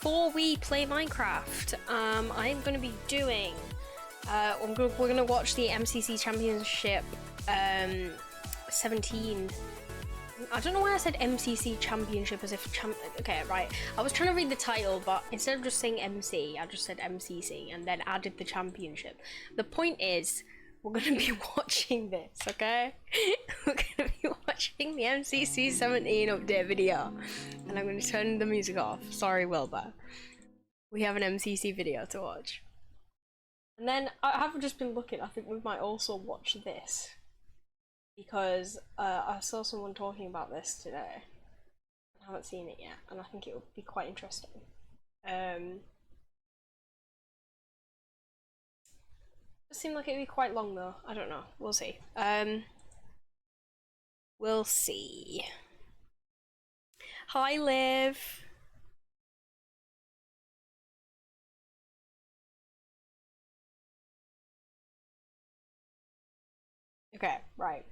before we play Minecraft, I'm going to be doing, we're going to watch the MCC Championship 17. I don't know why I said MCC Championship as if okay, right. I was trying to read the title, but instead of just saying MC, I just said MCC and then added the championship. The point is, we're going to be watching this, okay? We're going to be watching the MCC 17 update video. And I'm going to turn the music off. Sorry, Wilbur. We have an MCC video to watch. And then I have just been looking, I think we might also watch this. Because I saw someone talking about this today. I haven't seen it yet, and I think it would be quite interesting. It seemed like it'd be quite long though. I don't know. We'll see. We'll see. Hi, Liv. Okay, right.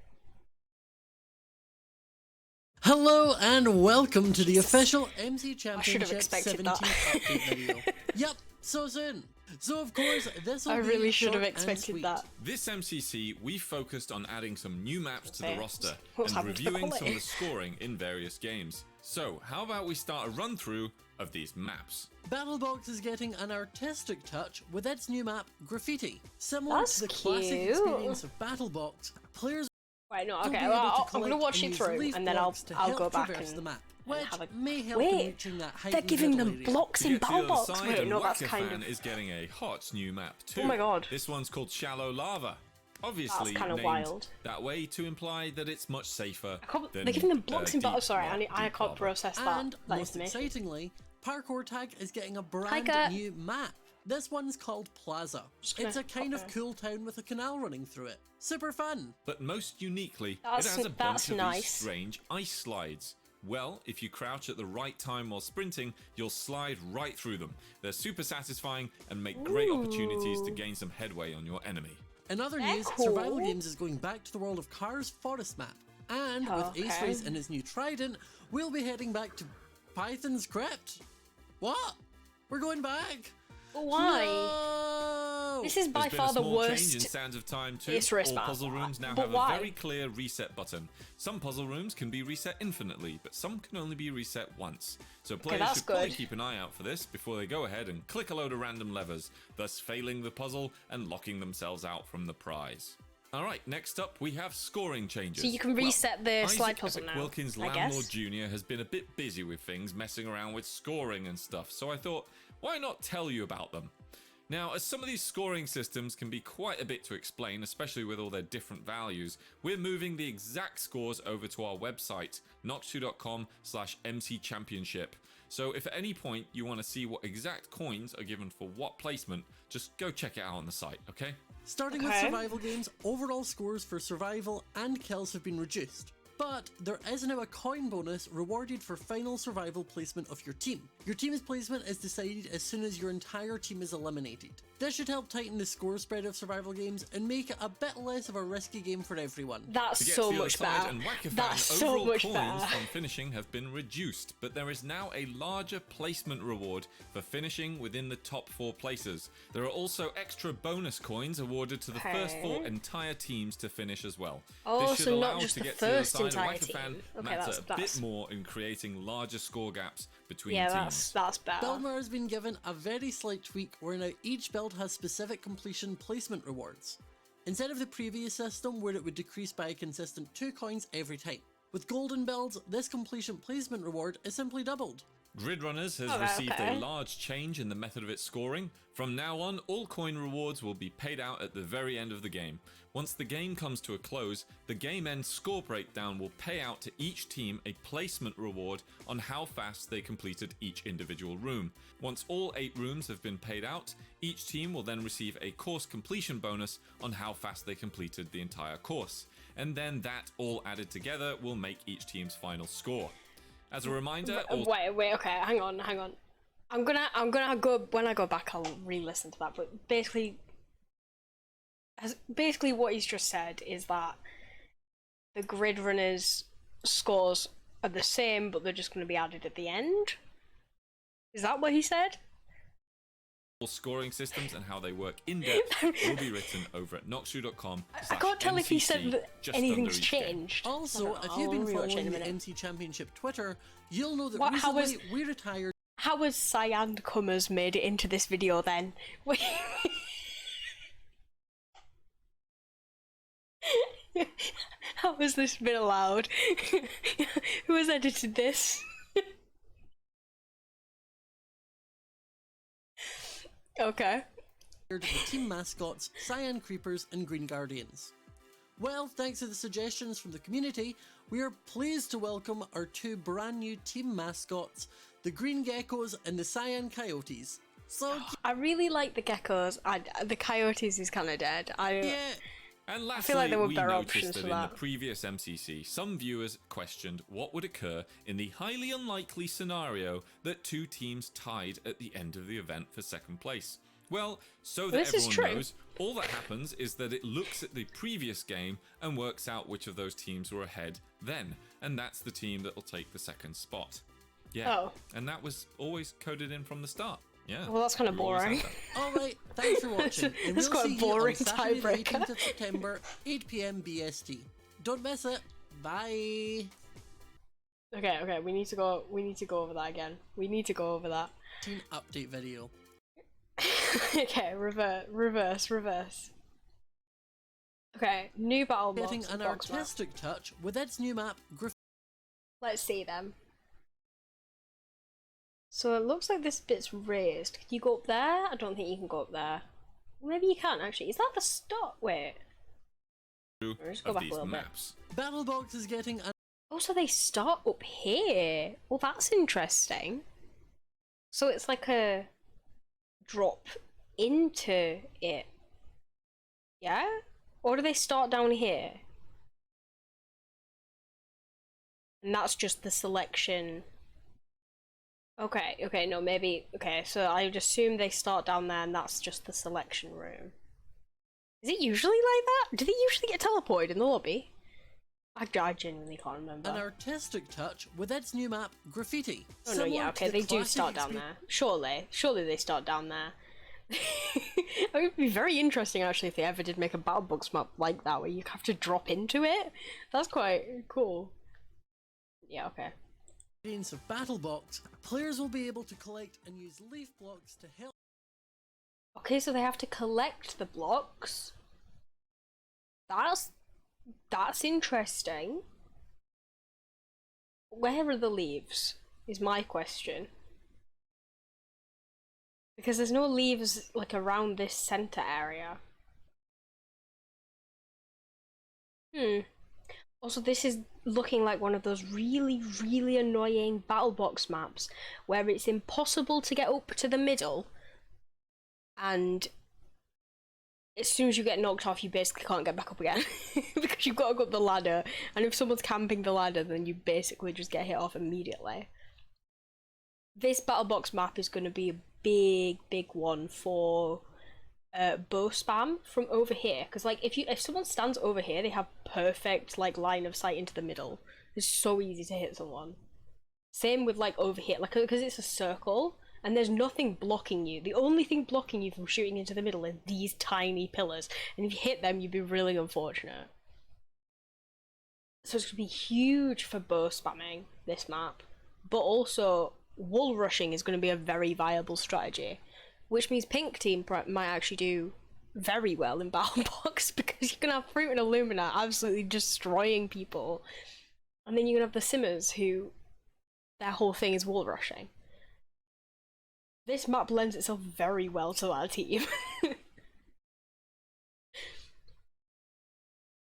Hello and welcome to the official MC Championship 17 that. update video. Yep, so soon. So of course, this will I be really should short have and expected sweet. that. This MCC, we focused on adding some new maps to the Okay. roster What's and happened to the reviewing some of quality? the scoring in various games. So, how about we start a run through of these maps? Battlebox is getting an artistic touch with its new map, Graffiti. Similar That's to the classic cute. experience of Battlebox, players Right, no, will okay, be able well, to I'm gonna collect watch and it use through, leaf and then I'll blocks to go help back traverse and the map, and which have a... may help in Wait, reaching that height they're giving them ability. blocks To in get to the other Battlebox. side, Wait, and no, that's Whacker kind Fan of... is getting a hot new map too. Oh my god. This one's called Shallow Lava. Obviously That's kinda named wild. that way to imply that it's much safer than They're giving them blocks in deep Battle. Sorry, lava, I deep can't lava. process that. And That most information. excitingly, Parkour Tag is getting a brand Kat. new map. This one's called Plaza. gonna It's a kind of pop in. cool town with a canal running through it. Super fun. But most uniquely, That's- it has a bunch that's of nice. these strange ice slides. Well, if you crouch at the right time while sprinting, you'll slide right through them. They're super satisfying and make great opportunities to gain some headway on your enemy. In other They're news, cool. Survival Games is going back to the world of Cars Forest map. And with Ace Okay. Race and his new Trident, we'll be heading back to Python's Crypt. What? We're going back? Why? No! This is by There's been far a the small change in worst. Sands of Time too. Ace Race All map. puzzle rooms now But have why? a very clear reset button. Some puzzle rooms can be reset infinitely, but some can only be reset once. So players that's should probably good. keep an eye out for this before they go ahead and click a load of random levers, thus failing the puzzle and locking themselves out from the prize. Alright, next up we have scoring changes. So you can reset the Isaac slide puzzle Epic now, Wilkins I Landlord guess. Jr. has been a bit busy with things, messing around with scoring and stuff, so I thought, why not tell you about them? Now, as some of these scoring systems can be quite a bit to explain, especially with all their different values, we're moving the exact scores over to our website, nox2.com/mcchampionship. So if at any point you want to see what exact coins are given for what placement, just go check it out on the site, okay? Starting with Okay. Survival Games, overall scores for survival and kills have been reduced. But there is now a coin bonus rewarded for final survival placement of your team. Your team's placement is decided as soon as your entire team is eliminated. This should help tighten the score spread of survival games and make it a bit less of a risky game for everyone. That's To get so to the other much side, better. and Whacker That's Fan, so overall much coins better. from finishing have been reduced, but there is now a larger placement reward for finishing within the top 4 places. There are also extra bonus coins awarded to the first 4 Okay. entire teams to finish as well. Oh, this should so not allow just to the get to the other first side, and entire Whacker Fan team. Okay, matter that's- a that's- bit more in creating larger score gaps between Yeah, teams. that's better. Buildmer has been given a very slight tweak where now each build has specific completion placement rewards, instead of the previous system where it would decrease by a consistent 2 coins every time. With golden builds, this completion placement reward is simply doubled. Grid Runners has Okay, received okay. a large change in the method of its scoring. From now on, all coin rewards will be paid out at the very end of the game. Once the game comes to a close, the game end score breakdown will pay out to each team a placement reward on how fast they completed each individual room. Once all 8 rooms have been paid out, each team will then receive a course completion bonus on how fast they completed the entire course. And then that all added together will make each team's final score. As a reminder, all Wait, okay, hang on. I'm gonna go, when I go back, I'll re-listen to that, but basically what he's just said is that the Grid Runners scores are the same, but they're just gonna be added at the end? Is that what he said? Scoring systems and how they work in depth will be written over at noxu.com. I can't tell if he said that anything's changed. Also, if you've been following the MC Championship Twitter, you'll know that recently we retired. How has Cyan Cummers made it into this video then? How has this been allowed? Who has edited this? Okay. The team mascots, Cyan Creepers and Green Guardians. Well, thanks to the suggestions from the community, we are pleased to welcome our two brand new team mascots, the Green Geckos and the Cyan Coyotes. So I really like the geckos. The coyotes is kind of dead. And lastly, I feel like there were better noticed options that for in that. the previous MCC, some viewers questioned what would occur in the highly unlikely scenario that two teams tied at the end of the event for second place. Well, so that everyone knows, all that happens is that it looks at the previous game and works out which of those teams were ahead then, and that's the team that will take the second spot. Yeah, Oh. And that was always coded in from the start. Yeah. Well, that's kind of You always boring. have that. Alright, thanks for watching. And That's we'll quite a see boring you on Saturday the tiebreaker. 18th of September, 8 PM BST. Don't miss it. Bye. Okay, we need to go over that again. We need to go over that. Team update video. Okay, reverse. Okay, new battle box. Getting an box map. artistic touch with its new map, Let's see them. So it looks like this bit's raised. Can you go up there? I don't think you can go up there. Maybe you can actually. Is that the start? Wait. Let's go Of back a these little bit. maps. Battlebox is getting an Oh, so they start up here. Well, that's interesting. So it's like a drop into it. Yeah? Or do they start down here? And that's just the selection. Okay, no, maybe. Okay, so I would assume they start down there and that's just the selection room. Is it usually like that? Do they usually get teleported in the lobby? I genuinely can't remember. an artistic touch with its new map, Graffiti. Oh no, yeah, okay, they do start down there. Surely they start down there. It would be very interesting actually if they ever did make a battle box map like that where you have to drop into it. That's quite cool. Yeah, okay. Experience of Battlebox, players will be able to collect and use leaf blocks to help. Okay, so they have to collect the blocks. That's interesting. Where are the leaves? Is my question. Because there's no leaves like around this center area. Also, this is looking like one of those really, really annoying battle box maps where it's impossible to get up to the middle, and as soon as you get knocked off, you basically can't get back up again because you've got to go up the ladder, and if someone's camping the ladder, then you basically just get hit off immediately. This battle box map is going to be a big one for bow spam from over here, because like if someone stands over here, they have perfect like line of sight into the middle. It's so easy to hit someone. Same with like over here, like because it's a circle and there's nothing blocking you. The only thing blocking you from shooting into the middle is these tiny pillars, and if you hit them, you'd be really unfortunate. So it's gonna be huge for bow spamming this map, but also wall rushing is going to be a very viable strategy, which means pink team might actually do very well in battle box because you can have Fruit and Illumina absolutely destroying people, and then you can have the Simmers who their whole thing is wall rushing. This map lends itself very well to our team.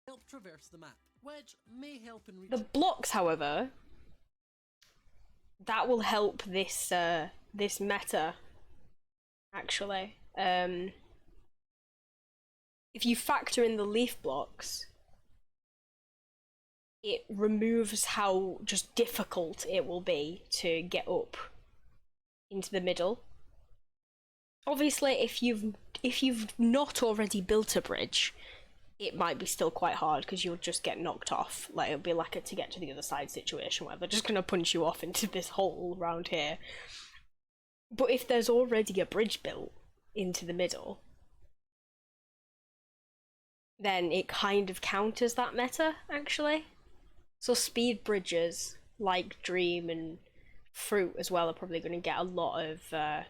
Help traverse the map, which may help in The blocks, however, that will help this this meta actually. If you factor in the leaf blocks, it removes how just difficult it will be to get up into the middle. Obviously, if you've not already built a bridge, it might be still quite hard because you'll just get knocked off. Like it'll be like a to get to the other side situation where they're just gonna punch you off into this hole around here. But if there's already a bridge built into the middle, then it kind of counters that meta, actually. So speed bridges, like Dream and Fruit as well, are probably going to get a lot of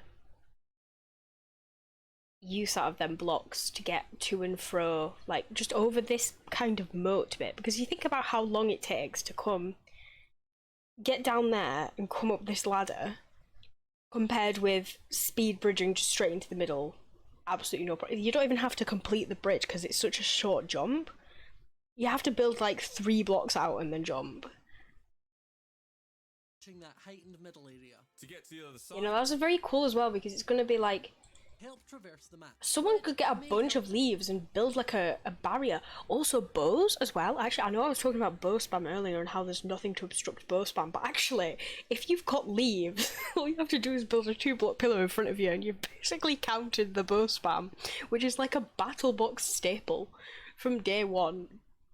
use out of them blocks to get to and fro, like just over this kind of moat bit. Because you think about how long it takes to come, get down there and come up this ladder, compared with speed bridging just straight into the middle. Absolutely no problem. You don't even have to complete the bridge because it's such a short jump. You have to build like 3 blocks out and then jump. That heightened middle area. To get to the other side. You know, that's very cool as well because it's going to be like Help traverse the map. someone could get a bunch of leaves and build like a barrier. Also bows as well. Actually, I know I was talking about bow spam earlier and how there's nothing to obstruct bow spam, but actually, if you've got leaves, all you have to do is build a 2-block pillar in front of you and you've basically countered the bow spam, which is like a battle box staple from day one.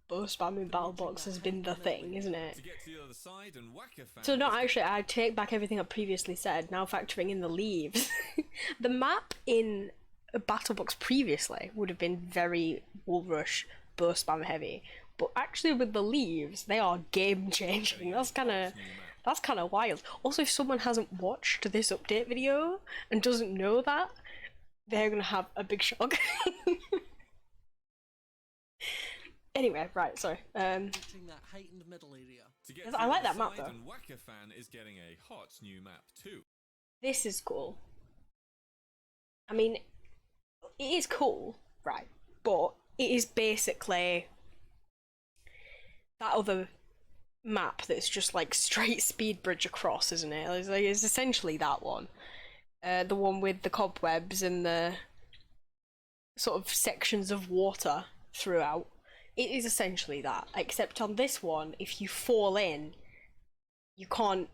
Bow spam in battle box has been the thing, isn't it? To get to the other side and whack a fan. So no, actually, I take back everything I previously said, now factoring in the leaves. The map in Battle Box previously would have been very Wool Rush, bow spam heavy, but actually with the leaves, they are game changing. That's kind of wild. Also, if someone hasn't watched this update video and doesn't know that, they're gonna have a big shock. Anyway, right, sorry. That heightened middle area. I like that map though. And whack a fan is getting a hot new map too. This is cool. I mean, it is cool, right? But it is basically that other map that's just like straight speed bridge across, isn't it? It's essentially that one. The one with the cobwebs and the sort of sections of water throughout. It is essentially that, except on this one, if you fall in, you can't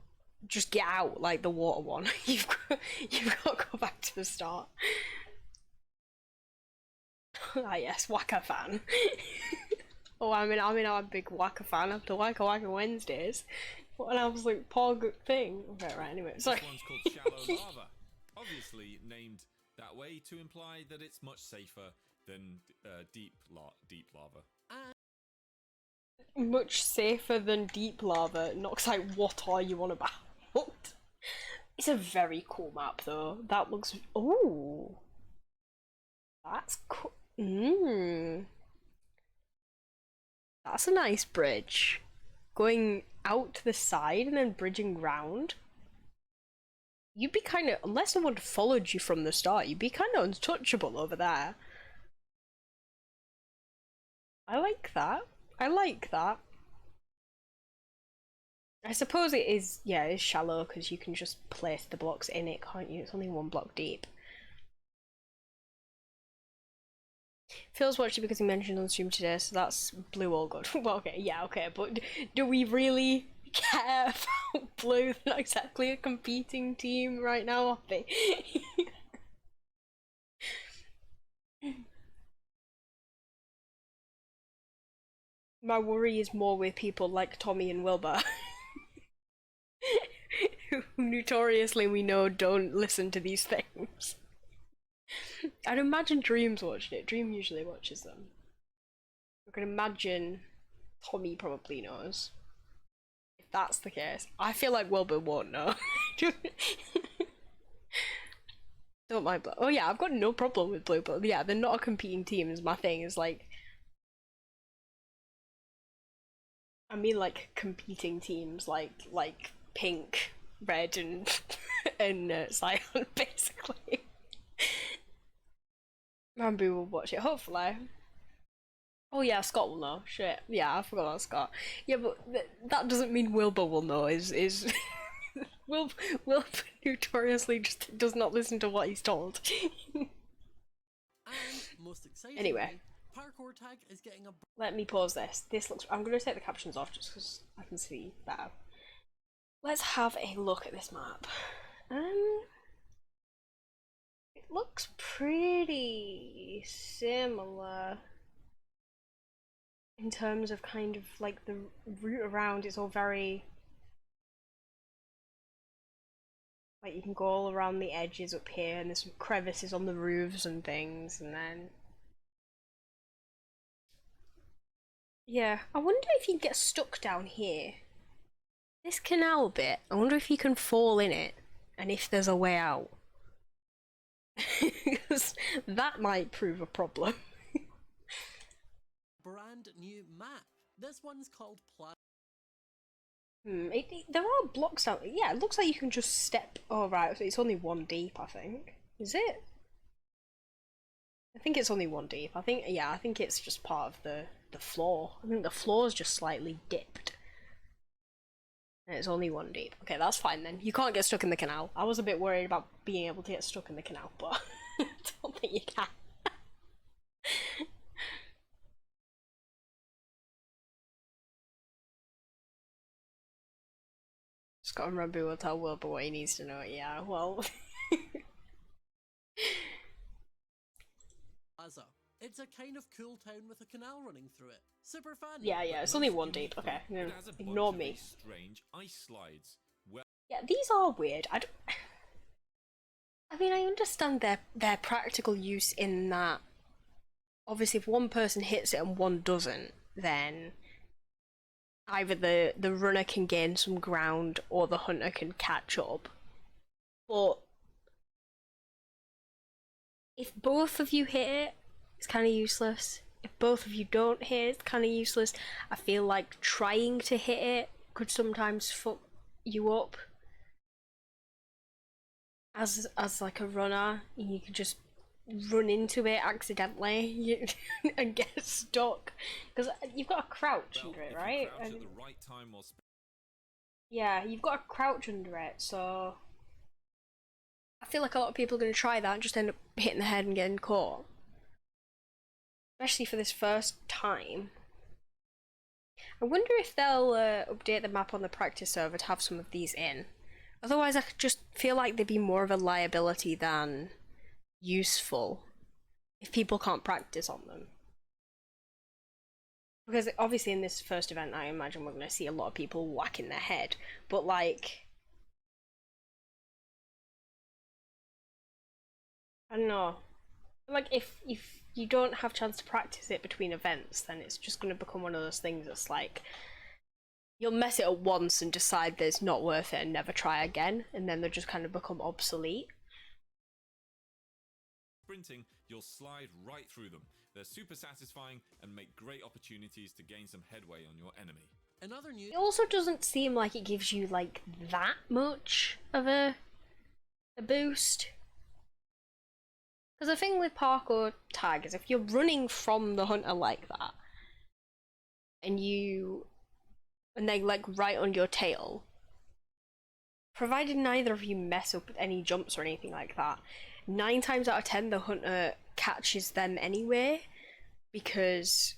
just get out like the water one. You've got to go back to the start. Ah yes, Waka fan. Oh, I'm a big Waka fan after Waka Waka Wednesdays. What an absolute poor good thing. Okay, right, anyway, sorry. This one's called Shallow Lava. Obviously named that way to imply that it's much safer than deep lava. Much safer than deep lava. Nox like, what are you on about? It's a very cool map though. That looks. Ooh, that's cool. That's a nice bridge. Going out to the side and then bridging round. You'd be kind of, unless someone followed you from the start, you'd be kind of untouchable over there. I like that. I like that. I suppose it is, yeah, it's shallow because you can just place the blocks in it, can't you? It's only 1 block deep. Phil's watched it because he mentioned on stream today, so that's Blue all good. Well, okay, yeah, okay, but do we really care about Blue? They're not exactly a competing team right now, are they? My worry is more with people like Tommy and Wilbur, who notoriously we know don't listen to these things. I'd imagine Dream's watched it. Dream usually watches them. I can imagine Tommy probably knows. If that's the case. I feel like Wilbur won't know. Don't mind Blue. Oh yeah, I've got no problem with Blue, but yeah, they're not a competing team is my thing. Is like, I mean like competing teams like Pink, Red and Cyan basically. Rambo will watch it, hopefully. Oh yeah, Scott will know. Shit. Yeah, I forgot about Scott. Yeah, but that doesn't mean Wilbur will know. Is Wilbur notoriously just does not listen to what he's told. And most exciting. Anyway. Parkour tag is getting a. Let me pause this. This looks. I'm gonna take the captions off just because I can see better. Let's have a look at this map. It looks pretty similar in terms of kind of like the route around. It's all very Like you can go all around the edges up here, and there's some crevices on the roofs and things, and then yeah, I wonder if you can get stuck down here. This canal bit, I wonder if you can fall in it, and if there's a way out. Because that might prove a problem. Brand new map. This one's called There are blocks out. Yeah, it looks like you can just step. Oh right, so it's only one deep. I think. Is it? I think it's only one deep. I think it's just part of the floor. I think the floor's just slightly dipped. And it's only one deep. Okay, that's fine then. You can't get stuck in the canal. I was a bit worried about being able to get stuck in the canal, but I don't think you can. Just gotta remember who will tell Wilbur what he needs to know. Yeah, well. Plaza. It's a kind of cool town with a canal running through it. Super fun. Yeah, it's only one deep. Okay, no, ignore me. Strange ice slides. Yeah, these are weird. I mean, I understand their practical use in that. Obviously, if one person hits it and one doesn't, then either the runner can gain some ground or the hunter can catch up. But if both of you hit it, it's kind of useless. If both of you don't hit it, it's kind of useless. I feel like trying to hit it could sometimes fuck you up. As like a runner, you could just run into it accidentally and get stuck because you've got to crouch under it, right? Yeah, you've got to crouch under it, so I feel like a lot of people are going to try that and just end up hitting the head and getting caught, especially for this first time. I wonder if they'll update the map on the practice server to have some of these in. Otherwise, I just feel like they'd be more of a liability than useful if people can't practice on them. Because obviously in this first event, I imagine we're going to see a lot of people whacking their head, but like, I don't know. Like if you don't have a chance to practice it between events, then it's just going to become one of those things that's like, you'll mess it up once and decide that it's not worth it and never try again, and then they'll just kind of become obsolete. Sprinting, you'll slide right through them. They're super satisfying and make great opportunities to gain some headway on your enemy. Another new. It also doesn't seem like it gives you like that much of a boost. Because the thing with parkour tag is if you're running from the hunter like that, and they like right on your tail, provided neither of you mess up with any jumps or anything like that, 9 times out of 10 the hunter catches them anyway, because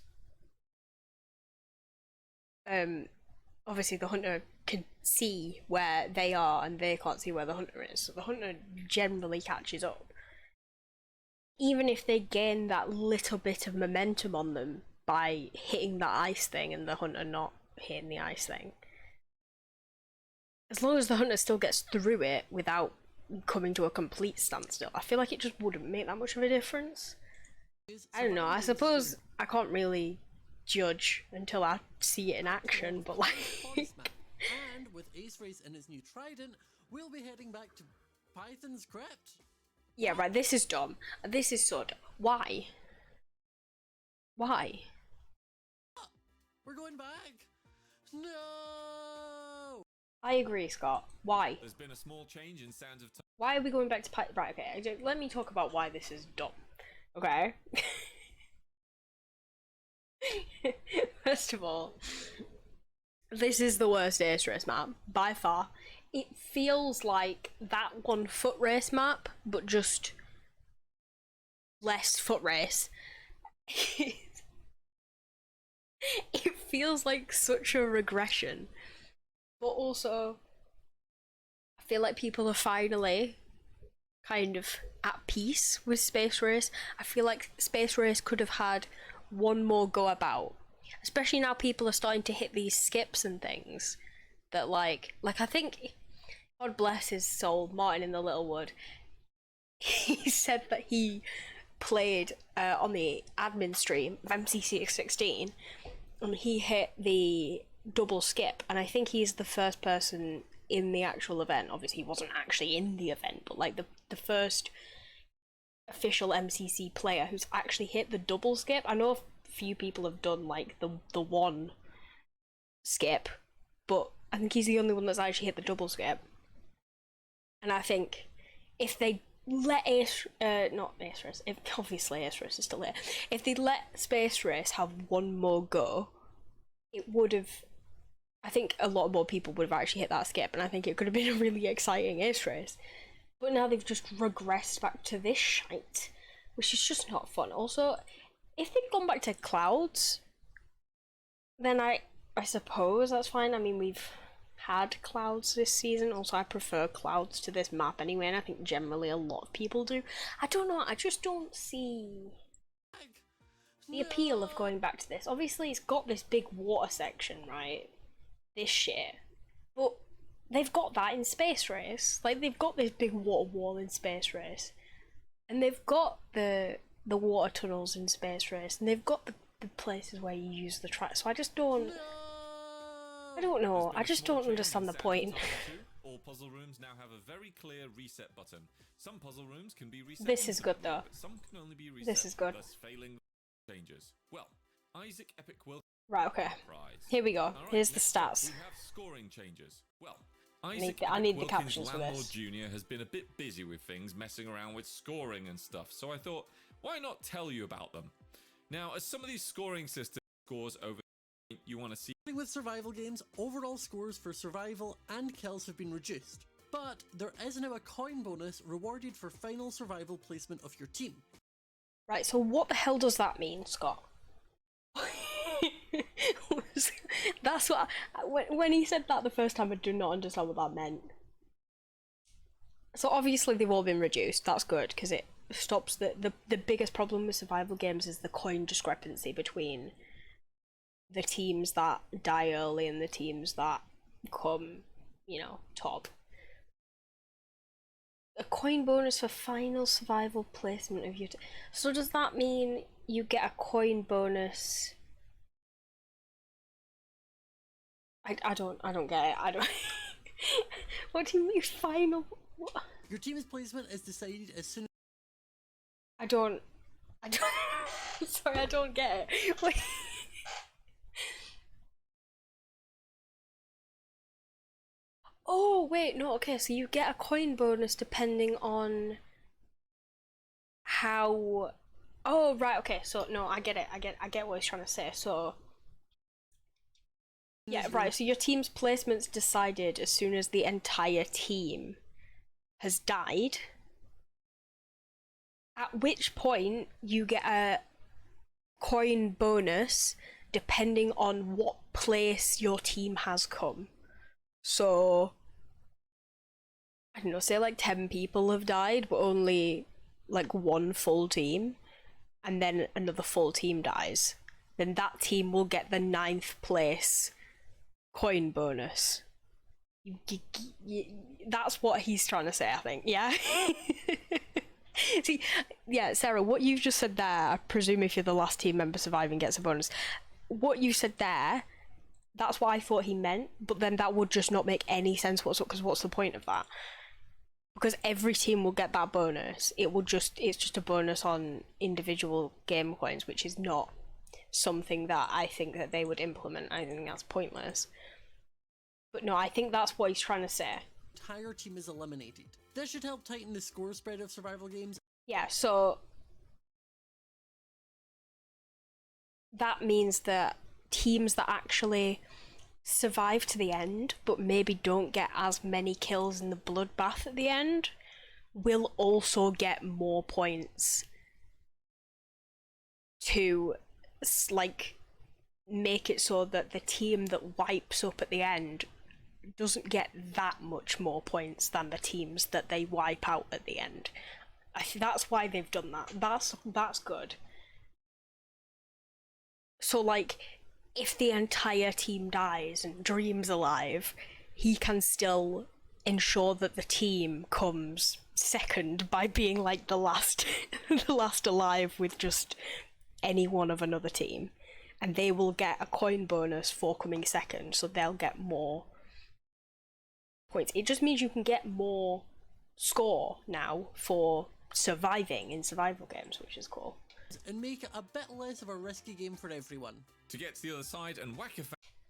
obviously the hunter can see where they are and they can't see where the hunter is, so the hunter generally catches up. Even if they gain that little bit of momentum on them by hitting that ice thing and the hunter not hitting the ice thing, as long as the hunter still gets through it without coming to a complete standstill, I feel like it just wouldn't make that much of a difference. I don't know, I suppose I can't really judge until I see it in action, but like... And with Ace Race and his new trident, we'll be heading back to Python's crypt. Yeah, right, this is dumb. This is so dumb. Why? Why? We're going back! No! I agree, Scott. Why? There's been a small change in Sands of Time. Why are we going back to Right, okay, let me talk about why this is dumb. Okay? First of all, this is the worst Ace Race map, by far. It feels like that one foot race map, but just less foot race. It feels like such a regression. But also, I feel like people are finally kind of at peace with Space Race. I feel like Space Race could have had one more go about. Especially now people are starting to hit these skips and things that like I think God bless his soul, Martin in the Little Wood. He said that he played on the admin stream of MCC16 and he hit the double skip, and I think he's the first person in the actual event. Obviously, he wasn't actually in the event, but like the first official MCC player who's actually hit the double skip. I know a few people have done like the one skip, but I think he's the only one that's actually hit the double skip. And I think if they let not Ace Race, if obviously Ace Race is still there, if they'd let Space Race have one more go, it would have, I think a lot more people would have actually hit that skip, and I think it could have been a really exciting Ace Race. But now they've just regressed back to this shite, which is just not fun. Also, if they'd gone back to Clouds, then I suppose that's fine. I mean, we've had Clouds this season. Also, I prefer Clouds to this map anyway, and I think generally a lot of people do. I don't know, I just don't see the appeal of going back to this. Obviously, it's got this big water section, right? This shit. But they've got that in Space Race. Like, they've got this big water wall in Space Race. And they've got the water tunnels in Space Race. And they've got the places where you use the track. So I just don't... I don't know. I just don't understand the point. All puzzle rooms now have a very clear reset button. Some puzzle rooms can be reset. This is good though. But some can only be reset. This is good. Thus failing changes. Well, Isaac Epic will. Right, okay. Here we go. Here's the stats. We have scoring changes. Well, I need the captions for this. Jr. has been a bit busy with things, messing around with scoring and stuff, so I thought, why not tell you about them? Now, as some of these scoring systems scores over you want to see. With survival games, overall scores for survival and kills have been reduced, but there is now a coin bonus rewarded for final survival placement of your team. Right, so what the hell does that mean, Scott? That's what when he said that the first time, I do not understand what that meant. So obviously they've all been reduced. That's good, because it stops the biggest problem with survival games is the coin discrepancy between the teams that die early and the teams that come, you know, top. A coin bonus for final survival placement of your so does that mean you get a coin bonus? I don't get it. I don't. What do you mean final? What? Your team's placement is decided as soon. I don't. Sorry, I don't get it. Wait. Oh wait, no. Okay, so you get a coin bonus depending on how. Oh right. Okay. So no, I get it. I get what he's trying to say. So. Yeah, right, so your team's placement's decided as soon as the entire team has died, at which point you get a coin bonus depending on what place your team has come. So, I don't know, say like 10 people have died, but only like one full team, and then another full team dies, then that team will get the 9th place coin bonus. That's what he's trying to say, I think. Yeah. See, yeah, Sarah, what you've just said there, I presume if you're the last team member surviving gets a bonus. What you said there, that's what I thought he meant, but then that would just not make any sense whatsoever, because what's the point of that? Because every team will get that bonus. It's just a bonus on individual game coins, which is not something that I think that they would implement. I think that's pointless. But no, I think that's what he's trying to say. Entire team is eliminated. This should help tighten the score spread of survival games. Yeah, so that means that teams that actually survive to the end but maybe don't get as many kills in the bloodbath at the end will also get more points to like make it so that the team that wipes up at the end doesn't get that much more points than the teams that they wipe out at the end. I think that's why they've done that. That's good. So like, if the entire team dies and Dream's alive, he can still ensure that the team comes second by being like the last the last alive with just anyone of another team, and they will get a coin bonus for coming second, so they'll get more points. It just means you can get more score now for surviving in survival games, which is cool. And make it a bit less of a risky game for everyone. To get to the other side and whack a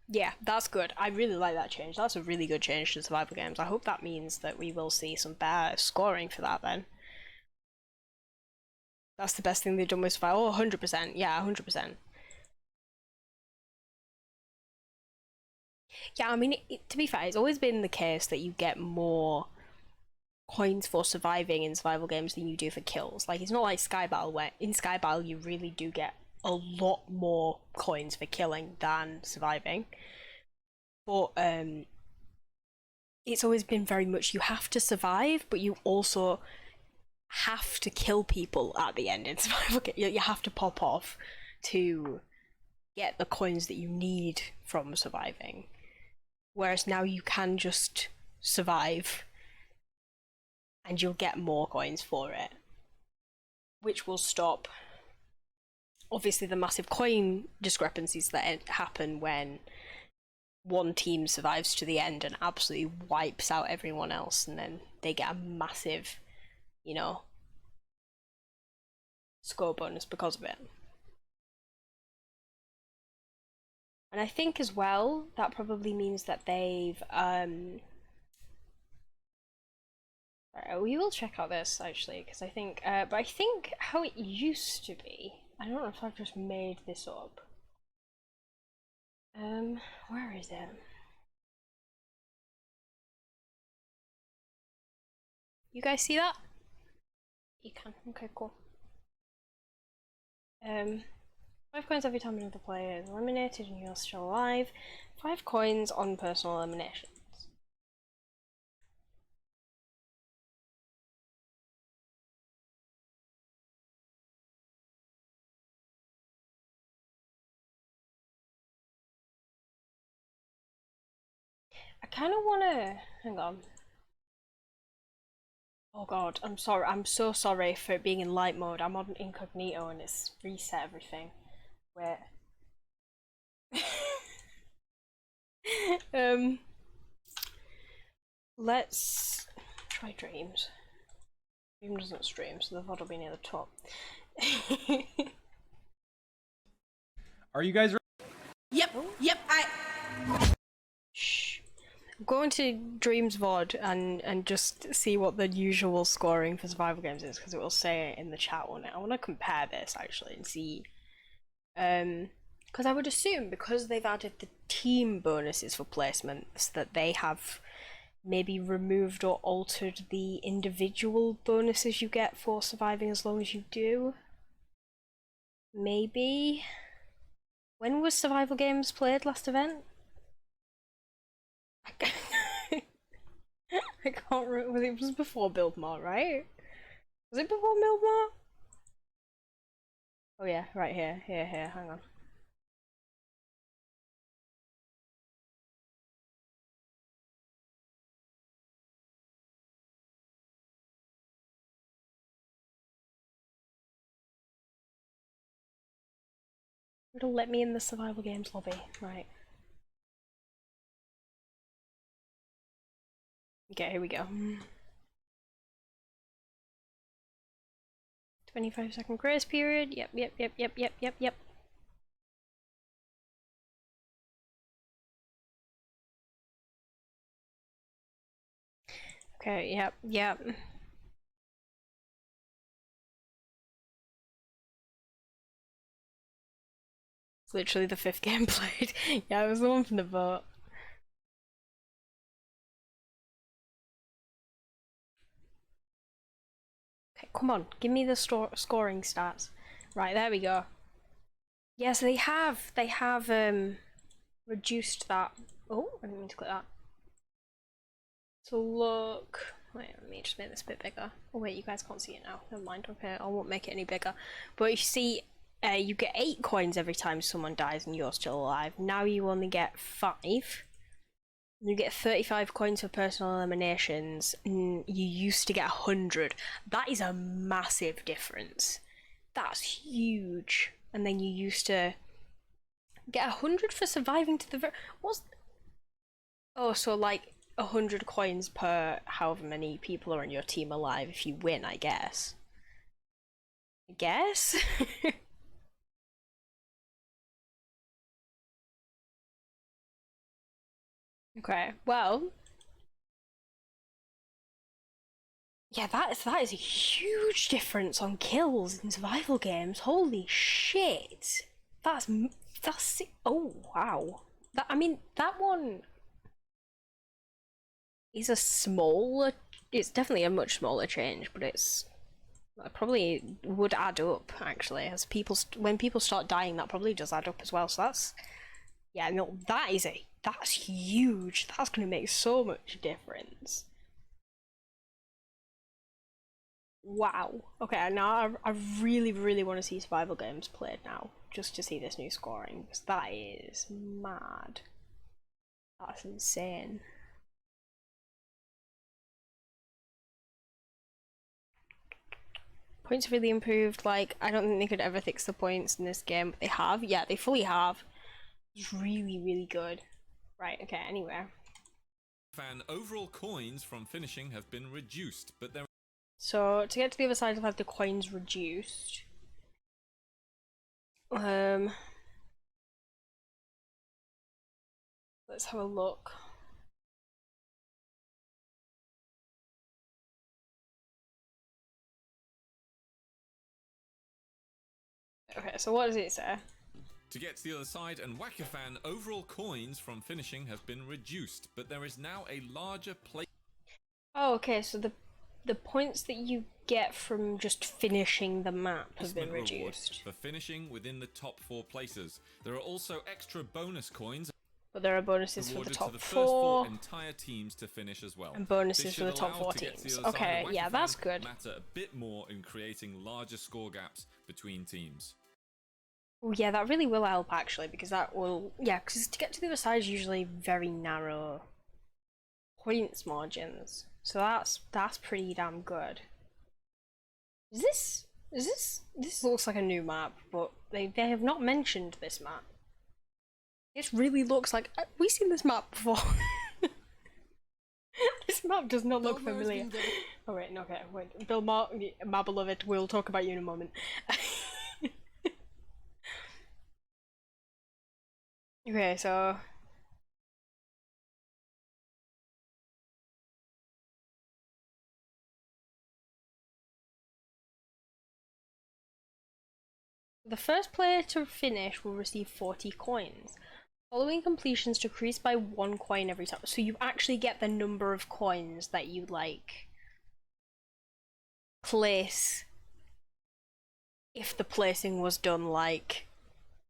Yeah, that's good. I really like that change. That's a really good change to survival games. I hope that means that we will see some better scoring for that then. That's the best thing they've done with survival. Oh, 100%. Yeah, 100%. Yeah, I mean, to be fair, it's always been the case that you get more coins for surviving in survival games than you do for kills. Like, it's not like Sky Battle, where in Sky Battle you really do get a lot more coins for killing than surviving. But it's always been very much you have to survive, but you also have to kill people at the end in survival games. You have to pop off to get the coins that you need from surviving. Whereas now you can just survive and you'll get more coins for it, which will stop obviously the massive coin discrepancies that happen when one team survives to the end and absolutely wipes out everyone else, and then they get a massive, you know, score bonus because of it. And I think as well that probably means that they've we will check out this actually, because I think but I think how it used to be, I don't know if I've just made this up. Where is it? You guys see that? You can. Okay, cool. 5 coins every time another player is eliminated and you're still alive. 5 coins on personal eliminations. I kind of want to... Hang on. Oh god, I'm sorry. I'm so sorry for it being in light mode. I'm on incognito and it's reset everything. Wait. Let's try Dreams. Dream doesn't stream, so the VOD will be near the top. Are you guys ready? Yep, Shh. Go into Dreams VOD and just see what the usual scoring for survival games is, because it will say it in the chat on it. I want to compare this actually and see. Because I would assume because they've added the team bonuses for placements that they have maybe removed or altered the individual bonuses you get for surviving as long as you do. Maybe. When was survival games played last event? I can't remember. It was before Build More, right? Was it before Build More? Oh yeah, right here, here, hang on. It'll let me in the survival games lobby, right. Okay, here we go. 25-second grace period. Yep. Okay, yep. It's literally the 5th game played. Yeah, it was the one from the vote. Okay, come on, give me the scoring stats. Right, there we go. Yes, they have reduced that. Oh, I didn't mean to click that. So look, wait, let me just make this a bit bigger. Oh wait, you guys can't see it now. Never mind. Okay, I won't make it any bigger. But you see, you get 8 coins every time someone dies and you're still alive. Now you only get 5. You get 35 coins for personal eliminations, and you used to get 100. That is a massive difference. That's huge. And then you used to get 100 for surviving to the what's... Oh, so like 100 coins per however many people are on your team alive if you win, I guess. I guess? Okay, well, yeah, that is a huge difference on kills in survival games. Holy shit. That's oh wow. That, I mean, that one is a smaller, it's definitely a much smaller change, but it's probably would add up actually as people when people start dying, that probably does add up as well. So that's, yeah, no, that's huge. That's going to make so much difference. Wow. Okay, now I really, really want to see survival games played now, just to see this new scoring, because that is mad. That's insane. Points have really improved. Like, I don't think they could ever fix the points in this game, but they have. Yeah, they fully have. It's really, really good. Right, okay, anyway. Fan overall coins from finishing have been reduced, but there. So, to get to the other side, I've had the coins reduced. Let's have a look. Okay, so what does it say? To get to the other side and Whack-A-Fan, overall coins from finishing have been reduced, but there is now a larger place. Oh, okay, so the points that you get from just finishing the map have been reduced. For finishing within the top 4 places. There are also extra bonus coins. But there are bonuses for the top to the four. First 4 entire teams to finish as well. And bonuses for the top 4 teams. Okay, yeah, that's good. Matter a bit more in creating larger score gaps between teams. Oh yeah, that really will help actually, because that will, yeah, because to get to the other side is usually very narrow points margins. So that's pretty damn good. This looks like a new map, but they have not mentioned this map. It really looks like we've seen this map before. This map does not look familiar. Oh wait, no, okay, wait, Bill, my beloved, we'll talk about you in a moment. Okay, so the first player to finish will receive 40 coins. Following completions decrease by 1 coin every time. So you actually get the number of coins that you, like, place if the placing was done, like,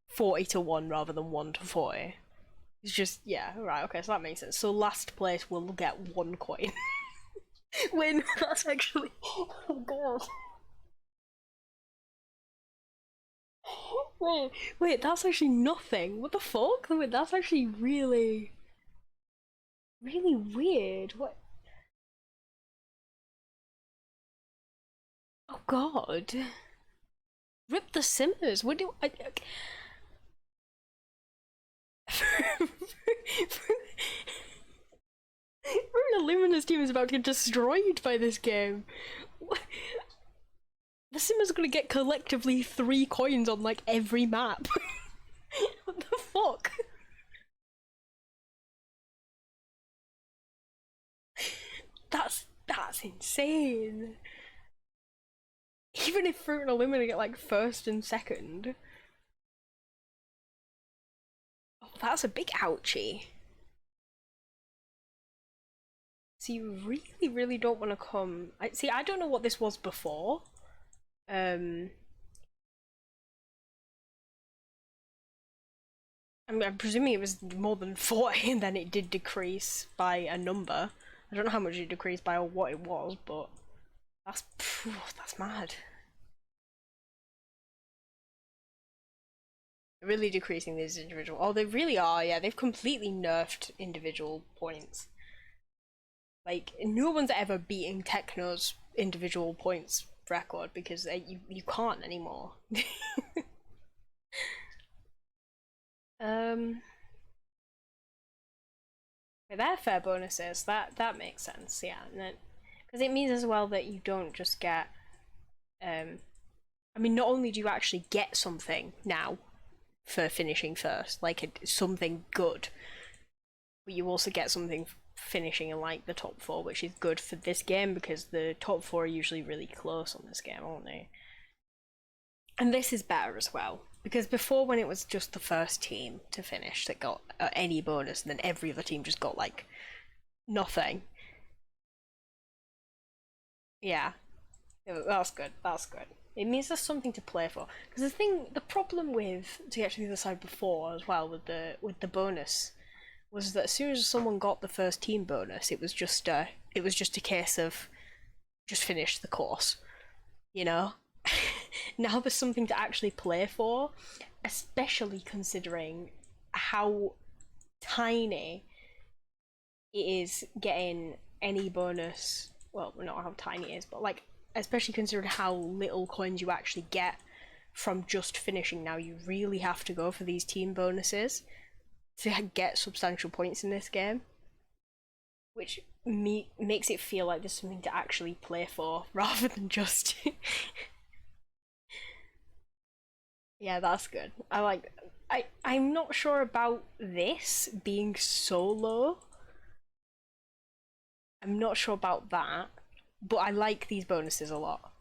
40 to 1 rather than 1 to 40. It's just, yeah, right, okay, so that makes sense. So last place will get 1 coin. Wait, no, that's actually... Oh god. Wait, that's actually nothing. What the fuck? Wait, that's actually really weird. What? Oh god. Rip the Simmers. What do I... Illumina's team is about to get destroyed by this game. What? The Simmers are gonna get collectively 3 coins on like every map. What the fuck? That's insane. Even if Fruit and Illumina get like 1st and 2nd. Oh, that's a big ouchie. So you really, really don't want to come... I don't know what this was before. I mean, I'm presuming it was more than 40 and then it did decrease by a number. I don't know how much it decreased by or what it was, but that's mad. They're really decreasing these individual. Oh, they really are. Yeah, they've completely nerfed individual points. Like, no one's ever beating Techno's individual points record because you can't anymore. They're fair bonuses. That makes sense. Yeah, because it means as well that you don't just get. I mean, not only do you actually get something now for finishing first, like something good, but you also get something finishing in like the top 4, which is good for this game because the top 4 are usually really close on this game, aren't they? And this is better as well, because before, when it was just the first team to finish that got any bonus, and then every other team just got like nothing. Yeah, that's good. That's good. It means there's something to play for. Because the problem with to get to the other side before as well with the bonus was that as soon as someone got the first team bonus, it was just a case of just finish the course, you know. Now there's something to actually play for, especially considering how tiny it is getting any bonus. Well, not how tiny it is, but like, especially considering how little coins you actually get from just finishing. Now you really have to go for these team bonuses to get substantial points in this game, which makes it feel like there's something to actually play for rather than just yeah, that's good. I'm not sure about this being so low. I'm not sure about that, but I like these bonuses a lot.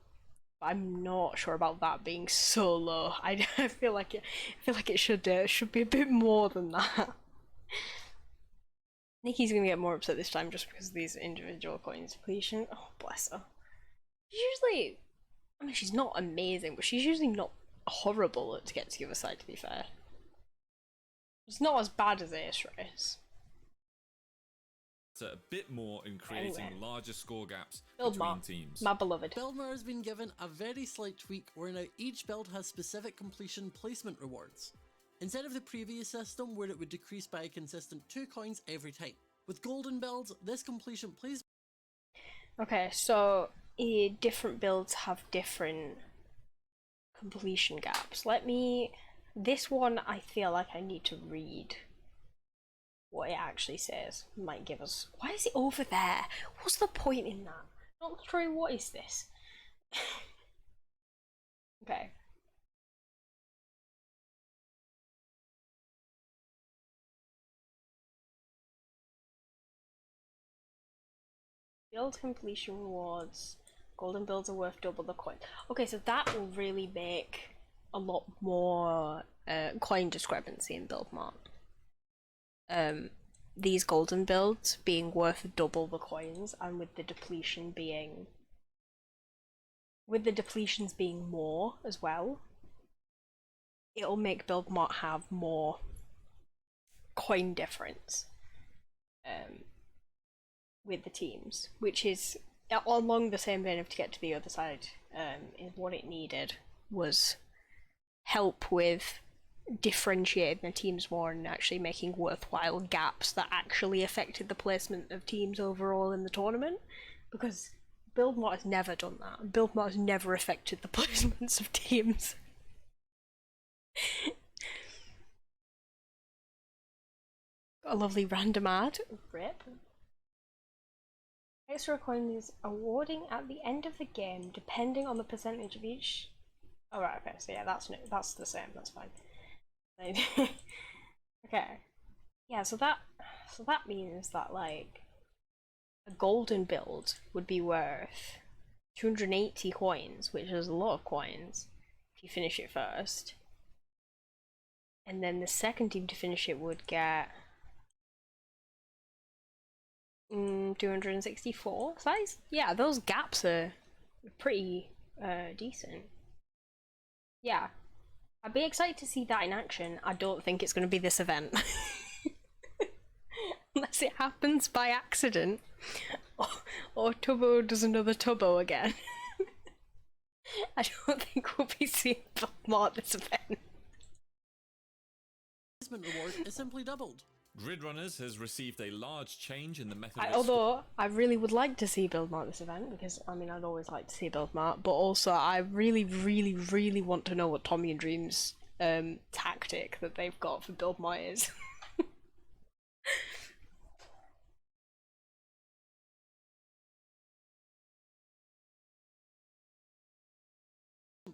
I'm not sure about that being so low. I feel like it should be a bit more than that. Nikki's gonna get more upset this time just because of these individual coins depletion. Oh, bless her. Usually, I mean, she's not amazing, but she's usually not horrible to get to the other side, to be fair. It's not as bad as Ace Race. A bit more in creating Anyway. larger score gaps Buildmore, between teams. my beloved. Buildmore has been given a very slight tweak where now each build has specific completion placement rewards, instead of the previous system where it would decrease by a consistent 2 coins every time. With golden builds, this completion placement. Okay, so different builds have different completion gaps. This one I feel like I need to read what it actually says. Might give us. Why is it over there? What's the point in that? Not true. What is this? Okay. Build completion rewards. Golden builds are worth double the coin. Okay, so that will really make a lot more coin discrepancy in build mart. These golden builds being worth double the coins, and with the depletions being more as well, it'll make build mart have more coin difference with the teams, which is along the same vein of to get to the other side. Is what it needed was help with differentiating the teams more and actually making worthwhile gaps that actually affected the placement of teams overall in the tournament, because Buildmart has never done that. Buildmart has never affected the placements of teams. Got a lovely random ad. Rip. Extra coins awarding at the end of the game depending on the percentage of each. Oh right, okay, so yeah, that's the same, that's fine. Okay. Yeah, so that means that like a golden build would be worth 280 coins, which is a lot of coins if you finish it first. And then the second team to finish it would get 264. So that is, yeah, those gaps are pretty decent. Yeah, I'd be excited to see that in action. I don't think it's going to be this event. Unless it happens by accident. Or Tubbo does another Tubbo again. I don't think we'll be seeing Buildmart this event. placement reward is simply doubled. Grid Runners has received a large change in the method of Although I really would like to see Build Mart this event, because I mean I'd always like to see Build Mart, but also I really want to know what Tommy and Dream's tactic that they've got for Build Mart is.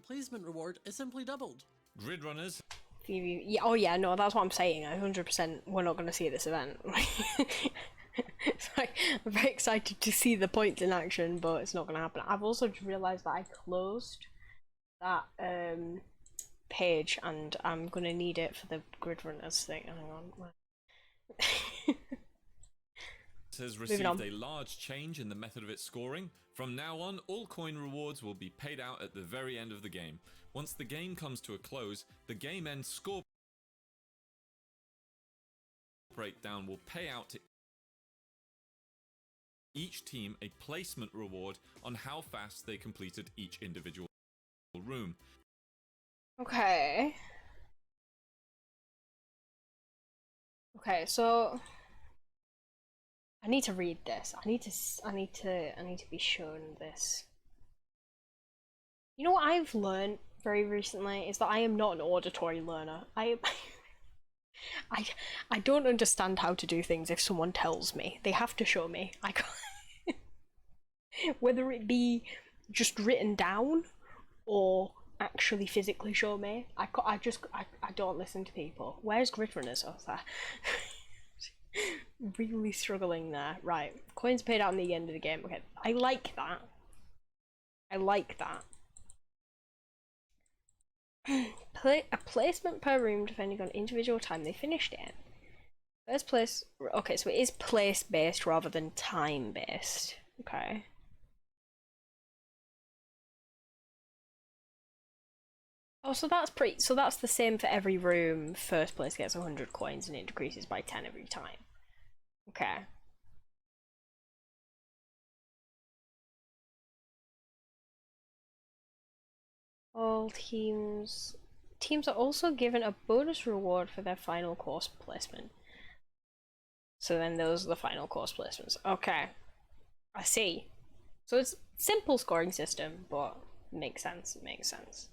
Placement reward is simply doubled. Grid Runners. Yeah, oh yeah, no, that's what I'm saying. 100% we're not going to see this event. It's like, I'm very excited to see the points in action, but it's not going to happen. I've also just realised that I closed that page, and I'm going to need it for the Grid Runners thing. Hang on. Has received a large change in the method of its scoring. From now on, all coin rewards will be paid out at the very end of the game. Once the game comes to a close, the game end score breakdown will pay out to each team a placement reward on how fast they completed each individual room. Okay. Okay, so I need to read this. I need to be shown this. You know what I've learned very recently is that I am not an auditory learner. I don't understand how to do things if someone tells me. They have to show me. I can't whether it be just written down or actually physically show me. I don't listen to people. Where's Grid Runners? Oh, there. Really struggling there. Right, coins paid out in the end of the game. Okay, I like that. I like that. A placement per room depending on individual time they finished in. First place. Okay, so it is place based rather than time based. Okay. Oh, so that's so that's the same for every room. First place gets 100 coins and it decreases by 10 every time. Okay. All teams are also given a bonus reward for their final course placement. So then those are the final course placements. Okay. I see. So it's simple scoring system, but makes sense. It makes sense.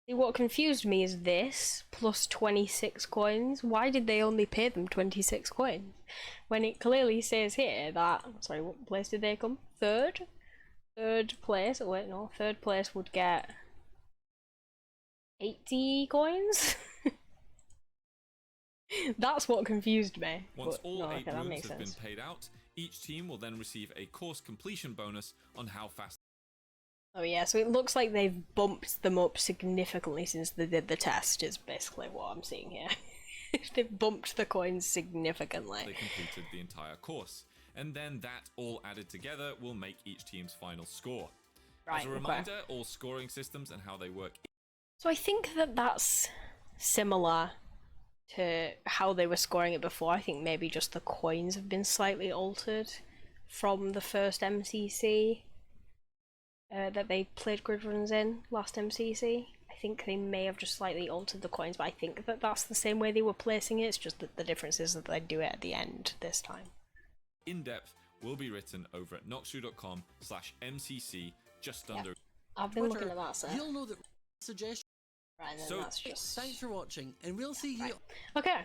See, what confused me is this plus 26 coins. Why did they only pay them 26 coins? When it clearly says here that, sorry, what place did they come? Third? Third place, oh wait, no, third place would get 80 coins? That's what confused me. Once but, all no, 8 okay, rooms have been paid out, each team will then receive a course completion bonus on how fast. Oh yeah, so it looks like they've bumped them up significantly since they did the test, is basically what I'm seeing here. They've bumped the coins significantly. They completed the entire course, and then that all added together will make each team's final score. Right, as a reminder, all scoring systems and how they work. So I think that that's similar to how they were scoring it before. I think maybe just the coins have been slightly altered from the first MCC that they played Grid Runs in last MCC. I think they may have just slightly altered the coins, but I think that that's the same way they were placing it. It's just that the difference is that they do it at the end this time. In-depth will be written over at noxu.com/MCC just under. I've been looking at that, sir. You'll know that suggestions. Right, then So, that's just... Thanks for watching, and we'll see you. Right. Okay.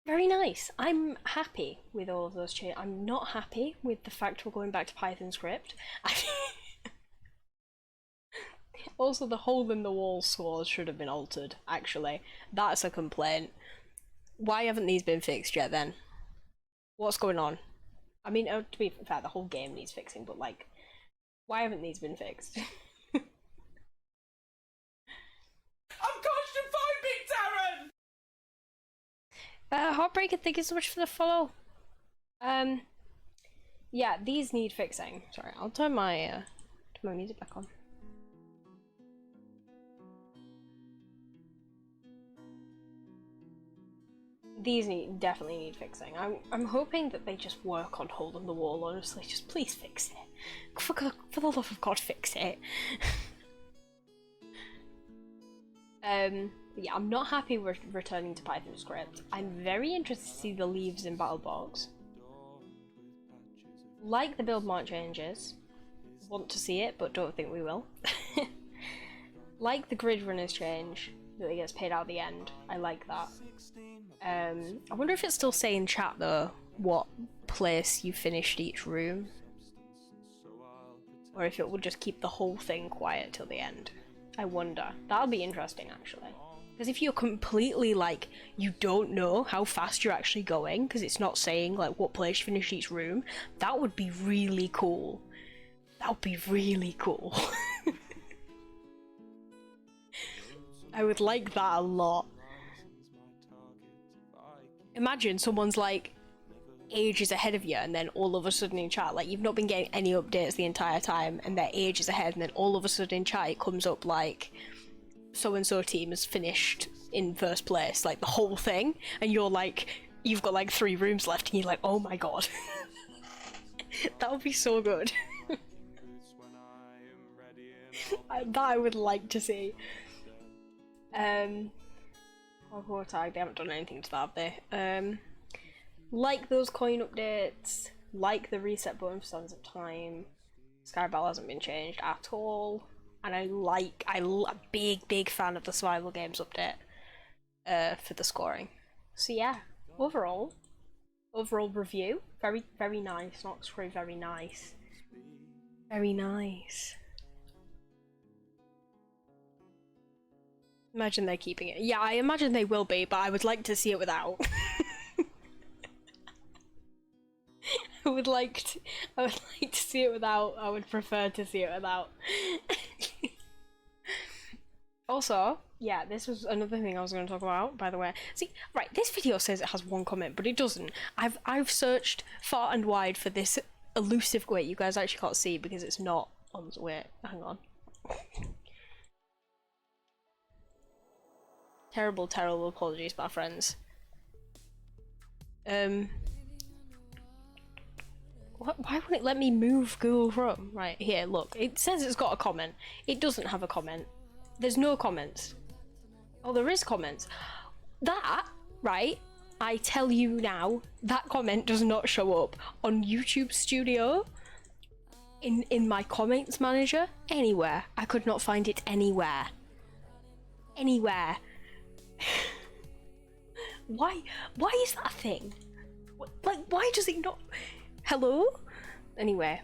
Very nice. I'm happy with all of those changes. I'm not happy with the fact we're going back to Python script. Also, the hole in the wall scores should have been altered, actually. That's a complaint. Why haven't these been fixed yet, then? What's going on? I mean, to be fair, the whole game needs fixing, but, like, why haven't these been fixed? I'm claustrophobic, Darren! Heartbreaker, thank you so much for the follow. Yeah, these need fixing. Sorry, I'll turn my music back on. These definitely need fixing. I'm hoping that they just work on Hole in the Wall, honestly. Just please fix it. For the love of God, fix it. Yeah, I'm not happy with returning to Python script. I'm very interested to see the leaves in Battlebox. Like the build mark changes. Want to see it, but don't think we will. Like the grid runners change that it gets paid out at the end. I like that. I wonder if it's still saying in chat though what place you finished each room, or if it will just keep the whole thing quiet till the end. I wonder. That'll be interesting actually. Because if you're completely like, you don't know how fast you're actually going, because it's not saying like what place you finished each room, that would be really cool. That would be really cool. I would like that a lot. Imagine someone's like ages ahead of you and then all of a sudden in chat, like you've not been getting any updates the entire time and they're ages ahead, and then all of a sudden in chat it comes up like so and so team has finished in first place, like the whole thing, and you're like, you've got like 3 rooms left and you're like, oh my god. That would be so good. That I would like to see. Hardcore tag, they haven't done anything to that, have they? Like those coin updates, like the reset button for Sands of Time. Skybell hasn't been changed at all, and I'm a big fan of the survival games update for the scoring. So yeah, overall review, very nice. Not screw, very nice, very nice. Imagine they're keeping it. Yeah, I imagine they will be, but I would like to see it without. I would like to see it without. I would prefer to see it without. Also, yeah, this was another thing I was going to talk about, by the way. See, right, this video says it has 1 comment, but it doesn't. I've searched far and wide for this elusive. Wait, you guys actually can't see because it's not on. Wait, hang on. Terrible apologies, my friends. Why won't it let me move Google Chrome? Right, here, look. It says it's got a comment. It doesn't have a comment. There's no comments. Oh, there is comments. That, right, I tell you now, that comment does not show up on YouTube Studio, in my comments manager, anywhere. I could not find it anywhere. Anywhere. Why is that a thing? Like, why does it not? Hello? Anyway.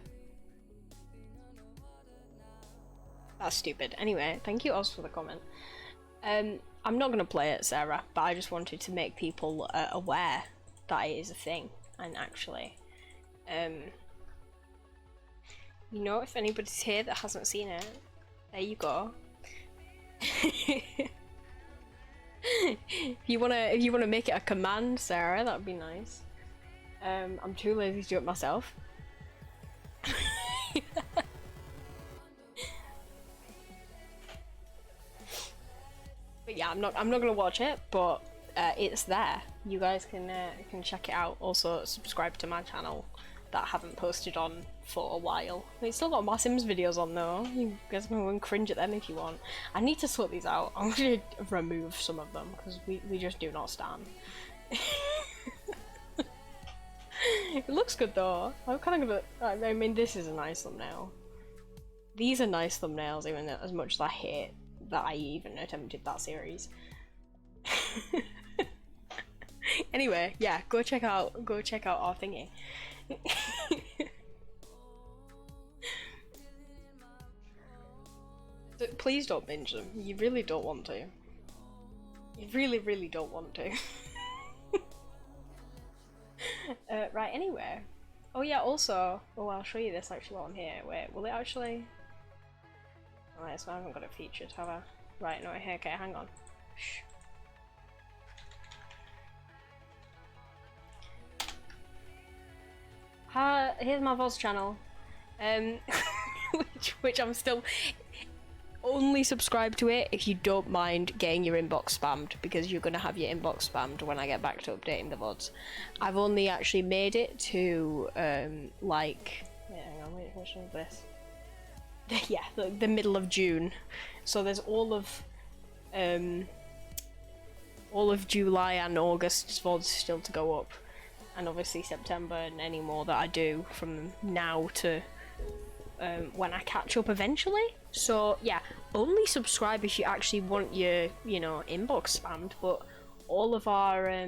That's stupid. Anyway, thank you Oz for the comment. I'm not gonna play it, Sarah, but I just wanted to make people aware that it is a thing, and actually, you know, if anybody's here that hasn't seen it, there you go. If you wanna make it a command, Sarah, that'd be nice. I'm too lazy to do it myself. But yeah, I'm not gonna watch it, but it's there. You guys can check it out. Also, subscribe to my channel that I haven't posted on for a while. It's still got my Sims videos on though. You guys can go and cringe at them if you want. I need to sort these out. I'm gonna remove some of them because we just do not stand. It looks good though. I'm kind of gonna. I mean, this is a nice thumbnail. These are nice thumbnails, even though, as much as I hate that I even attempted that series. Anyway, yeah, go check out our thingy. Please don't binge them. You really don't want to. You really don't want to. Right, anyway. Oh yeah, also, oh, I'll show you this actually while I'm here. Wait, will it actually? Alright, so I haven't got it featured, have I? Right, no, okay, hang on. Shh. Here's my VOZ channel, which I'm still only subscribe to it if you don't mind getting your inbox spammed, because you're gonna have your inbox spammed when I get back to updating the VODs. I've only actually made it to like, yeah, hang on, wait, which one is this? Yeah, the middle of June. So there's all of all of July and August's VODs still to go up, and obviously September and any more that I do from now to when I catch up eventually. So yeah, only subscribe if you actually want your, you know, inbox spammed. But all of my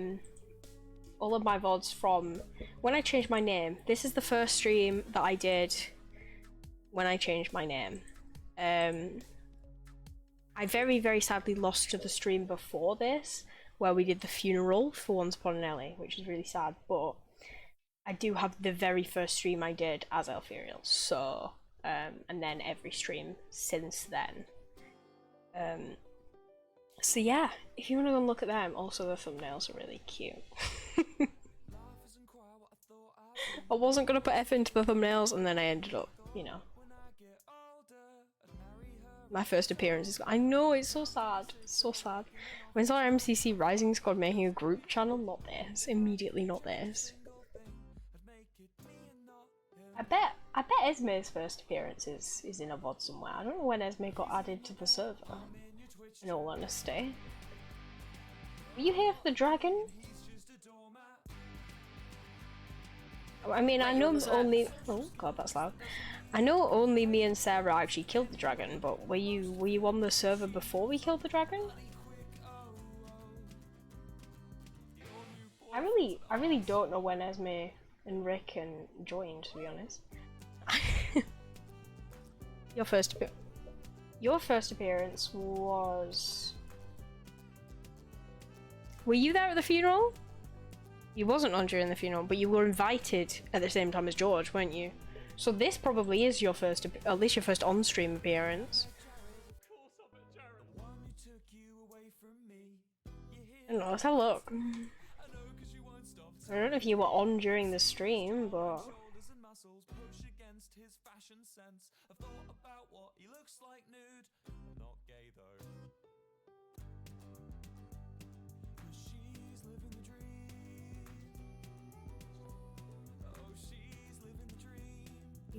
VODs from when I changed my name, this is the first stream that I did when I changed my name. I very, very sadly lost to the stream before this, where we did the funeral for Once Upon an Ellie, which is really sad, but I do have the very first stream I did as Elfurial, so, and then every stream since then. So yeah, if you want to go and look at them, also the thumbnails are really cute. I wasn't going to put F into the thumbnails, and then I ended up, you know. My first appearance is— I know, it's so sad. It's so sad. When's our MCC Rising Squad making a group channel? Not this. Immediately not this. I bet Esme's first appearance is in a VOD somewhere. I don't know when Esme got added to the server, in all honesty. Were you here for the dragon? I mean, I know only— oh god, that's loud. I know only me and Sarah actually killed the dragon, but were you on the server before we killed the dragon? I really don't know when Esme and Rick and joined, to be honest. Your first appearance was— were you there at the funeral? You wasn't on during the funeral, but you were invited at the same time as George, weren't you? So this probably is your first, at least your first on-stream appearance. I don't know, let's have a look. I don't know if you were on during the stream, but...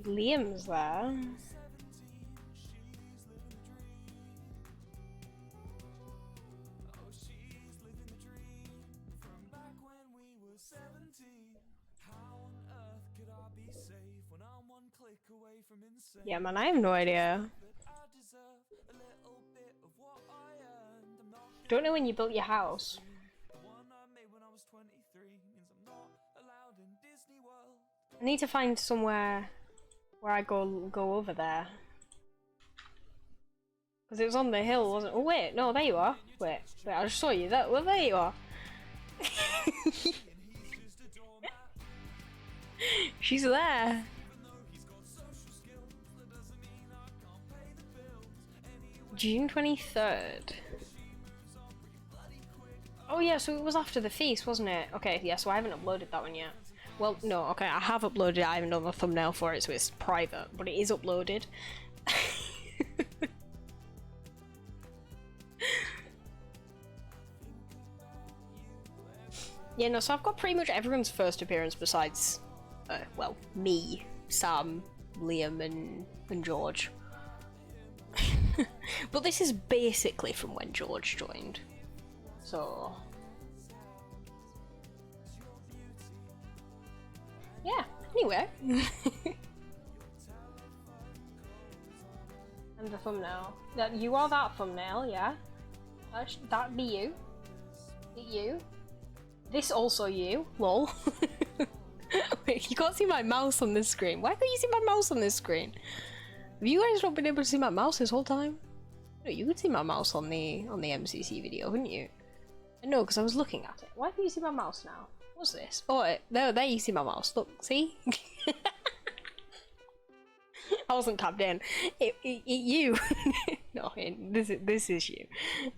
Liam's there. Yeah, man, I have no idea. Don't know when you built your house. I need to find somewhere where I go over there. Because it was on the hill, wasn't it? Oh wait, no, there you are. Wait, I just saw you. Well, there you are. She's there. June 23rd. Oh yeah, so it was after the feast, wasn't it? Okay, yeah, so I haven't uploaded that one yet. Well, no, okay, I have uploaded it, I haven't done the thumbnail for it, so it's private, but it is uploaded. Yeah, no, so I've got pretty much everyone's first appearance besides, well, me, Sam, Liam, and George. But this is basically from when George joined, so... yeah, anyway. And the thumbnail. That you are that thumbnail, yeah? That be you. You. This also you. Lol. Wait, you can't see my mouse on this screen. Why can't you see my mouse on this screen? Have you guys not been able to see my mouse this whole time? No, you could see my mouse on the MCC video, couldn't you? No, because I was looking at it. Why can you see my mouse now? What's this? Oh, there you see my mouse. Look, see? I wasn't tapped in. You. No, this is you.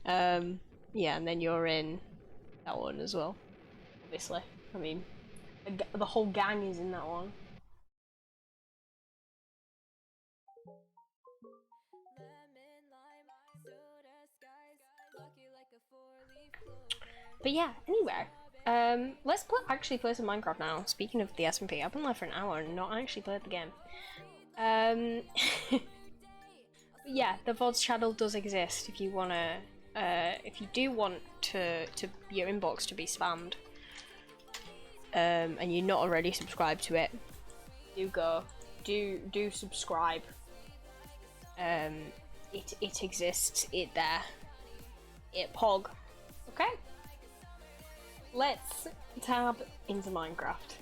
Yeah, and then you're in that one as well. Obviously. I mean, the whole gang is in that one. But yeah, anyway, let's actually play some Minecraft now. Speaking of the SMP, I've been live for an hour and not actually played the game. Yeah, the VODs channel does exist if you wanna if you do want to your inbox to be spammed, and you're not already subscribed to it, do subscribe. It exists, it there, it pog. Okay, let's tab into Minecraft.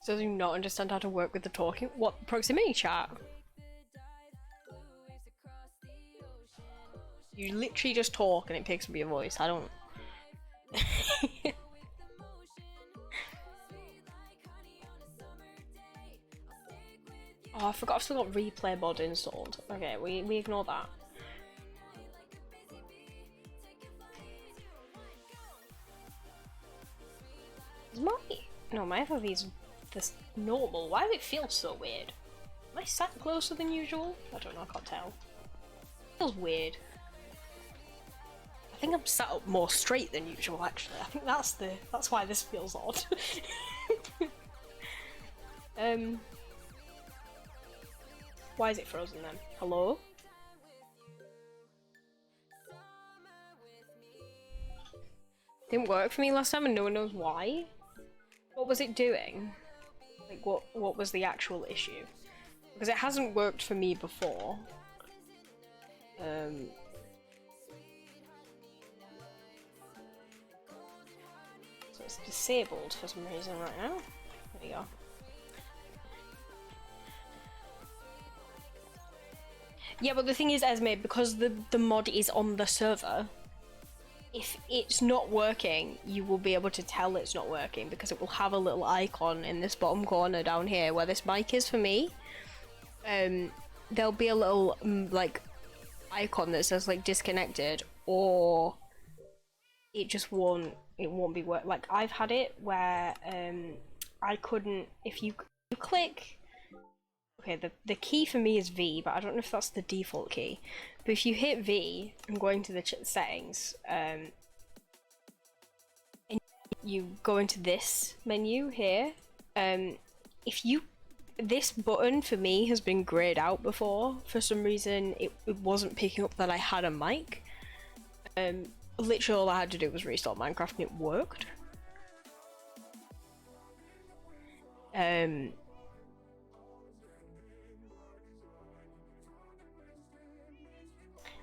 So do you not understand how to work with the talking? What, proximity chat? You literally just talk and it picks up your voice. I don't. Oh, I forgot. I've still got replay mod installed. Okay, we ignore that. Is my FOV is this normal. Why does it feel so weird? Am I sat closer than usual? I don't know. I can't tell. It feels weird. I think I'm sat up more straight than usual. Actually, I think that's why this feels odd. Why is it frozen then? Hello? Didn't work for me last time and no one knows why? What was it doing? Like what was the actual issue? Because it hasn't worked for me before. So it's disabled for some reason right now. There you go. Yeah, but the thing is, Esme, because the mod is on the server, if it's not working, you will be able to tell it's not working because it will have a little icon in this bottom corner down here where this mic is for me. There'll be a little like icon that says like disconnected, or it just won't be work. Like I've had it where I couldn't, if you click. Okay, the key for me is V, but I don't know if that's the default key. But if you hit V and go into the settings, and you go into this menu here, this button for me has been grayed out before. For some reason, it wasn't picking up that I had a mic. Literally all I had to do was restart Minecraft and it worked.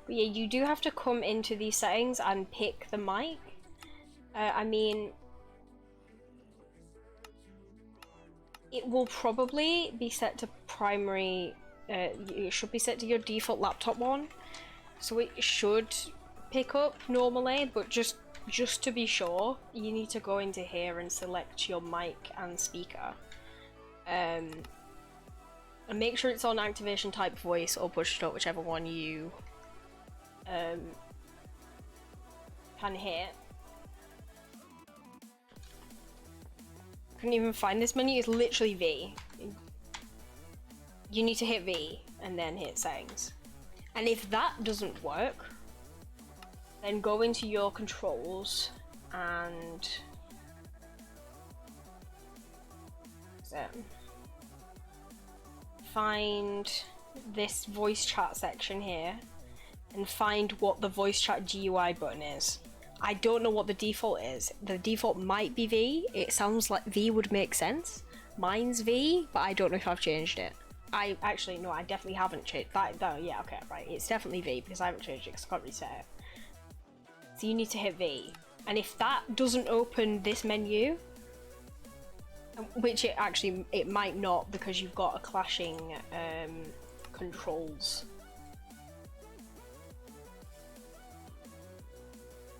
But yeah, you do have to come into these settings and pick the mic. I mean, it will probably be set to primary, it should be set to your default laptop one. So it should pick up normally, but just to be sure, you need to go into here and select your mic and speaker. And make sure it's on activation type voice or push to talk, whichever one you can hit. Couldn't even find this menu. It's literally V. You need to hit V and then hit settings. And if that doesn't work, then go into your controls and find this voice chat section here and find what the voice chat GUI button is. I don't know what the default is. The default might be V. It sounds like V would make sense. Mine's V, but I don't know if I've changed it. I definitely haven't changed that. Yeah, okay, right. It's definitely V because I haven't changed it because I can't reset it. So you need to hit V. And if that doesn't open this menu, which it might not because you've got a clashing controls.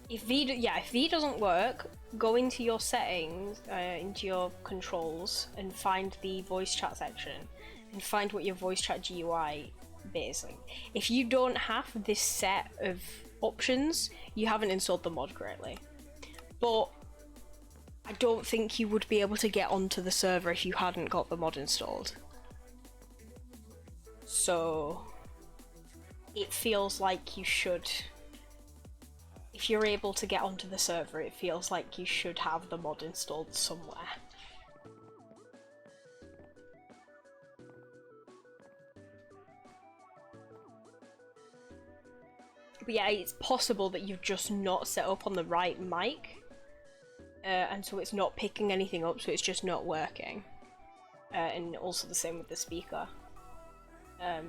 If V doesn't work, go into your settings, into your controls, and find the voice chat section, and find what your voice chat GUI bit is like. If you don't have this set of options, you haven't installed the mod correctly. But I don't think you would be able to get onto the server if you hadn't got the mod installed. So it feels like you should. if you're able to get onto the server, it feels like you should have the mod installed somewhere. But yeah, it's possible that you've just not set up on the right mic, and so it's not picking anything up, so it's just not working. And also the same with the speaker.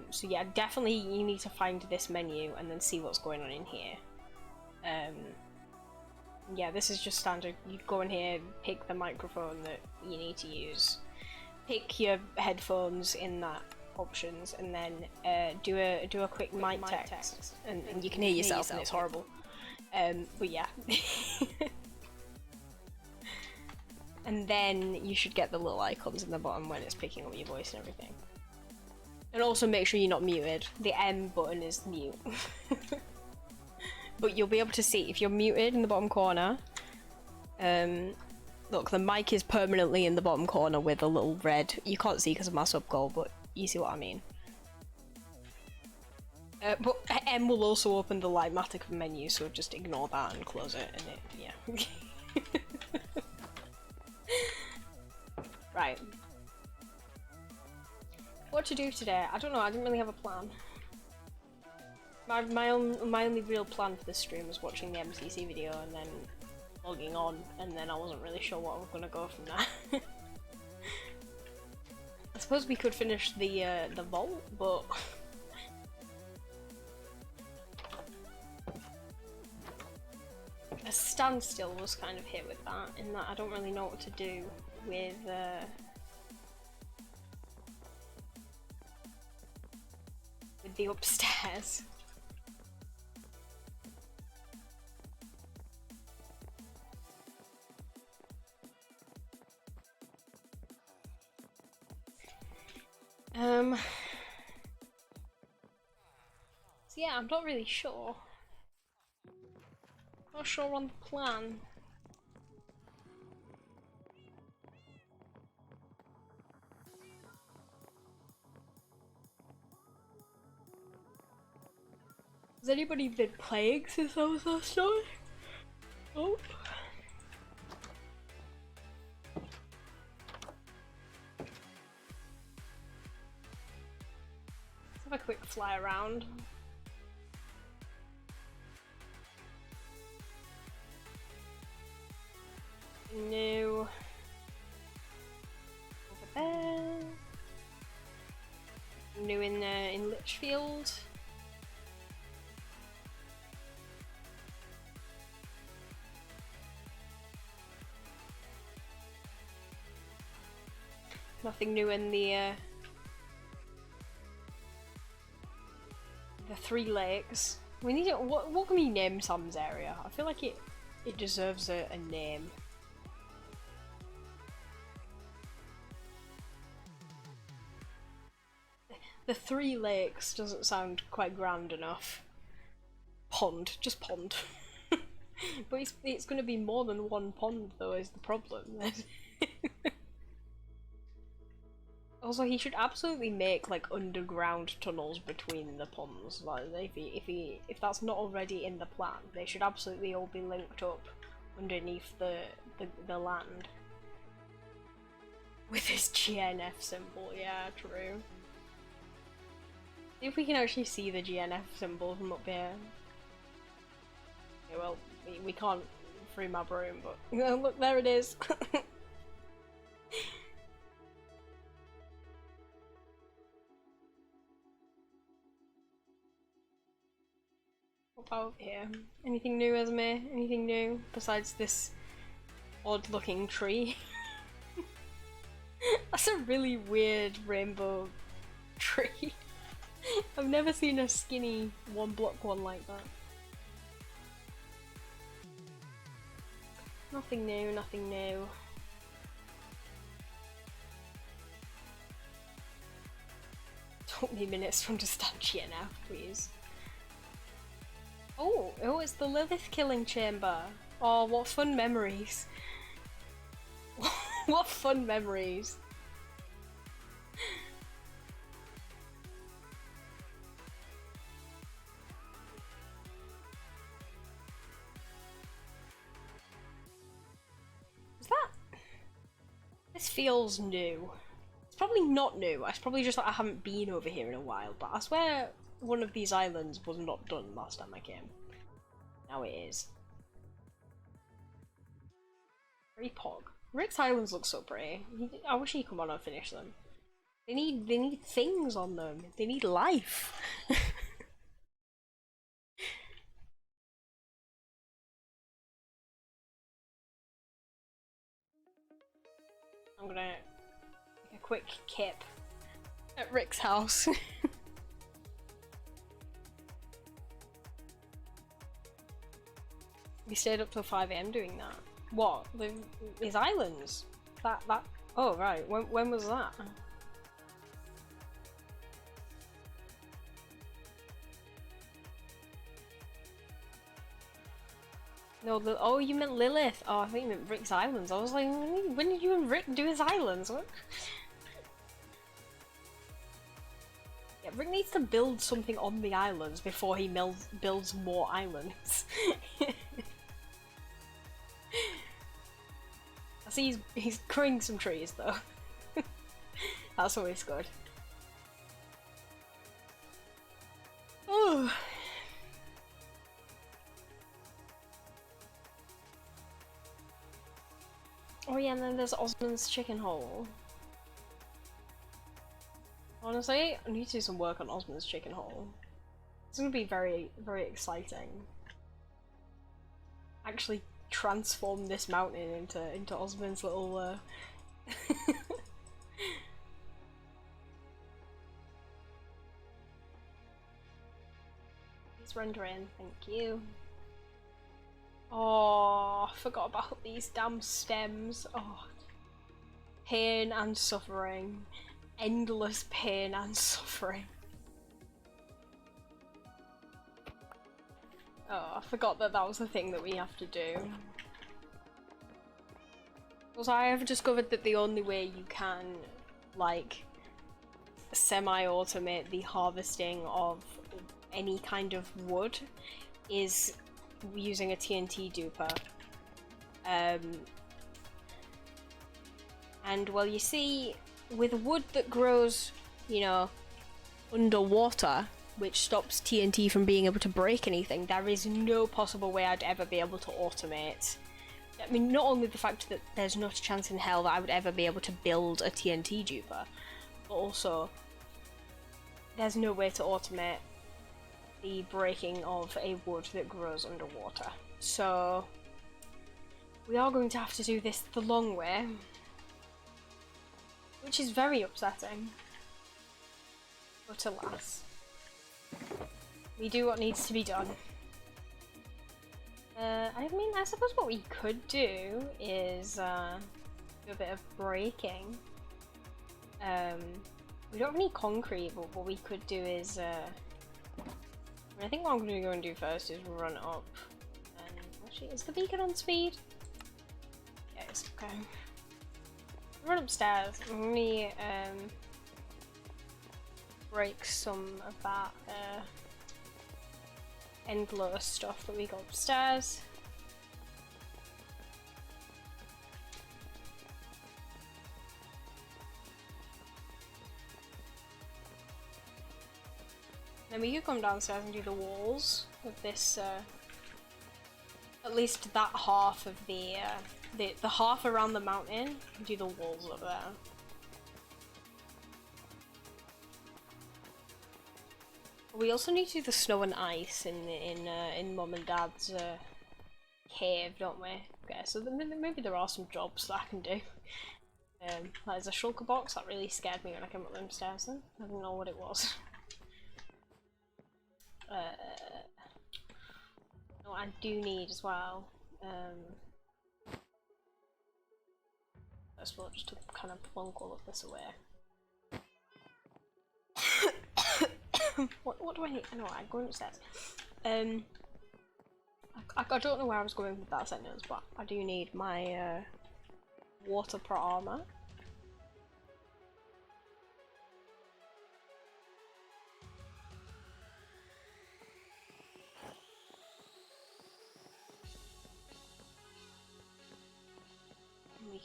So yeah, definitely you need to find this menu and then see what's going on in here. Yeah, this is just standard. You go in here, pick the microphone that you need to use, pick your headphones in that options, and then do a quick mic text, and you can hear yourself, and it's horrible. But yeah. And then you should get the little icons in the bottom when it's picking up your voice and everything. And also make sure you're not muted. The M button is mute. But you'll be able to see if you're muted in the bottom corner. Look, the mic is permanently in the bottom corner with a little red. You can't see because of my sub goal, but you see what I mean. But M will also open the Lightmatic menu, so just ignore that and close it, and yeah. Right. What to do today? I don't know, I didn't really have a plan. My only real plan for this stream was watching the MCC video and then logging on, and then I wasn't really sure what I was gonna go from there. I suppose we could finish the vault, but a standstill was kind of hit with that, in that I don't really know what to do with the upstairs. So yeah, I'm not really sure. Not sure on the plan. Has anybody been playing since I was last on? Oh. Let's have a quick fly around. No. Over there. New in Litchfield. Nothing new in the Three Lakes. We need to, what can we name Sam's area? I feel like it deserves a name. The Three Lakes doesn't sound quite grand enough. Pond, just pond. But it's going to be more than one pond though, is the problem. Also, he should absolutely make like underground tunnels between the ponds. Like if that's not already in the plan, they should absolutely all be linked up underneath the land. With his GNF symbol, yeah, true. See if we can actually see the GNF symbol from up here. Okay, well, we can't through my broom, but look, there it is. What about here? Anything new, Esme? Anything new besides this odd-looking tree? That's a really weird rainbow tree. I've never seen a skinny one-block one like that. Nothing new, nothing new. Took me minutes to understand GNF, please. Oh, it's the Lilith killing chamber. Oh, what fun memories. What fun memories. This feels new. It's probably not new. It's probably just that I haven't been over here in a while, but I swear one of these islands was not done last time I came. Now it is. Very pog. Rick's Islands look so pretty. I wish he'd come on and finish them. They need things on them. They need life. I'm gonna make a quick kip at Rick's house. We stayed up till 5 AM doing that. What? His islands? That. Oh, right. When was that? No, oh, you meant Lilith. Oh, I think you meant Rick's Islands. I was like, when did you and Rick do his islands? What? Yeah, Rick needs to build something on the islands before he builds more islands. I see he's growing some trees though. That's always good. Oh. Oh yeah, and then there's Osmond's chicken hole. Honestly, I need to do some work on Osmond's chicken hole. It's gonna be very, very exciting. Actually transform this mountain into Osmond's little He's rendering, thank you. Oh, I forgot about these damn stems. Oh, pain and suffering. Endless pain and suffering. Oh, I forgot that was the thing that we have to do. Because I have discovered that the only way you can, like, semi-automate the harvesting of any kind of wood is using a TNT duper. And well, you see, with wood that grows, you know, underwater, which stops TNT from being able to break anything, there is no possible way I'd ever be able to automate. I mean, not only the fact that there's not a chance in hell that I would ever be able to build a TNT duper, but also there's no way to automate the breaking of a wood that grows underwater. So we are going to have to do this the long way, which is very upsetting. But alas, we do what needs to be done. I mean, I suppose what we could do is do a bit of breaking. We don't have any concrete, but what we could do is I think what I'm going to go and do first is run up. And actually, is the beacon on speed? Yeah, it's okay. Run upstairs. I'm going to break some of that end glow stuff that we got upstairs. Then we could come downstairs and do the walls of this, at least that half of the half around the mountain, do the walls up there. We also need to do the snow and ice in Mum and Dad's cave, don't we? Okay, so maybe there are some jobs that I can do. There's a shulker box that really scared me when I came up them stairs. Then I didn't know what it was. What I do need as well. First of all, just to kind of plunk all of this away. What do I need? No, I'm going upstairs. I don't know where I was going with that sentence, but I do need my water pro armor.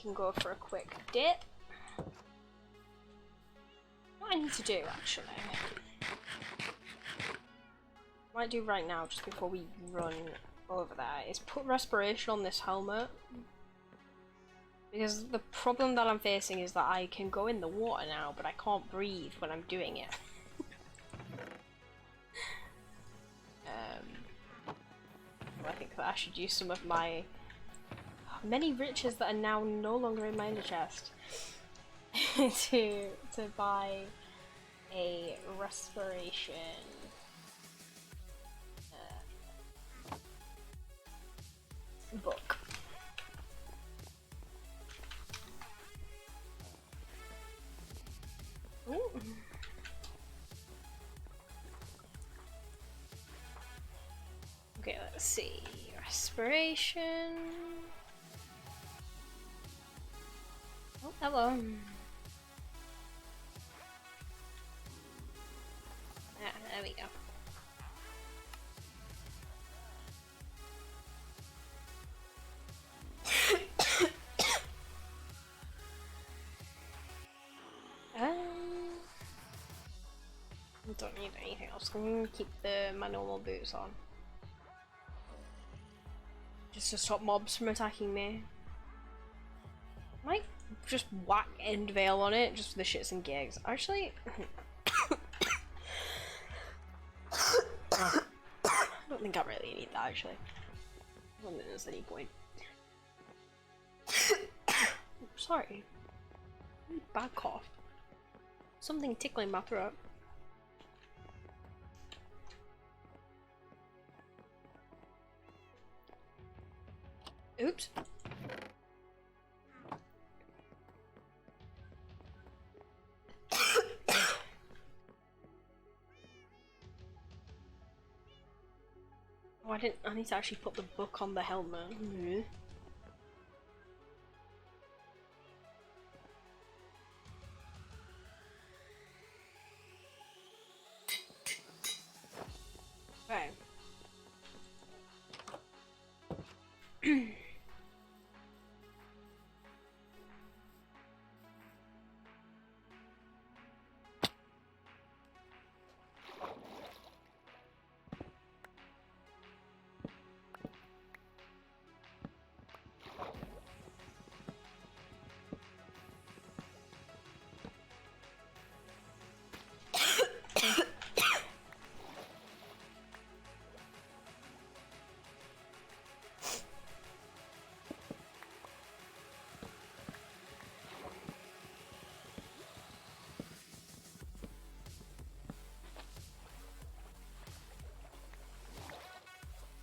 can go for a quick dip. What I need to do actually, might do right now just before we run over there, is put respiration on this helmet. Because the problem that I'm facing is that I can go in the water now, but I can't breathe when I'm doing it. I think that I should use some of my many riches that are now no longer in my inner chest to buy a respiration book. Ooh. Okay, let's see. Respiration. Oh, hello. Ah, there we go. Don't need anything else. I'm gonna keep my normal boots on. Just to stop mobs from attacking me. Might just whack End Veil on it just for the shits and gigs. Actually, I don't think I really need that actually. I don't think there's any point. Sorry. Bad cough. Something tickling my throat. Oops. Oh, I need to actually put the book on the helmet. Mm-hmm. Okay.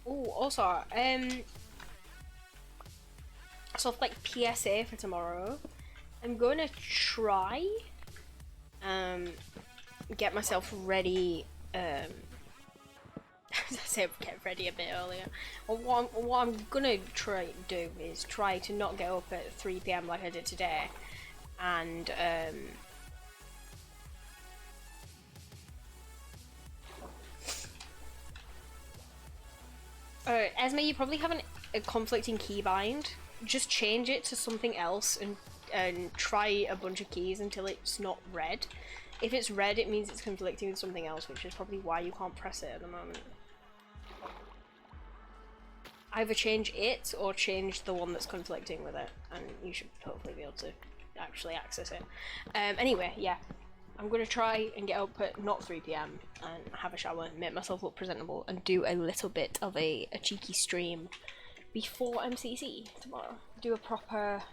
Oh, also, so like PSA for tomorrow, I'm gonna try, get myself ready, I said get ready a bit earlier. Well, what I'm gonna try to do is try to not get up at 3 PM like I did today, and, Esme, you probably have a conflicting keybind. Just change it to something else and try a bunch of keys until it's not red. If it's red, it means it's conflicting with something else, which is probably why you can't press it at the moment. Either change it or change the one that's conflicting with it, and you should hopefully be able to actually access it. Anyway, yeah. I'm gonna try and get up at not 3 PM and have a shower, make myself look presentable, and do a little bit of a cheeky stream before MCC tomorrow. Do a proper,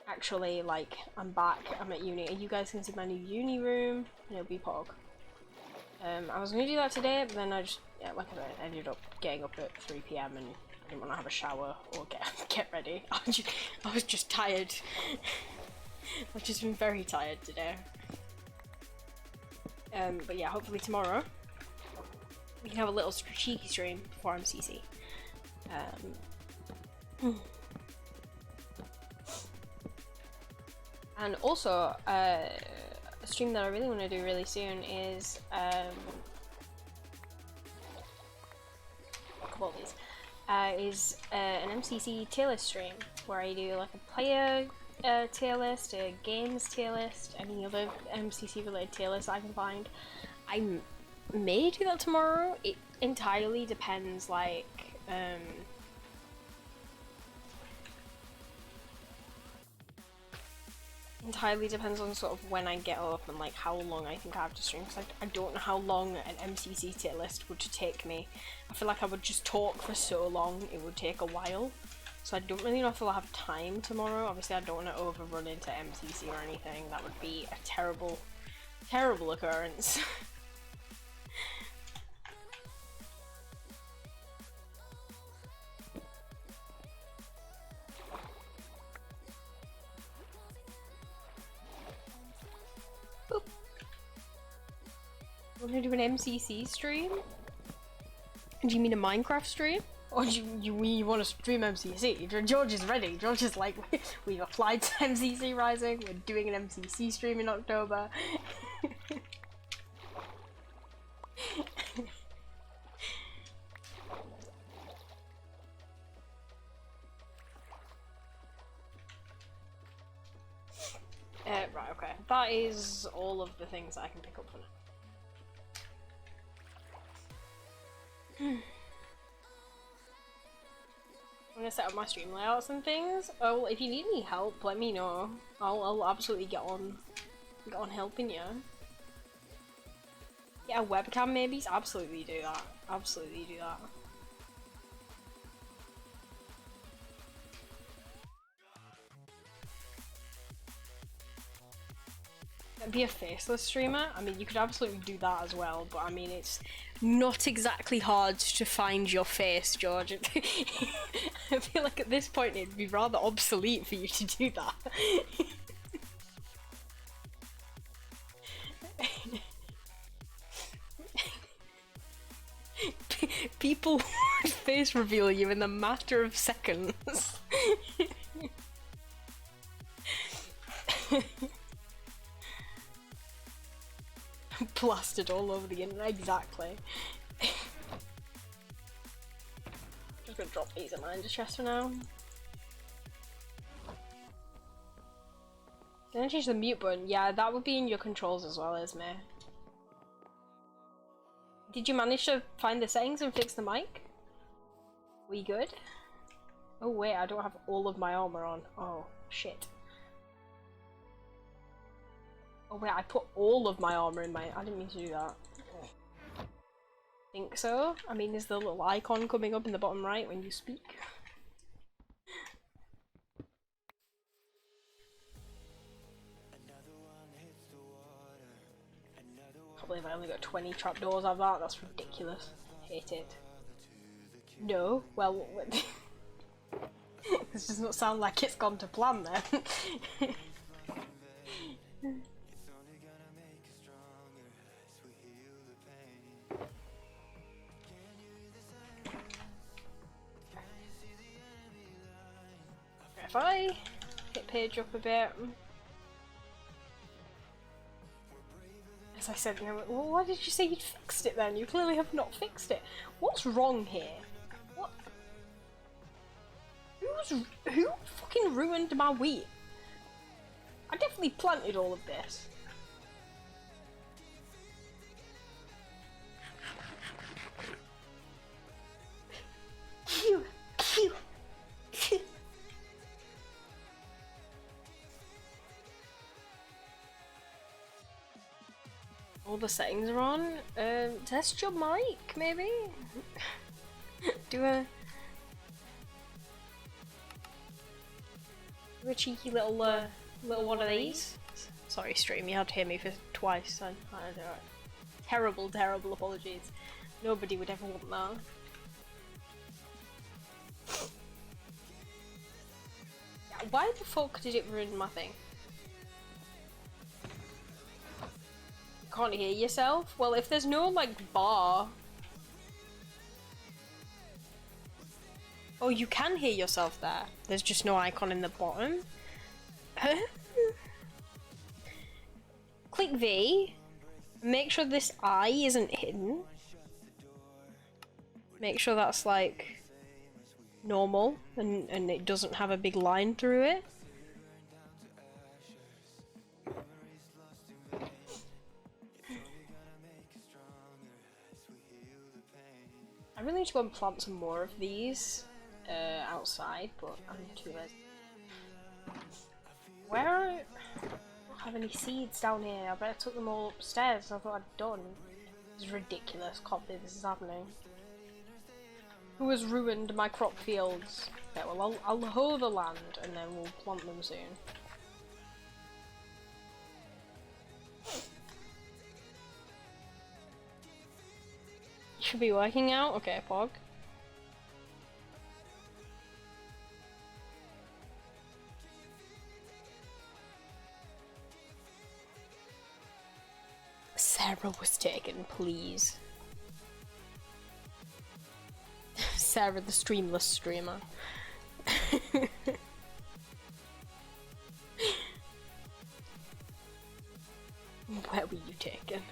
actually, like, I'm back, I'm at uni. You guys can see my new uni room, and it'll be Pog. I was gonna do that today, but then I just, yeah, like I said, ended up getting up at 3 PM and I didn't want to have a shower or get ready. I was just tired. I've just been very tired today. But yeah, hopefully tomorrow we can have a little cheeky stream before MCC. And also, a stream that I really want to do really soon is a couple of these. Is an MCC tier list stream. where I do like a player tier list, a games tier list, any other MCC related tier list I can find. I may do that tomorrow. It entirely depends, like, entirely depends on sort of when I get up and like how long I think I have to stream, because I don't know how long an MCC tier list would take me. I feel like I would just talk for so long, it would take a while. So I don't really know if I'll have time tomorrow. Obviously I don't want to overrun into MCC or anything. That would be a terrible, terrible occurrence. Want to do an MCC stream? Do you mean a Minecraft stream? Or do you want to stream MCC? George is ready. George is like, we've applied to MCC Rising, we're doing an MCC stream in October. Right, okay. That is all of the things I can pick up for now. I'm gonna set up my stream layouts and things. Oh, well, if you need any help, let me know. I'll absolutely get on helping you. Yeah, webcam maybe? Absolutely do that. Absolutely do that. Be a faceless streamer. I mean, you could absolutely do that as well, but I mean, it's not exactly hard to find your face, George. I feel like at this point it'd be rather obsolete for you to do that. People would face reveal you in a matter of seconds. Plastered all over the internet, exactly. Just gonna drop these in my chest for now. Then change the mute button. Yeah, that would be in your controls as well, Esme. Did you manage to find the settings and fix the mic? We good? Oh wait, I don't have all of my armor on. Oh, shit. Oh wait, I put all of my armor in my... I didn't mean to do that. Think so? I mean, is the little icon coming up in the bottom right when you speak? Can't believe I only got 20 trapdoors out of that. That's ridiculous. Hate it. No? Well, this does not sound like it's gone to plan then. If I hit page up a bit, as I said, well, why did you say you'd fixed it then? You clearly have not fixed it. What's wrong here? What? Who fucking ruined my wheat? I definitely planted all of this. Phew, phew, phew. All the settings are on. Test your mic, maybe? do a cheeky little one of these. Sorry, stream, you had to hear me for twice. I don't know. Terrible, terrible apologies. Nobody would ever want that. Yeah, why the fuck did it ruin my thing? Can't hear yourself? Well, if there's no like bar. Oh, you can hear yourself there. There's just no icon in the bottom. Click V. Make sure this eye isn't hidden. Make sure that's like normal and it doesn't have a big line through it. I really need to go and plant some more of these outside, but I'm too lazy. Where? I don't have any seeds down here. I bet I took them all upstairs. I thought I'd done. This is ridiculous. Can't believe this is happening. Who has ruined my crop fields? Okay, well I'll hoe the land and then we'll plant them soon. You should be working out? Okay, Pog. Sarah was taken, please. Sarah the streamless streamer. Where were you taken?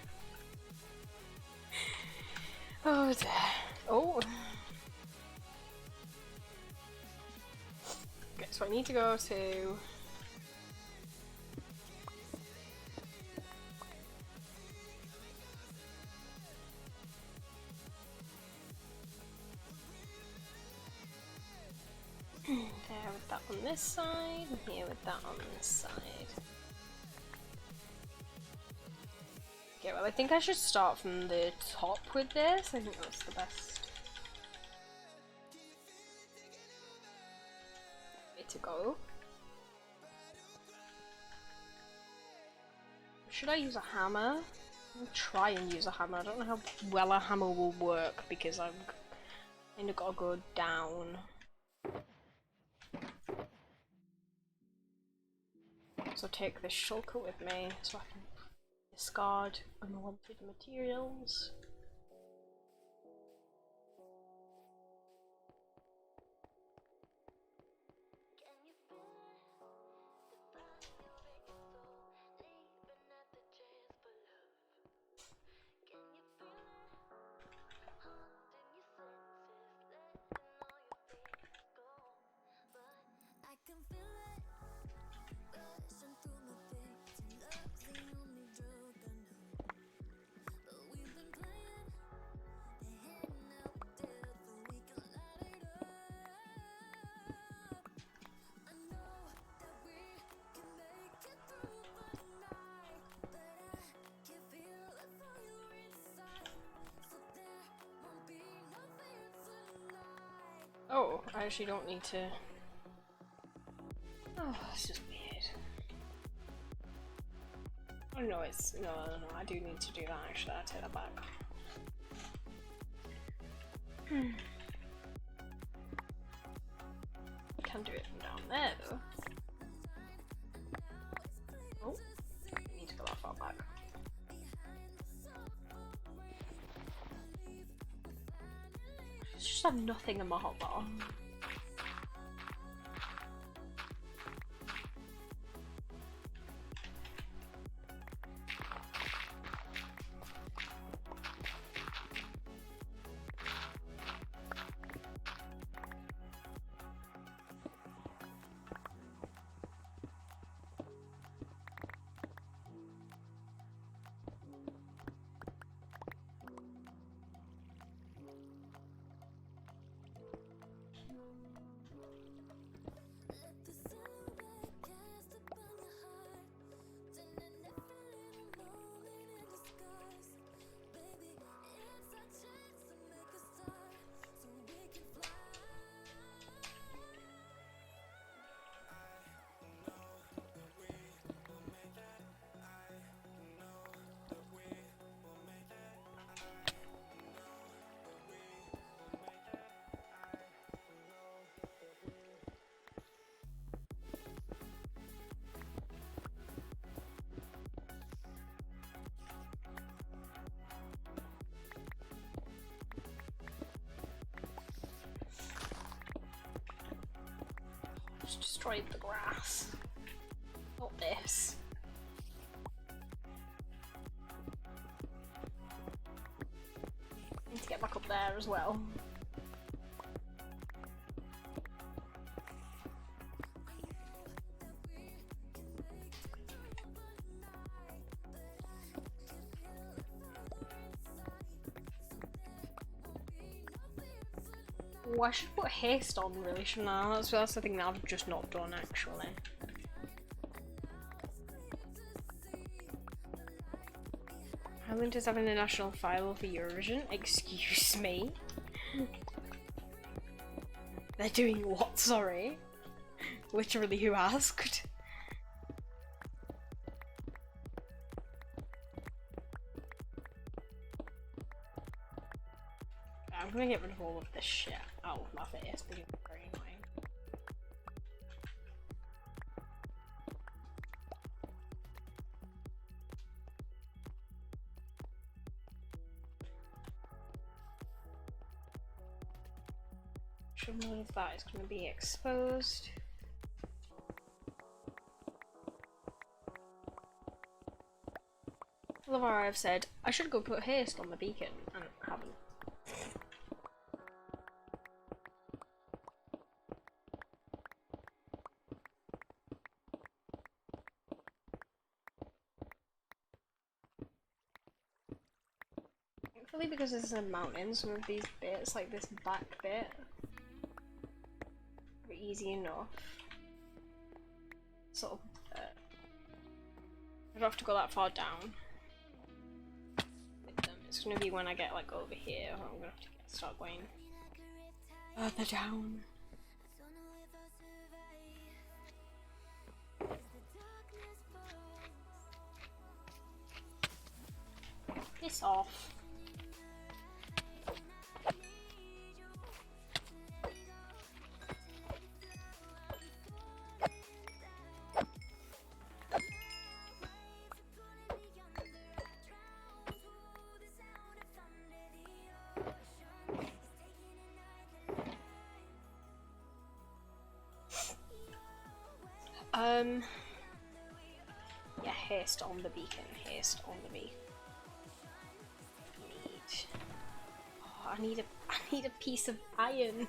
Oh dear. Oh. Okay, so I need to go to... there with that on this side, and here with that on this side. Okay, well I think I should start from the top with this. I think that's the best way to go. Should I use a hammer? I'll try and use a hammer. I don't know how well a hammer will work because I've kind of got to go down. So take this shulker with me so I can discard unwanted materials. Oh, I actually don't need to... Oh, it's just weird. Oh no, it's... No, I do need to do that actually, I take that back. Can't do it from down there though. Oh, I need to go that far back. I just have nothing in my hotbar. Just destroyed the grass. Not this. Need to get back up there as well. Oh, I should put haste on, really, shouldn't I? That's the thing that I've just not done, actually. Ireland is having a national final for Eurovision? Excuse me? They're doing what, sorry? Literally, who asked? I'm gonna get rid of all of this shit out of my face because it's very annoying. Should move that is gonna be exposed. Lavar, I've said I should go put haste on the beacon and haven't. Thankfully, because this is a mountain, some of these bits, like this back bit, are easy enough. Sort of, I don't have to go that far down with them. It's gonna be when I get like over here, I'm gonna have to start going further down. Piss off. Yeah, haste on the beacon, haste on the beacon. I need a piece of iron.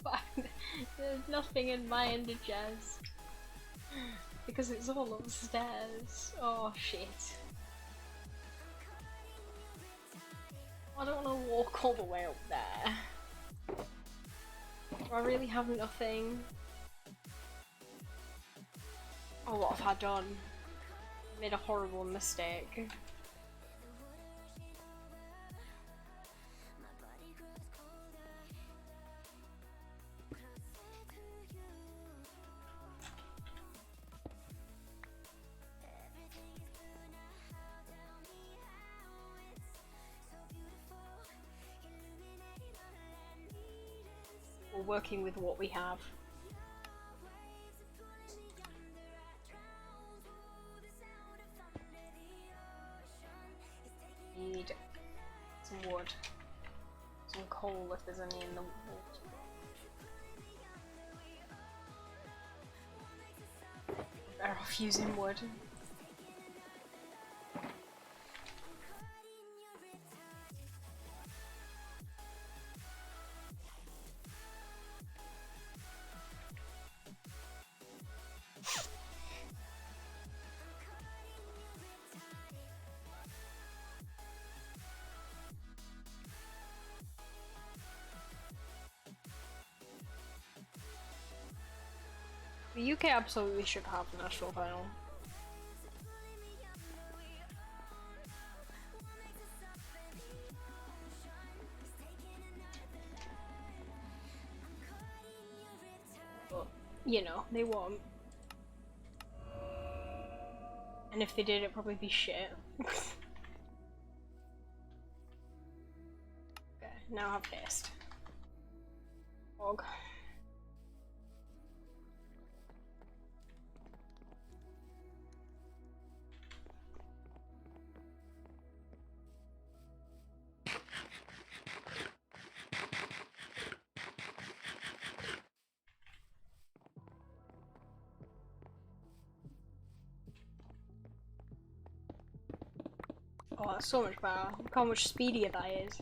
But there's nothing in my ender chest. Because it's all upstairs. Oh shit. I don't want to walk all the way up there. Do I really have nothing? Oh, what have I done? Made a horrible mistake. We're working with what we have. Need some wood, some coal if there's any in the water. Better off using wood. The UK absolutely should have a national final. But, you know, they won't. And if they did, it'd probably be shit. Okay, now I have haste. Og. Oh, that's so much better. Look how much speedier that is.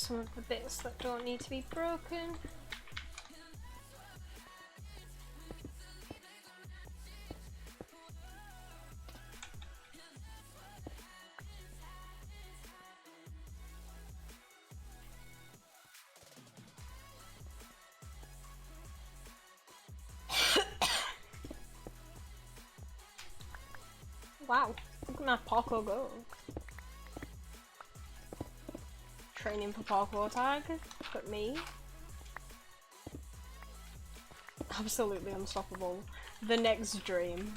some of the bits that don't need to be broken. Wow, look at my parkour go. Training for parkour tag, look at me. Absolutely unstoppable. The next dream.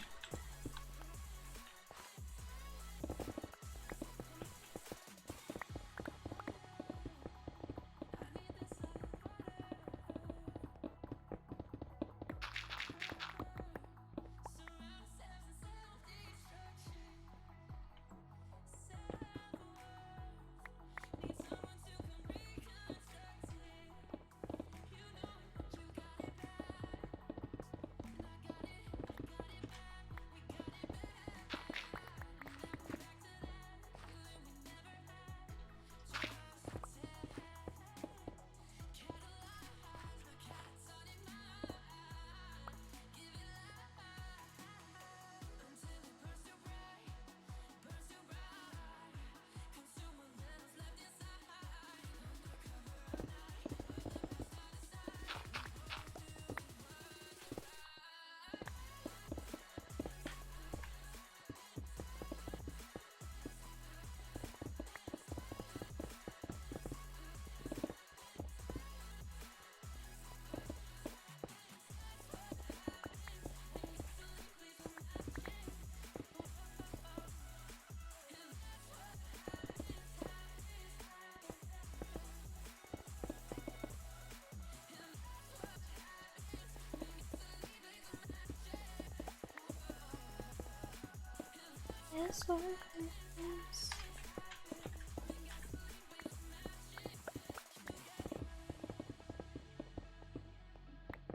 Yes, Lord. Yes.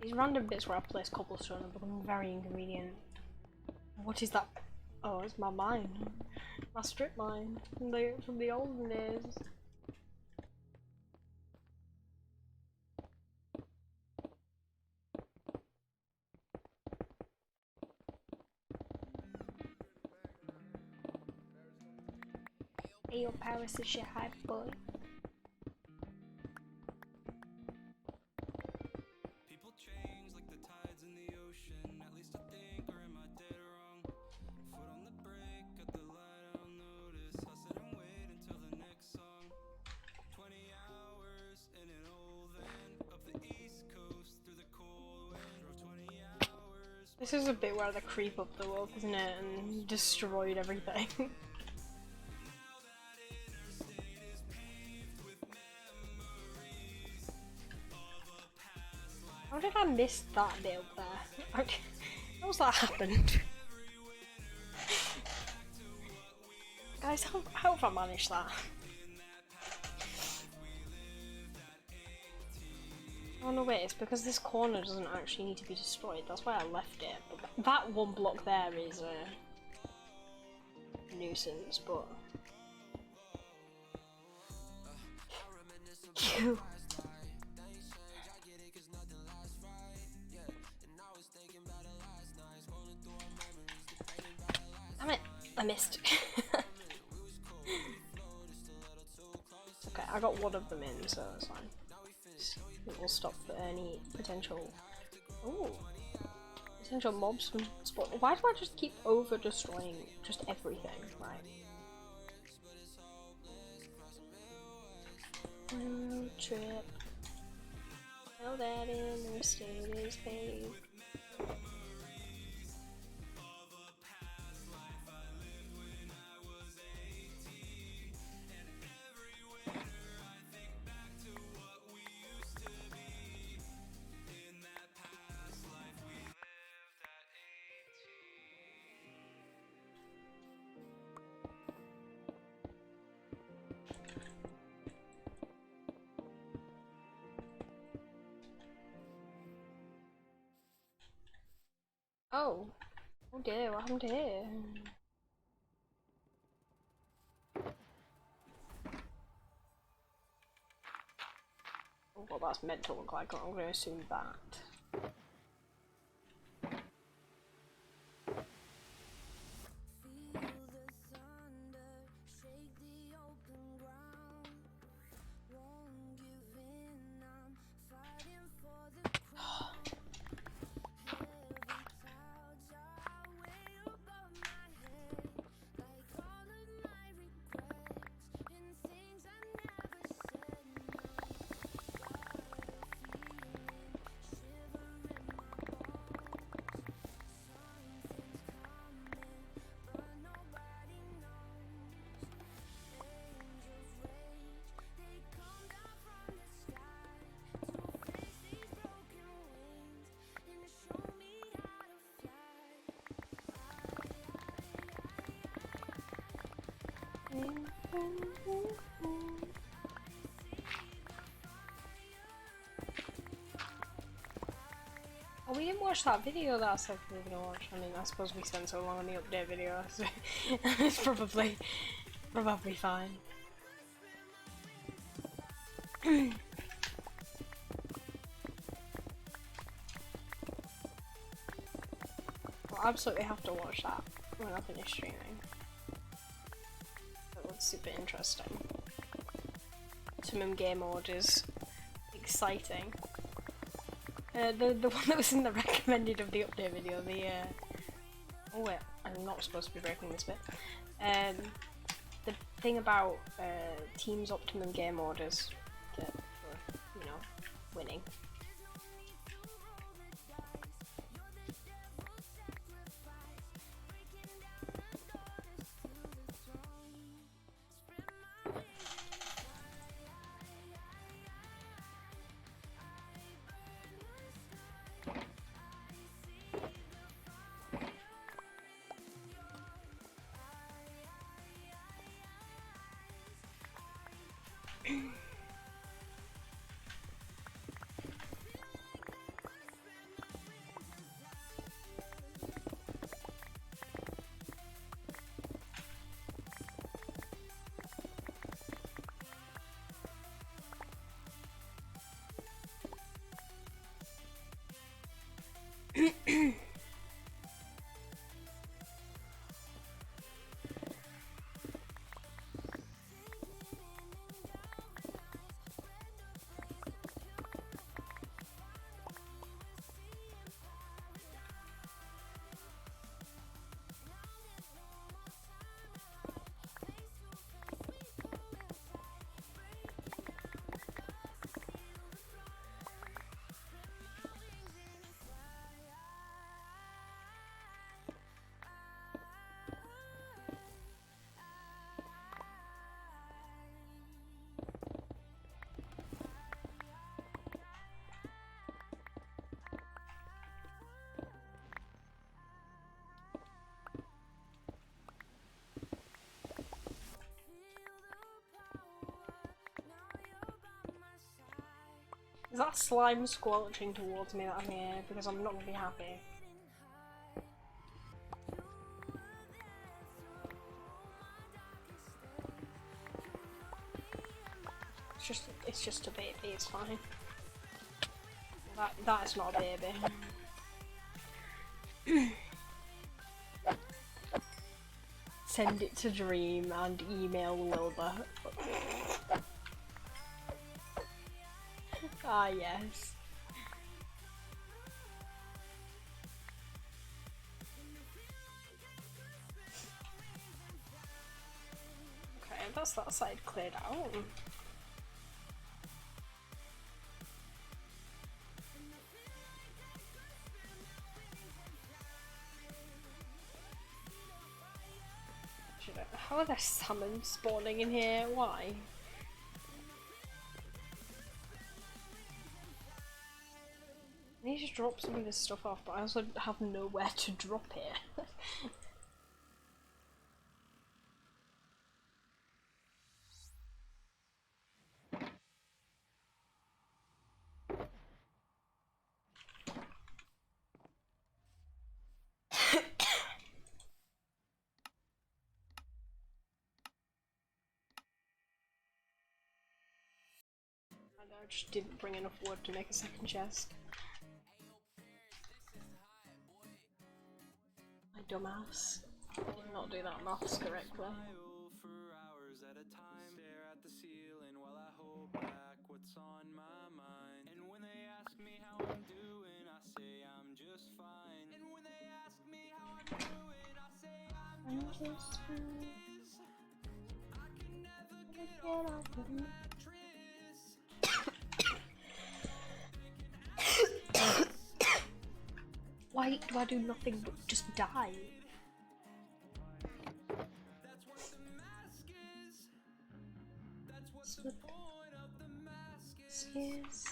These random bits where I place cobblestone are becoming very inconvenient. What is that? Oh, it's my mine. My strip mine from the olden days. Hey, yo, Paris is your hype boy. People change like the tides in the ocean. At least I think, or am I dead wrong? Foot on the brake, at the light I'll notice. I sit and wait until the next song. 20 hours in an old van up the east coast through the cold wind. Drove 20 hours. This is a bit where they creep up the wall, isn't it, and destroyed everything. How did I miss that bit up there? How was that happened? Guys, how have I managed that? Oh no wait, it's because this corner doesn't actually need to be destroyed, that's why I left it. But that one block there is a nuisance, but... Phew. Damn it, I missed. Okay, I got one of them in, so it's fine. It will stop any potential mobs from spawning. Why do I just keep over destroying just everything? Right. Road trip. Now that in the state is paved. Oh. Oh dear, what happened here? what that's meant to look like. I'm going to assume that. Oh, we didn't watch that video that I said we were gonna watch. I mean, I suppose we spent so long on the update video, so it's probably fine. I'll absolutely have to watch that when I finish streaming. That looks super interesting. Optimum game orders. Exciting. The one that was in the recommended of the update video, oh wait, I'm not supposed to be breaking this bit. The thing about teams' optimum game orders for, you know, winning. Is that slime squelching towards me that I'm here? Because I'm not gonna be happy. It's just a baby, it's fine. That is not a baby. Send it to Dream and email Wilbur. Ah, yes. Okay, that's that side cleared out. How are there salmon spawning in here? Why? I need to drop some of this stuff off, but I also have nowhere to drop it. I just didn't bring enough wood to make a second chest. My dumbass. Did not do that maths correctly. For hours at a time, stare at the ceiling while I hold back what's on my mind. And when they ask me how I'm doing, I say I'm just fine. And when they ask me how I'm doing, I say I'm just fine. I can never get off the mattress. Why do I do nothing but just die? That's what the mask is. That's what the point of the mask is.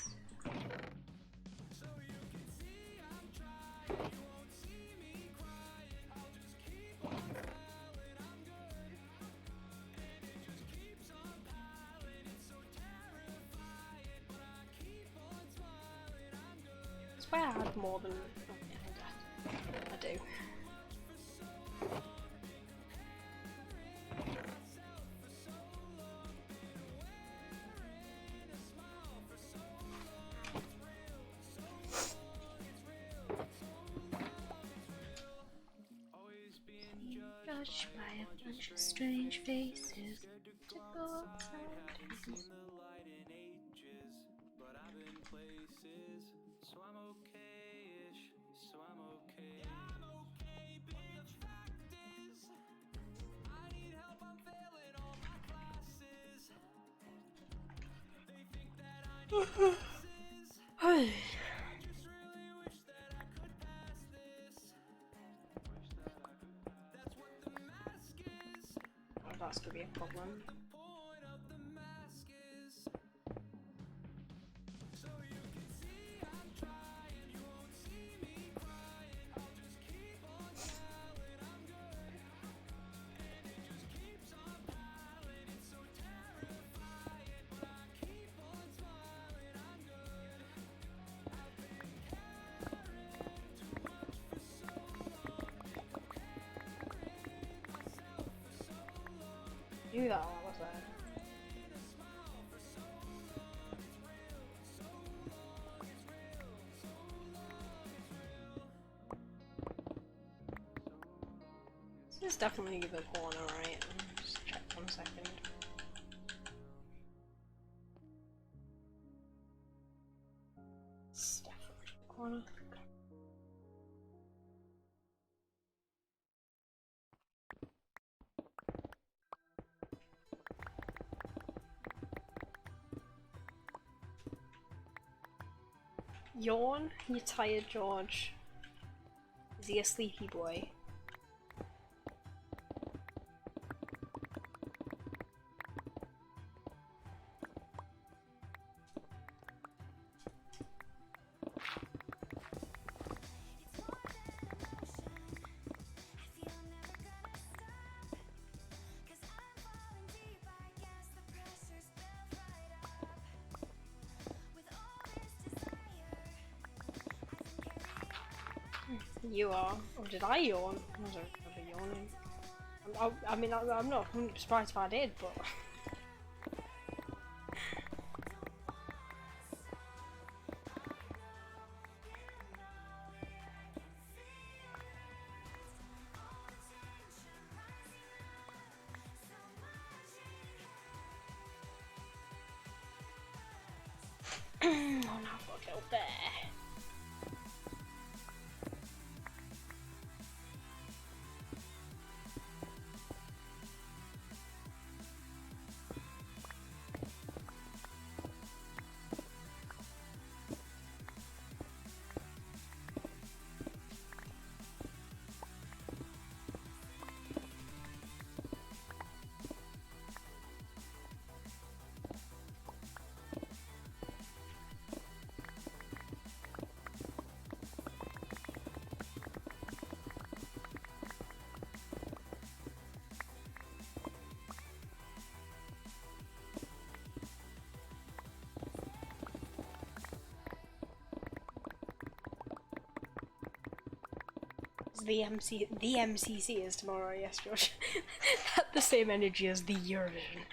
So you can see I'm trying. You won't see me crying. I'll just keep on smiling. I'm good. And it just keeps on piling. It's so terrifying. But I keep on smiling. I'm good. I swear I had more than I do. Judged by a bunch of strange faces to go outside. But I've been places, so I'm okay-ish, so I'm okay. Yeah, I'm okay, but the fact is, I need help, I'm failing all my classes. They think that I need glasses. I just really wish that I could pass this. Wish that I could pass. That's what the mask is. Oh, that's gonna be a problem. The point of the mask is. So you can see I'm trying, you won't see me crying. I'll just keep on smiling, I'm good. And it just keeps on piling, it's so terrifying. But I keep on smiling, I'm good. I've been caring too much for so long. Been comparing myself for so long. Do that while I was there. Been a smile for so long, it's real. So long, it's real. So long, it's real. This is definitely the corner, right? Just check 1 second. It's definitely the corner. Yawn? You tired, George? Is he a sleepy boy? You are. Or did I yawn? I don't remember yawning. I mean, I'm not surprised if I did, but... Oh, now I've got to go there. The MCC is tomorrow, yes, Josh. Had the same energy as the Eurovision.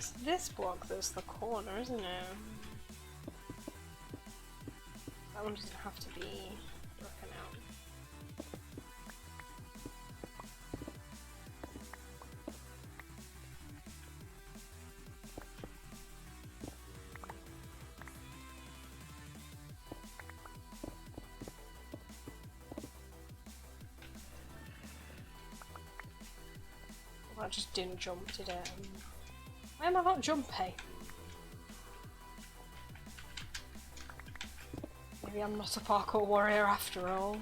It's this block that's the corner, isn't it? That one doesn't have to be broken out. Well, I just didn't jump, did it? Why am I not jumping? Maybe I'm not a parkour warrior after all.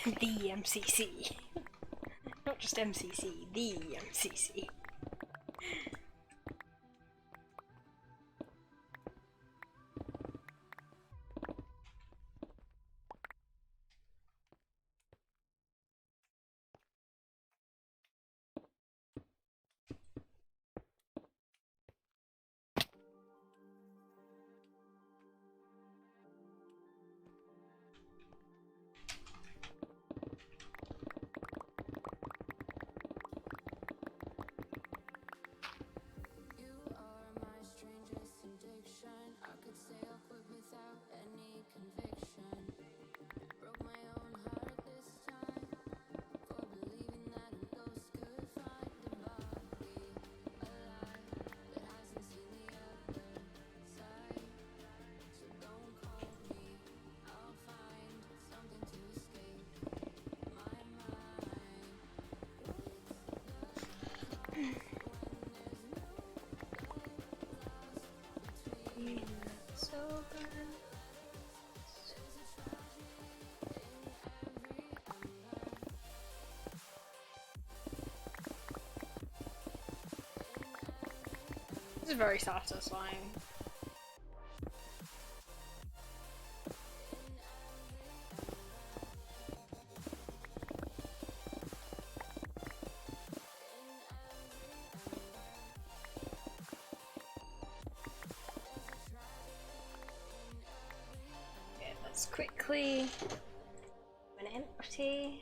The MCC. Not just MCC, the MCC. This is very satisfying. Okay, let's quickly an empty.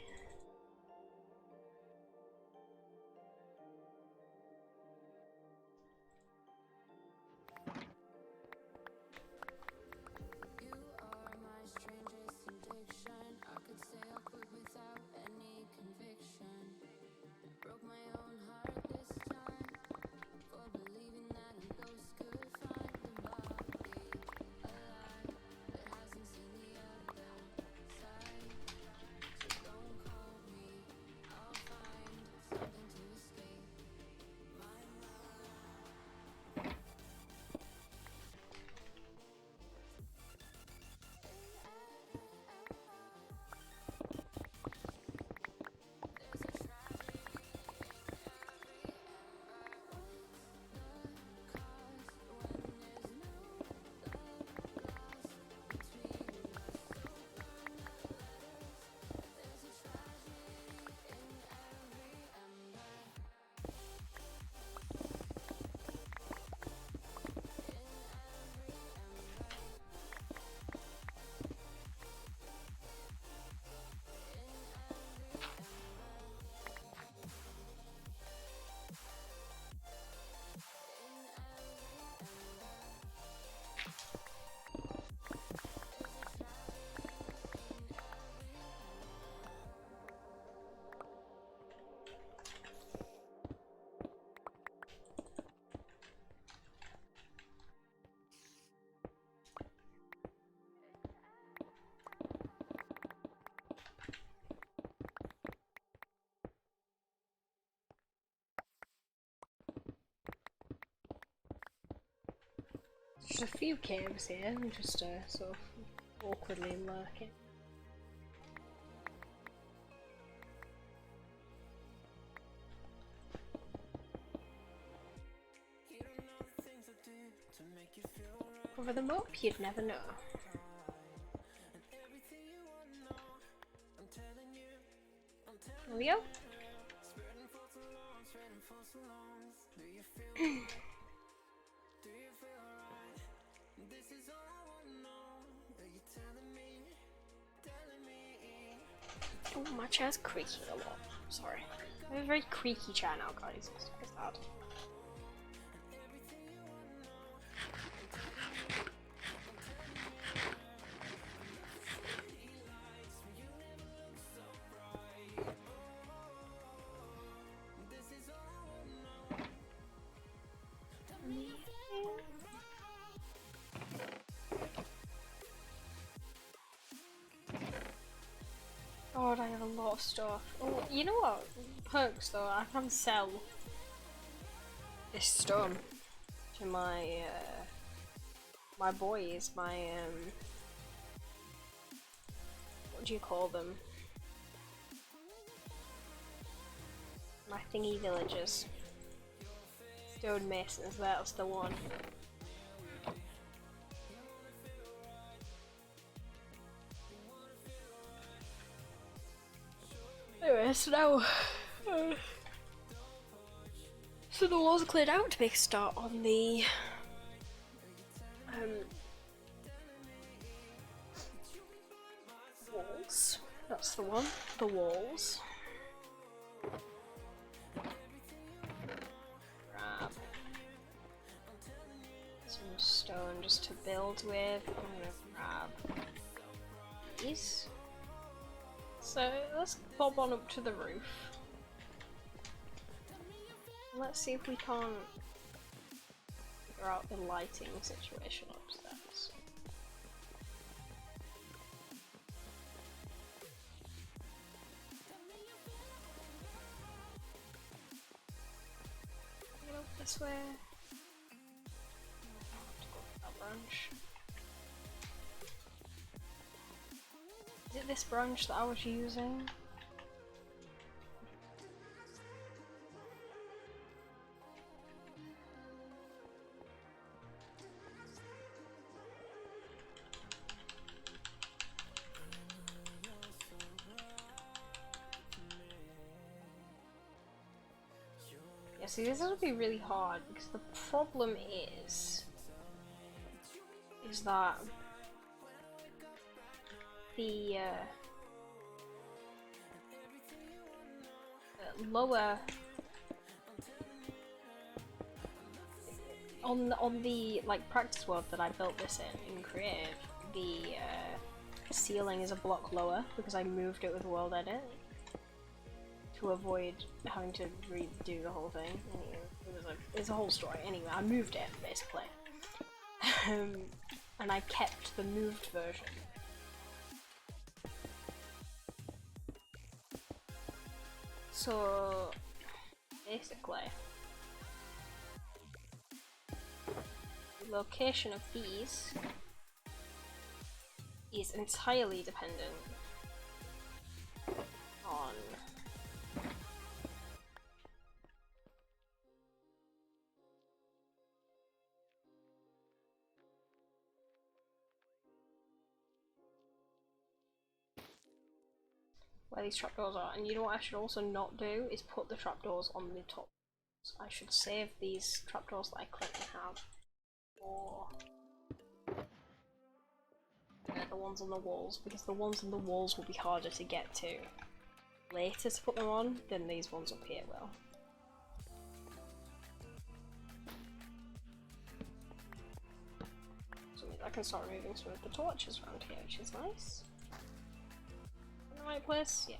There's a few caves here, just sort of awkwardly lurking. Cover them up, you'd never know. There we go. Oh, my chair's creaking a lot. Sorry. I have a very creaky chair now, guys. It's sad. God, I have a lot of stuff. Oh, you know what? Perks though, I can sell this stone to my my boys, my what do you call them? My thingy villagers. Stone masons, that's the one. Anyway, so now so the walls are cleared out to make a start on the walls. That's the one. The walls. Grab some stone just to build with. I'm gonna grab these. So let's bob on up to the roof. Let's see if we can't figure out the lighting situation upstairs. Get up this way. I have to go for that branch. Is it this branch that I was using? Yeah, see, this will be really hard because the problem is that the lower on the like practice world that I built this in creative, the ceiling is a block lower because I moved it with world edit to avoid having to redo the whole thing. Anyway, it's a whole story. Anyway, I moved it basically, and I kept the moved version. So basically, the location of these is entirely dependent on where these trapdoors are. And you know what I should also not do is put the trapdoors on the top. So I should save these trapdoors that I currently have for the ones on the walls, because the ones on the walls will be harder to get to later to put them on than these ones up here will. So I can start moving some of the torches around here, which is nice. In the right place? Yeah.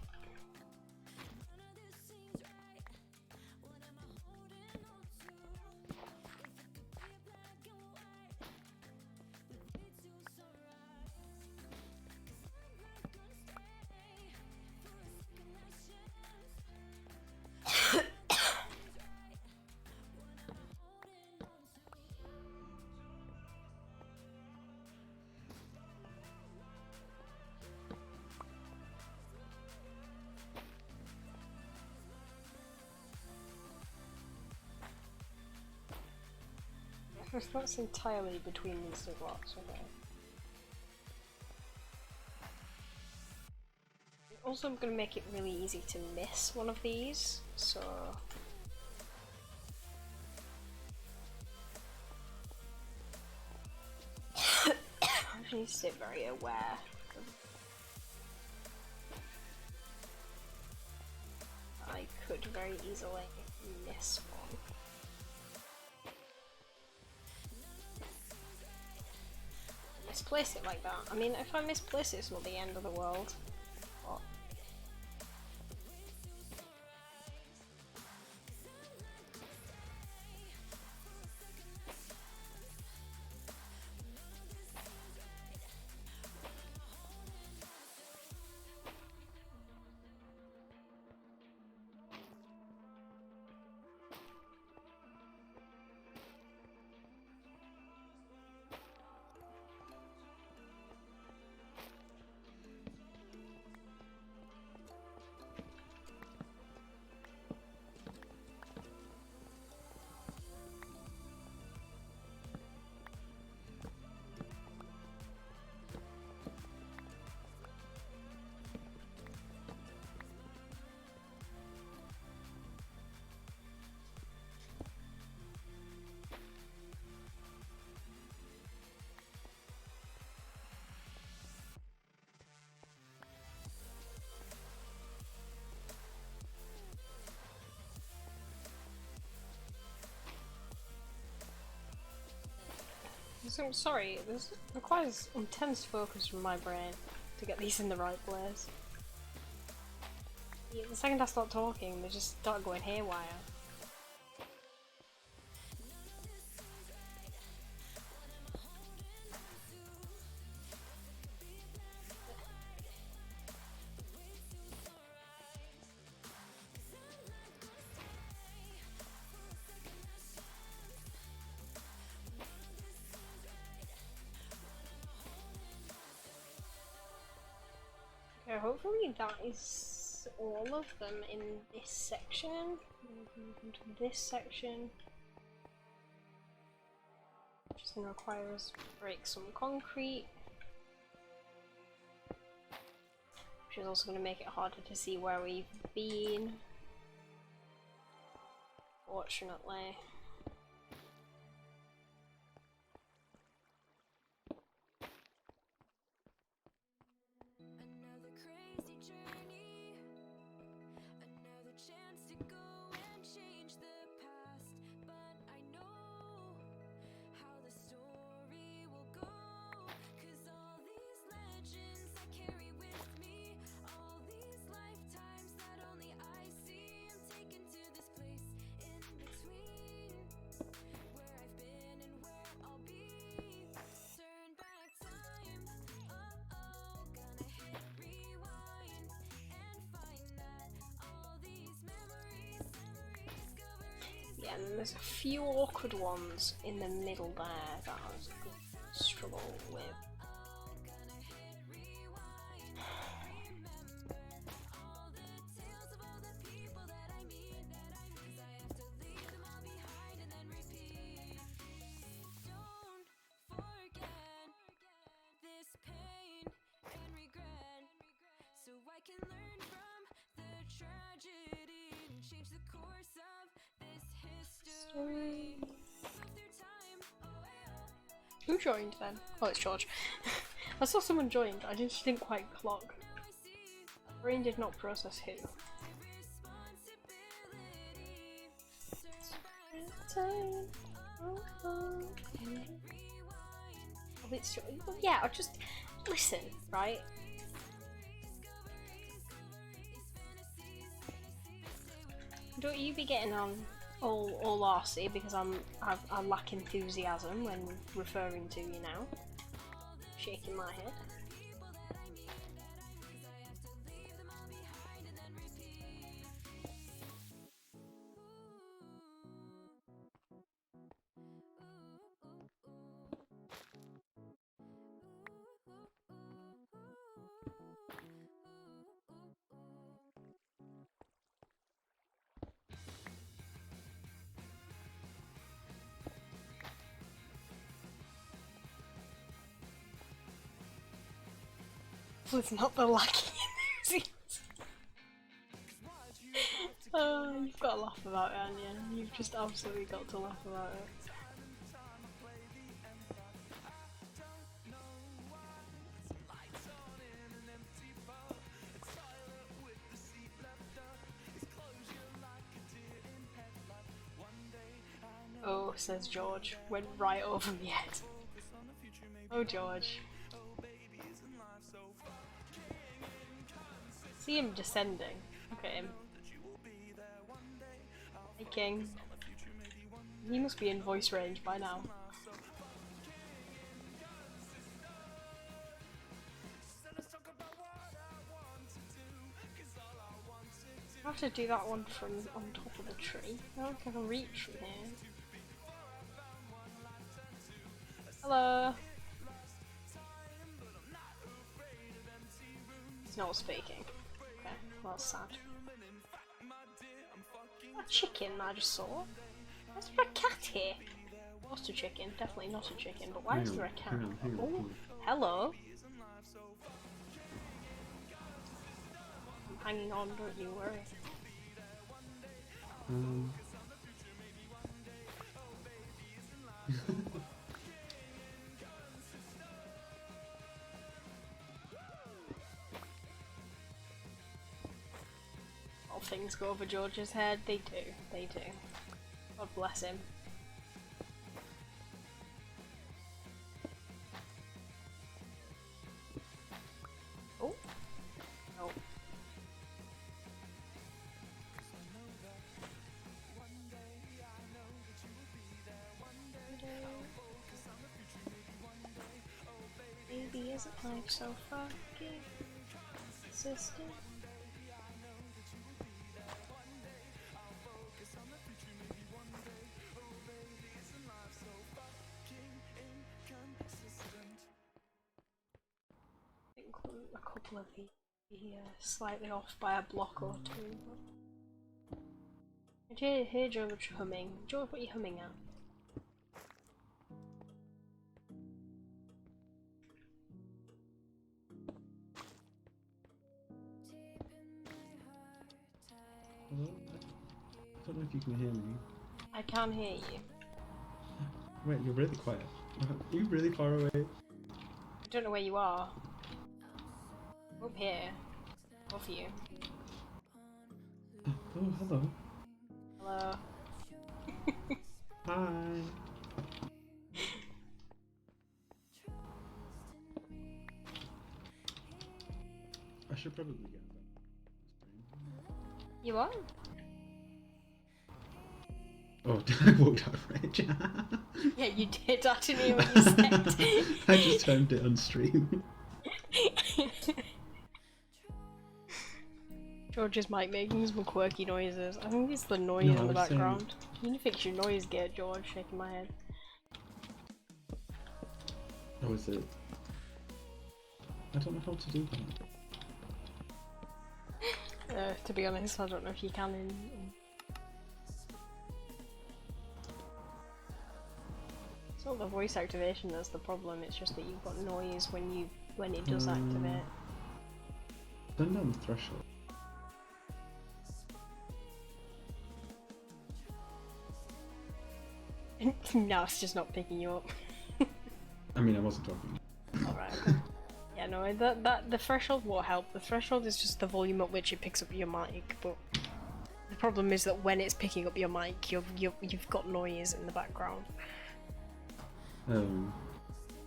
That's entirely between these two blocks, okay. Also, I'm gonna make it really easy to miss one of these, so... I need to stay very aware. I could very easily miss one. Misplace it like that. I mean, if I misplace it, it's not the end of the world. But I'm sorry, this requires intense focus from my brain to get these in the right place. Yeah, the second I start talking, they just start going haywire. Okay, hopefully that is all of them in this section. This section. Just gonna require us to break some concrete. Which is also gonna make it harder to see where we've been. Fortunately. Another crazy journey, another chance to go and change the past. But I know how the story will go, 'cause all these legends I carry with me, all these lifetimes that only I see, I'm taken to this place in between, where I've been and where I'll be. Turn back time, oh, gonna hit rewind and find that all these memories, discoveries. Yeah, and there's a few awkward ones in the middle there that I was gonna struggle with. Oh, gonna hit rewind, remember all the tales of all the people that I meet, 'cause I have to leave them all behind and then repeat. Don't forget this pain and regret, so I can learn from the tragedy and change the course of this history. Move through time, Who joined then? Oh, it's George. I saw someone joined, I just didn't quite clock. I see Brain did not process who. responsibility. Turn back time, Oh, it's yeah, I just listen, right? Don't you be getting on all arsey because I lack enthusiasm when referring to you now. Shaking my head. It's not the lucky enthusiast. Oh, you've got to laugh about it, haven't you? You've just absolutely got to laugh about it. Oh, says George. Went right over my head. Oh, George. See him descending. Look at him. Hey, King. He must be in voice range by now. I have to do that one from on top of the tree. I don't think I can reach from here. Hello. He's not speaking. Okay, well, that's sad. That chicken I just saw. Why is there a cat here? Not a chicken, definitely not a chicken, but why is there a cat? Oh, hello. I'm hanging on, don't you worry. All things go over George's head. They do. They do. God bless him. Oh. Oh. Baby, isn't life so fucking consistent? I think a couple of the slightly off by a block or two. Hey George humming. George, what are you humming at? Hello? I don't know if you can hear me. I can't hear you. Wait, you're really quiet. Are you really far away? I don't know where you are. Up here. Above you. Oh, hello. Hello. Hi. I should probably get that. You are? Oh, did I walk out of range? Yeah, you did. I didn't hear what you said. I just turned it on stream. George's mic making some quirky noises. I think it's the noise No, in I the was saying- background. You need to fix your noise gate, George, shaking my head. Oh, is it? I don't know how to do that. To be honest, I don't know if you can in... It's not the voice activation that's the problem, it's just that you've got noise when it does activate. Turn down the threshold. No, it's just not picking you up. I mean, I wasn't talking. Alright. Yeah, no, the threshold won't help. The threshold is just the volume at which it picks up your mic, but the problem is that when it's picking up your mic, you've got noise in the background.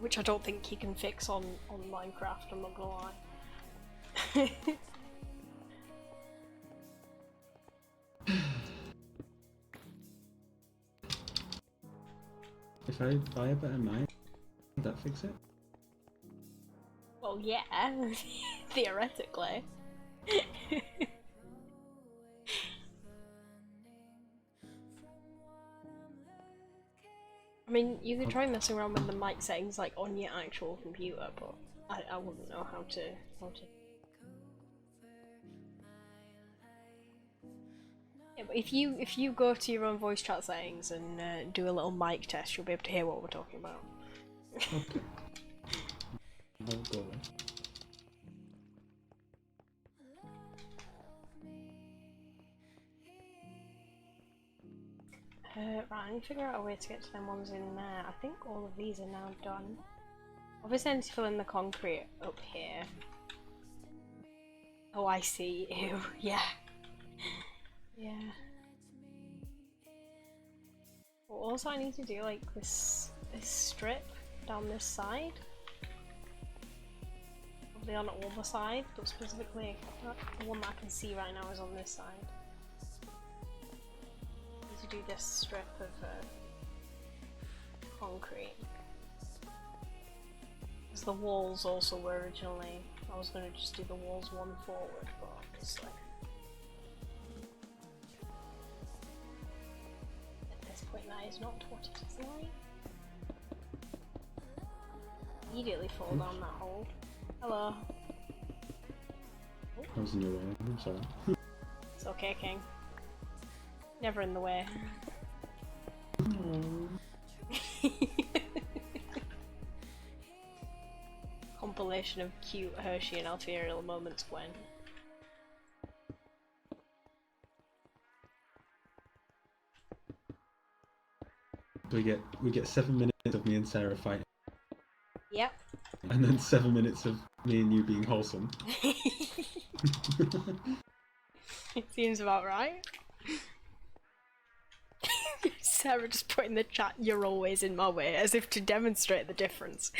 Which I don't think you can fix on Minecraft, I'm not gonna lie. If I buy a better mic, would that fix it? Well, yeah, theoretically. I mean, you could try messing around with the mic settings like on your actual computer, but I wouldn't know how to. Yeah, but if you go to your own voice chat settings and do a little mic test, you'll be able to hear what we're talking about. Okay. I'll go there. Right, I need to figure out a way to get to them ones in there. I think all of these are now done. Obviously I need to fill in the concrete up here. Oh, I see. Ew, yeah. Yeah. Well, also I need to do like this strip down this side. Probably on all the sides, but specifically the one that I can see right now is on this side. I need to do this strip of concrete. Because the walls also were originally, I was going to just do the walls one forward, but obviously at this point that is not what it is like. Immediately fall down that hole. Hello. I was in your way. I'm sorry. It's okay, King. Never in the way. Compilation of cute Hershey and Alferial moments when. We get 7 minutes of me and Sarah fighting, Yep. and then 7 minutes of me and you being wholesome. It seems about right. Sarah just put in the chat, "You're always in my way," as if to demonstrate the difference.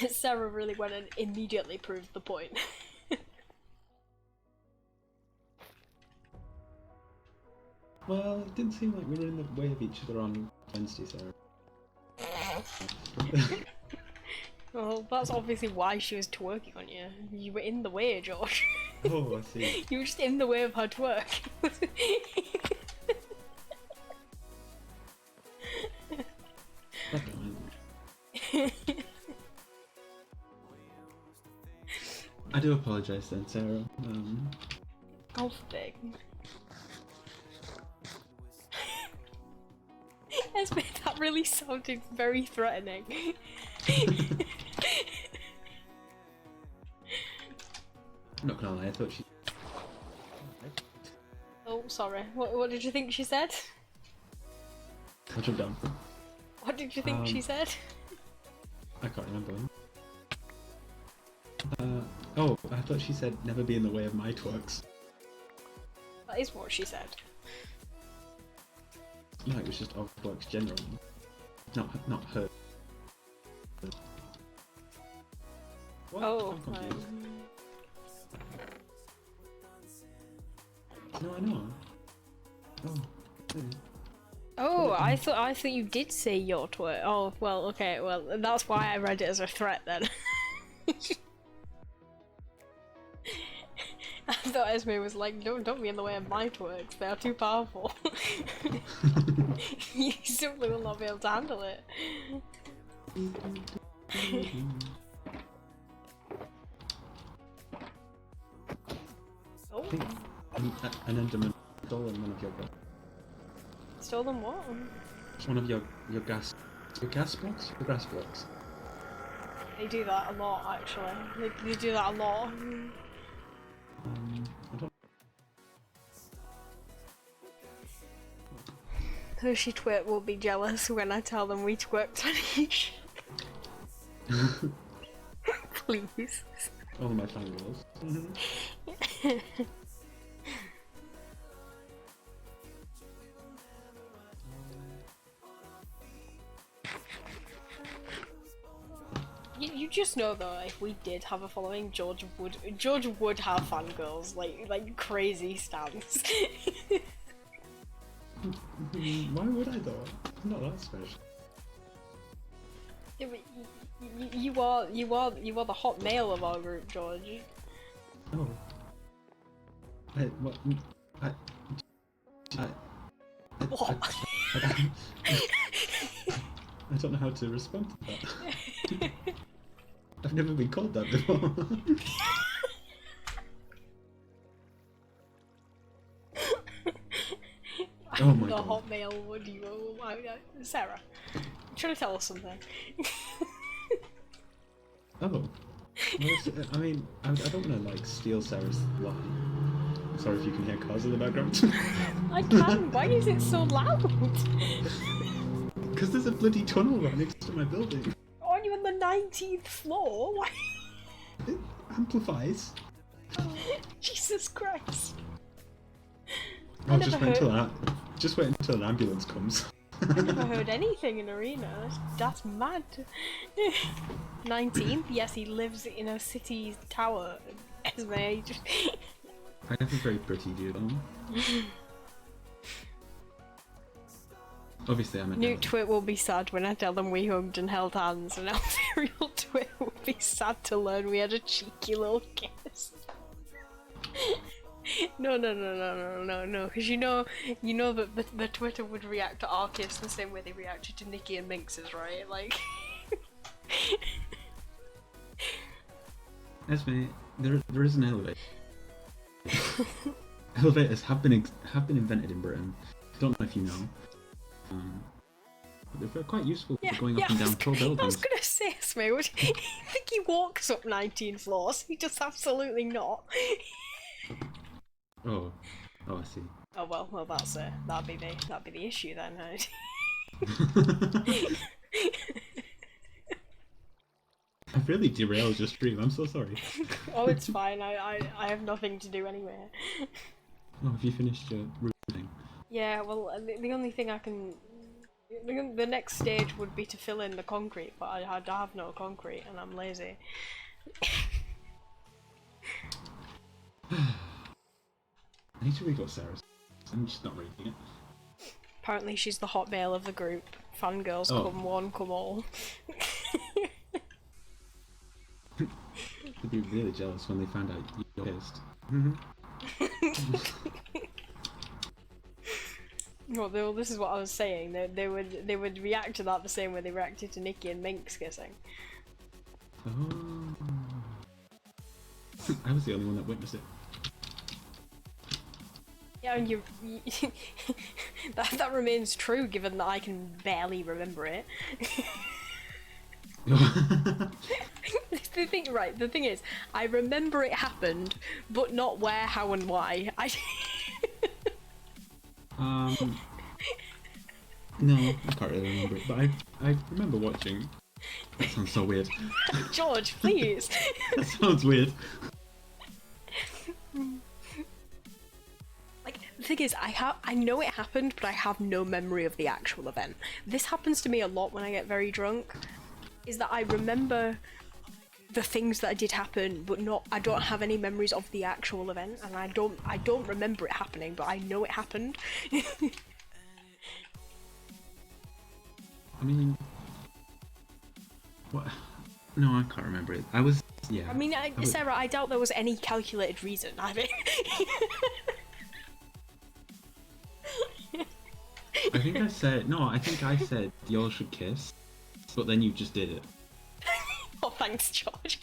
Sarah really went and immediately proved the point. Well, it didn't seem like we were in the way of each other on Wednesday, Sarah. Well, that's obviously why she was twerking on you. You were in the way, George. Oh, I see. You were just in the way of her twerk. That's fine. I do apologise then, Sarah. Go for big. Esme, that really sounded very threatening. I'm not gonna lie, I thought she... Oh, sorry. What did you think she said? I jumped down. What did you think she said? I can't remember. Oh, I thought she said never be in the way of my twerks. That is what she said. No, it was just of twerks generally. Not her. What? Oh, I'm confused. No, I know. Oh. Hmm. Oh, I thought you did say your twerk. Oh, well, okay, well, that's why I read it as a threat then. I thought Esme was like, don't be in the way of my twerks, they are too powerful. You simply will not be able to handle it. Oh, An Enderman stolen one of your stolen what? one of your gas blocks? Your grass blocks. They do that a lot, actually. They do that a lot. I don't... Hershey Twit will be jealous when I tell them we twerked on each. Please. All of my fangirls. You just know though, if we did have a following, George would have fangirls, like crazy stans. Why would I though? I'm not that special. Yeah, but you are the hot male of our group, George. Oh. What? What? I don't know how to respond to that. I've never been called that before. Oh my the god. hot male would you? Sarah. trying to tell us something. Oh. Well, I mean, I don't want to like steal Sarah's line. I'm sorry if you can hear cars in the background. I can. Why is it so loud? Because there's a bloody tunnel right next to my building. Aren't you on the 19th floor? Why? It amplifies. Jesus Christ. I'll just wait until an ambulance comes. I never heard anything in Arena. That's mad. 19th? Yes, he lives in a city tower. Esme. I have a very pretty view though. Obviously I'm a Newt Twit will be sad when I tell them we hugged and held hands, and Alferial Twit will be sad to learn we had a cheeky little kiss. No, because you know that the Twitter would react to our kiss the same way they reacted to Nikki and Minx's, right? Like... Esme, there is an elevator. Elevators have been invented in Britain. Don't know if you know. But they're quite useful for going up and down tall buildings. I was gonna say, Esme, would you think he walks up 19 floors? He just absolutely not. Oh, I see. Oh well, that's it. That'd be the issue then. I've really derailed your stream. I'm so sorry. Oh, it's fine. I have nothing to do anyway. Oh, have you finished your roofing? Yeah. Well, the only thing I can. The next stage would be to fill in the concrete, but I have no concrete and I'm lazy. I need to read what Sarah's. I'm just not reading it. Apparently she's the hot male of the group. Fangirls come one, come all. They'd be really jealous when they find out you're pissed. Well, this is what I was saying. They would react to that the same way they reacted to Nikki and Minx kissing. Oh. I was the only one that witnessed it. Yeah, and that remains true given that I can barely remember it. The thing is, I remember it happened, but not where, how, and why. No, I can't really remember it, but I remember watching. That sounds so weird. George, please. That sounds weird. Like, the thing is, I know it happened, but I have no memory of the actual event. This happens to me a lot when I get very drunk, is that I remember the things that did happen, but I don't have any memories of the actual event, and I don't remember it happening, but I know it happened. I mean, what? No, I can't remember it. Yeah. I mean, Sarah, I doubt there was any calculated reason. I mean, I think I said y'all should kiss, but then you just did it. oh, thanks, George.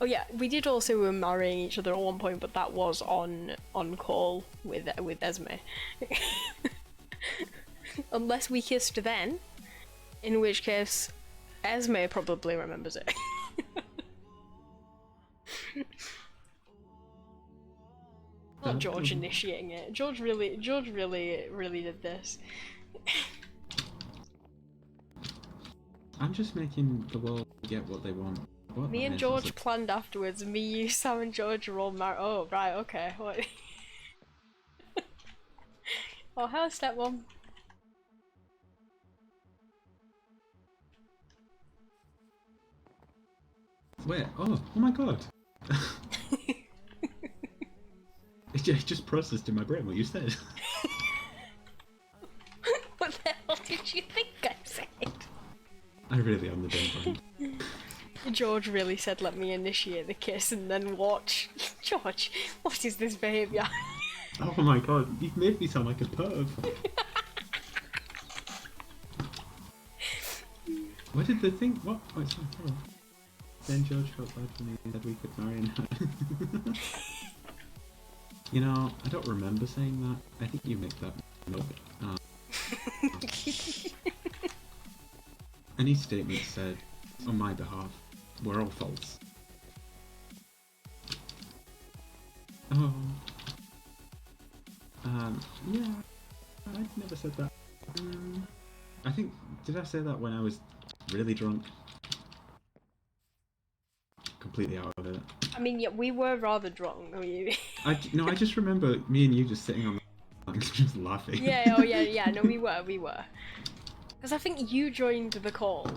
Oh yeah, we did also were marrying each other at one point, but that was on call with Esme. Unless we kissed then, in which case Esme probably remembers it. Not George initiating it. George really did this. I'm just making the world get what they want. What? Me and George planned afterwards. Me, you, Sam, and George are all married. Oh right, okay. What? Oh, hello, stepmom. Where? Oh my god! It just processed in my brain what you said. What the hell did you think I said? I really am the dumb one. George really said, "Let me initiate the kiss and then watch." George, what is this behaviour? Oh my god, you've made me sound like a perv. What did they think? What? Oh, it's not terrible. Then George felt bad for me and said we could marry now. You know, I don't remember saying that. I think you make that up. Any statement said on my behalf were all false. Oh. Yeah, I never said that. I think, did I say that when I was really drunk? Completely out of it. I mean, yeah, we were rather drunk. No, I just remember me and you just sitting on the just laughing. Yeah, oh yeah, no, we were. Because I think you joined the call,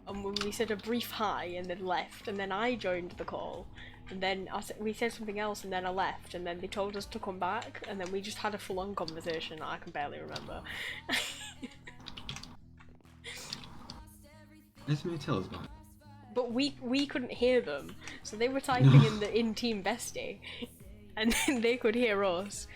and when we said a brief hi and then left, and then I joined the call, and then we said something else, and then I left, and then they told us to come back, and then we just had a full-on conversation that I can barely remember. Esme, tell us about it. But we couldn't hear them, so they were typing in Team Bestie, and then they could hear us.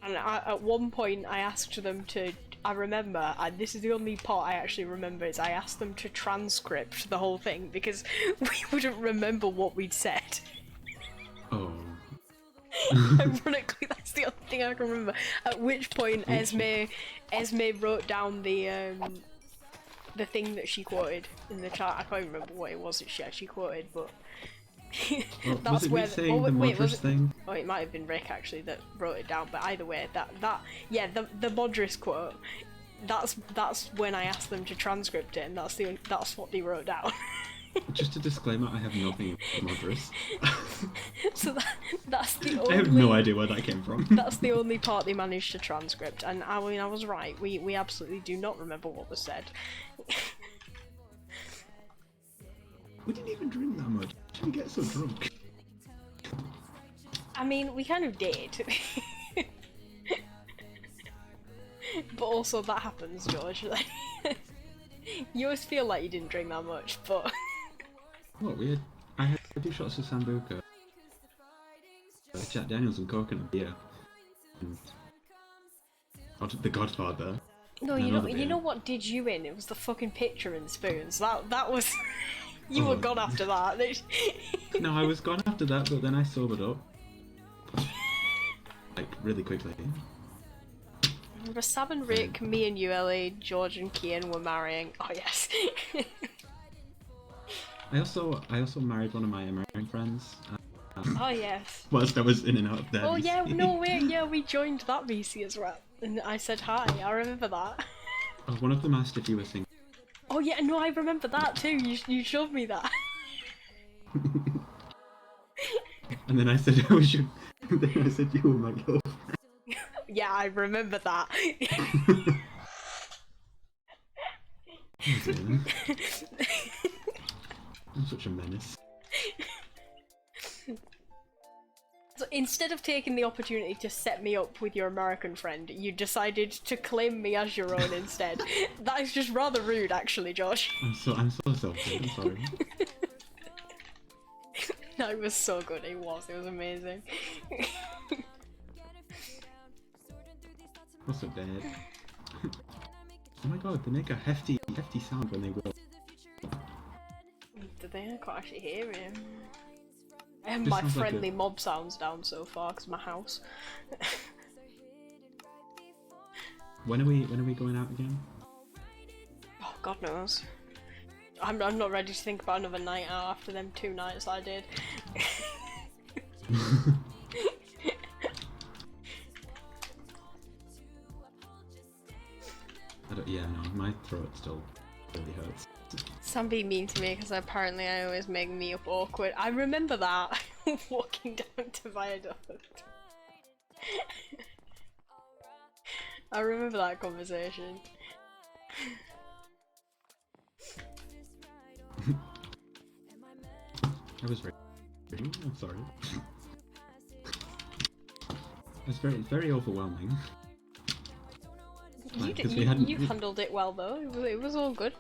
And at one point, I asked them to. I remember, and this is the only part I actually remember, is I asked them to transcript the whole thing because we wouldn't remember what we'd said. Oh. Ironically, that's the only thing I can remember. At which point, Esme wrote down the thing that she quoted in the chat. I can't remember what it was that she actually quoted, but that's was it where me saying the Modris thing? Oh, it might have been Rick actually that wrote it down. But either way, the Modris quote. That's when I asked them to transcript it, and that's what they wrote down. Just a disclaimer: I have nothing with Modris. So that's the only. I have no idea where that came from. That's the only part they managed to transcript, and I mean I was right. We absolutely do not remember what was said. We didn't even drink that much. We get so drunk. I mean, we kind of did. But also that happens, George. You always feel like you didn't drink that much, but... What, I had 2 shots of Sambuca, Jack Daniels and coconut beer, and The Godfather. No, you know what did you in? It was the fucking picture and spoons. That was... You were gone after that. No, I was gone after that, but then I sobered up. Like, really quickly. Remember Sam and Rick, me and you, Ellie, George and Kian were marrying. Oh yes. I also married one of my American friends. Oh yes. Whilst I was in and out of there. Oh yeah, no wait, yeah, we joined that VC as well. And I said hi, I remember that. Oh, one of them asked if you were single. Oh yeah, no, I remember that too. You showed me that. And then I said I was your. Then I said you were my girlfriend. Yeah, I remember that. I'm such a menace. So instead of taking the opportunity to set me up with your American friend, you decided to claim me as your own instead. That is just rather rude, actually, Josh. I'm so selfish. I'm sorry. No, it was so good. It was amazing. What's up, Dad? Oh my god, they make a hefty sound when they will. Did they? I can't actually hear him. I have This my sounds like friendly mob sounds down so far because my house. When are we going out again? Oh, God knows. I'm not ready to think about another night out after them 2 nights I did. Yeah, no, my throat still really hurts. Sam being mean to me because apparently I always make me up awkward. I remember that walking down to Viaduct. I remember that conversation. I was very. I'm sorry. It's very overwhelming. You handled it well though. It was all good.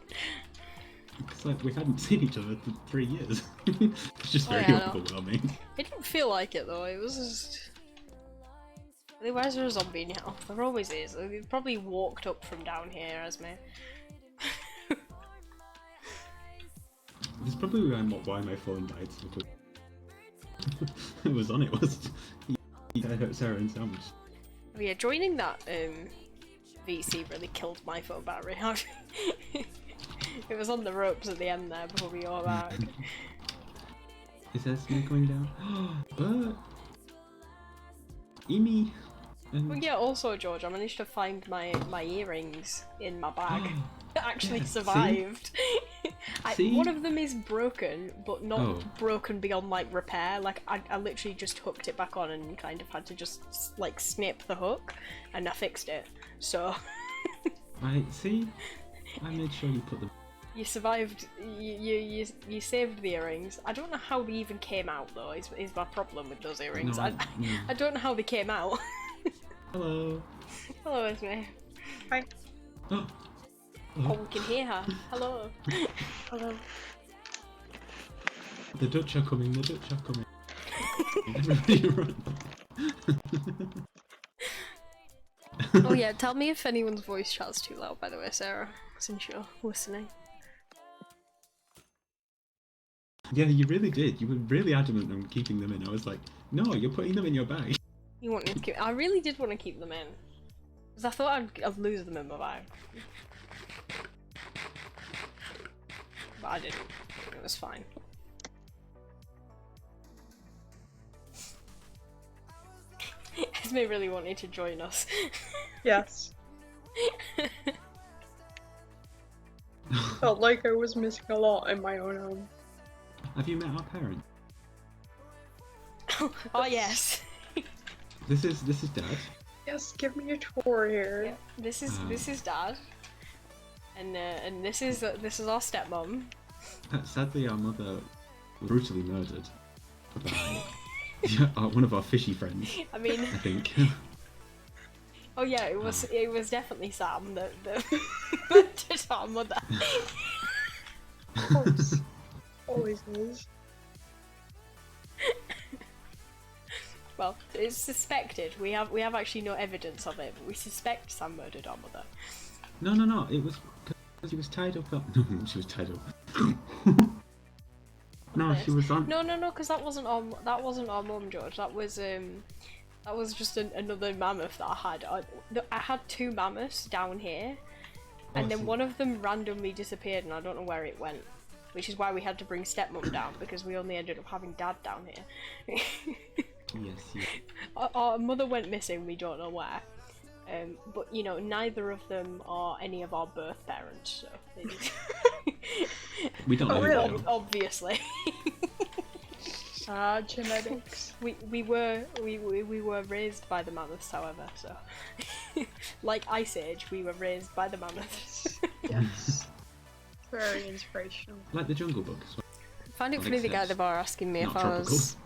It's like we hadn't seen each other for 3 years. It's just very overwhelming. It didn't feel like it though. It was just. Why is there a zombie in your house? There always is. They probably walked up from down here, as me. It's probably why my phone died so quick. It was on it, wasn't it? I hurt Sarah and Sam. Oh yeah, joining that VC really killed my phone battery. It was on the ropes at the end there before we got back. Is there smoke going down? Emi! Well, yeah, also, George, I managed to find my earrings in my bag. Actually Yeah, survived. See? One of them is broken, but not Oh. broken beyond like repair. Like I literally just hooked it back on and kind of had to just like snip the hook, and I fixed it. So Right, see? I made sure you put them. you survived. You saved the earrings. I don't know how they even came out though. Is my problem with those earrings? No, no. I don't know how they came out. Hello. Hello, Esme. Hi. Oh. Oh, we can hear her. Hello. Hello. The Dutch are coming, the Dutch are coming. Everybody run. Oh yeah, tell me if anyone's voice chat's too loud, by the way, Sarah, since you're listening. Yeah, you really did. You were really adamant on keeping them in. I was like, no, you're putting them in your bag. You want me to keep? I really did want to keep them in, because I thought I'd lose them in my bag. But I didn't. It was fine. Esme really wanted to join us. Yes. Felt like I was missing a lot in my own home. Have you met our parents? Oh yes. This is Dad. Yes, give me a tour here. Yeah, this is Dad, and this is our stepmom. Sadly, our mother was brutally murdered by one of our fishy friends. I mean, I think. oh yeah, it was definitely Sam that murdered our mother. Of course. Always is. Well, it's suspected. We have actually no evidence of it, but we suspect Sam murdered our mother. No. It was because she was tied up. No, she was tied up. No, she was on. No, because that wasn't our mum, George. That was just another mammoth that I had. I had two mammoths down here, and then Awesome. one of them randomly disappeared, and I don't know where it went. Which is why we had to bring stepmom down, because we only ended up having Dad down here. Yes. Our mother went missing, we don't know where. But you know, neither of them are any of our birth parents, so We don't know. really? who they are. obviously. Genetics. we were raised by the mammoths, however, so like Ice Age, we were raised by the mammoths. Yes. Very inspirational. Like the Jungle Book. As well. I find it That funny makes the guy at sense. the bar asking me Not if I tropical. was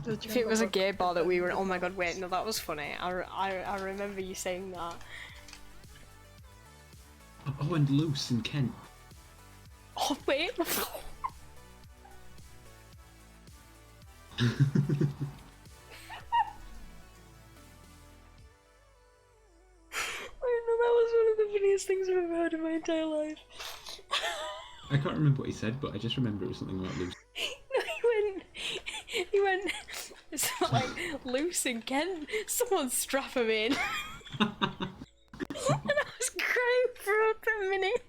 The if it was a Jungle gay Book. bar that we were. Oh my god, wait, no, that was funny. I remember you saying that. Oh, and Luce in Kent. Oh wait. I know that was one of the funniest things I've ever heard in my entire life. I can't remember what he said, but I just remember it was something about Luce. No, he went, it's not like loose and Kent, someone strap him in. And I was crying for a minute.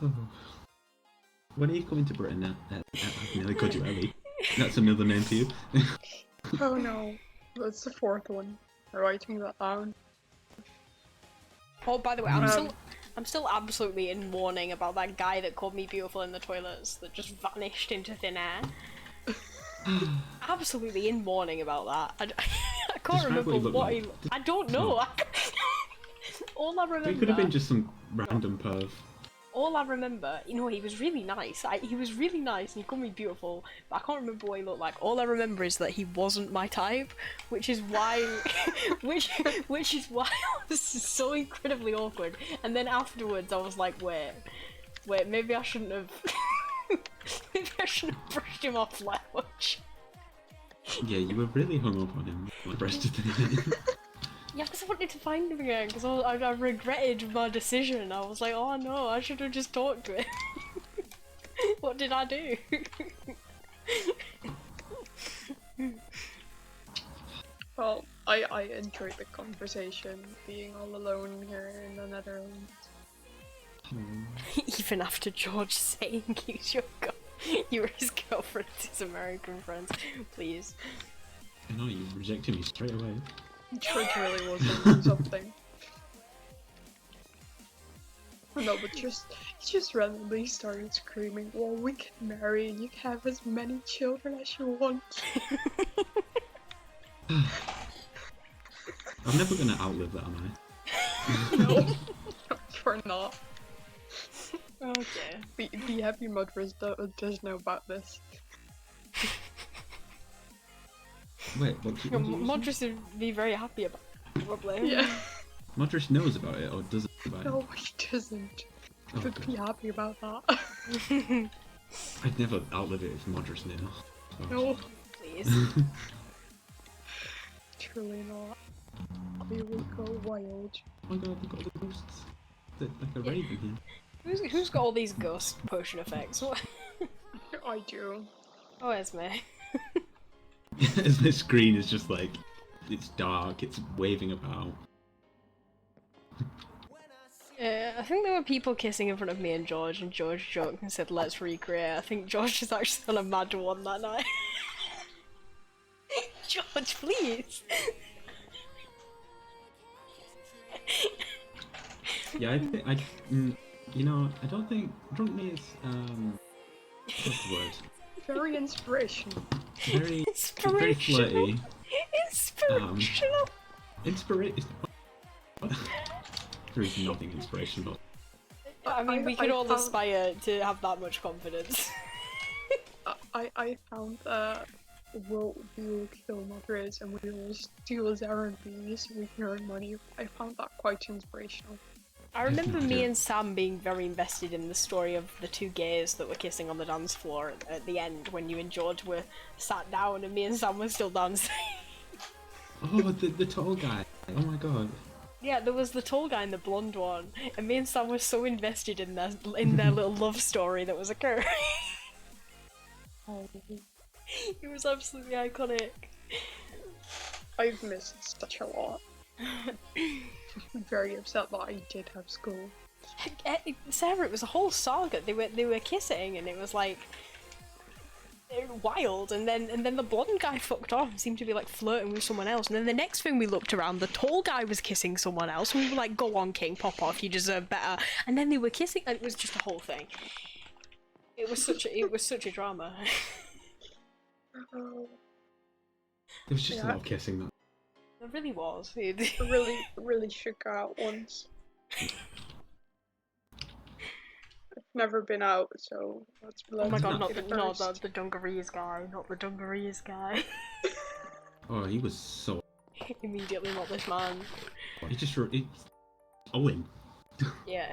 Oh. When are you coming to Britain? I've nearly called you Ellie. That's another name for you. Oh no. That's the fourth one. I'm writing that down. Oh, by the way, I'm still absolutely in mourning about that guy that called me beautiful in the toilets that just vanished into thin air. Absolutely in mourning about that. I can't Describe remember what he looked what like. I don't know. All I remember. He could have been just some random perv. All I remember, you know, he was really nice. He was really nice and he called me beautiful, but I can't remember what he looked like. All I remember is that he wasn't my type, which is why, which is why I was so incredibly awkward. And then afterwards, I was like, wait, maybe I shouldn't have, maybe I shouldn't have brushed him off that much. Yeah, you were really hung up on him the rest of the night. Yeah, because I wanted to find him again, because I regretted my decision. I was like, oh no, I should have just talked to him. What did I do? Well, I enjoyed the conversation, being all alone here in the Netherlands. Even after George saying you were his girlfriend, his American friends. Please. I know, you rejected me straight away. George really was doing something. No, but he just randomly started screaming, well, we can marry and you can have as many children as you want. I'm never gonna outlive that, am I? No, you're not. Okay. Be happy Mudras does know about this. Wait, what do you say? Modris would be very happy about it, probably. Yeah. Modric knows about it, or doesn't know about it? No, he doesn't. Oh, But God. be happy about that. I'd never outlive it if Modric knew. Oh. No, Please. truly not. We will go wild. Oh my god, look at all the ghosts. They're like a raven Who's got all these ghost potion effects? What? I do. Oh, Esme. here. As the screen is just like, it's dark, it's waving about. I think there were people kissing in front of me and George joked and said, let's recreate. I think George was actually on a mad one that night. George, please! Yeah, I think, you know, I don't think drunk me is, what's the word? Very inspirational. Very Inspirational. flirty. Inspirational! Inspiration. There is nothing inspirational. I mean, we I could all found- aspire to have that much confidence. I found that we will kill Madrid and we will steal his R&B so we can earn money. I found that quite inspirational. I remember me Yeah. and Sam being very invested in the story of the two gays that were kissing on the dance floor at the end when you and George were sat down and me and Sam were still dancing. Oh, the tall guy. Oh my god. Yeah, there was the tall guy and the blonde one, and me and Sam were so invested in their little love story that was occurring. Oh, It was absolutely iconic. I've missed such a lot. I'm very upset that I did have school. Sarah, it was a whole saga. They were kissing, and it was like wild. And then the blonde guy fucked off and seemed to be like flirting with someone else. And then the next thing we looked around, the tall guy was kissing someone else. And we were like, "Go on, King, pop off. You deserve better." And then they were kissing, and it was just a whole thing. It was such a drama. Oh, There was just a Yeah. lot of kissing though. It really was. really shook out once. I've never been out, so let's Oh my god, not not the dungarees guy, not the dungarees guy. Oh, he was so. Immediately not this man. He just. Owen. Yeah.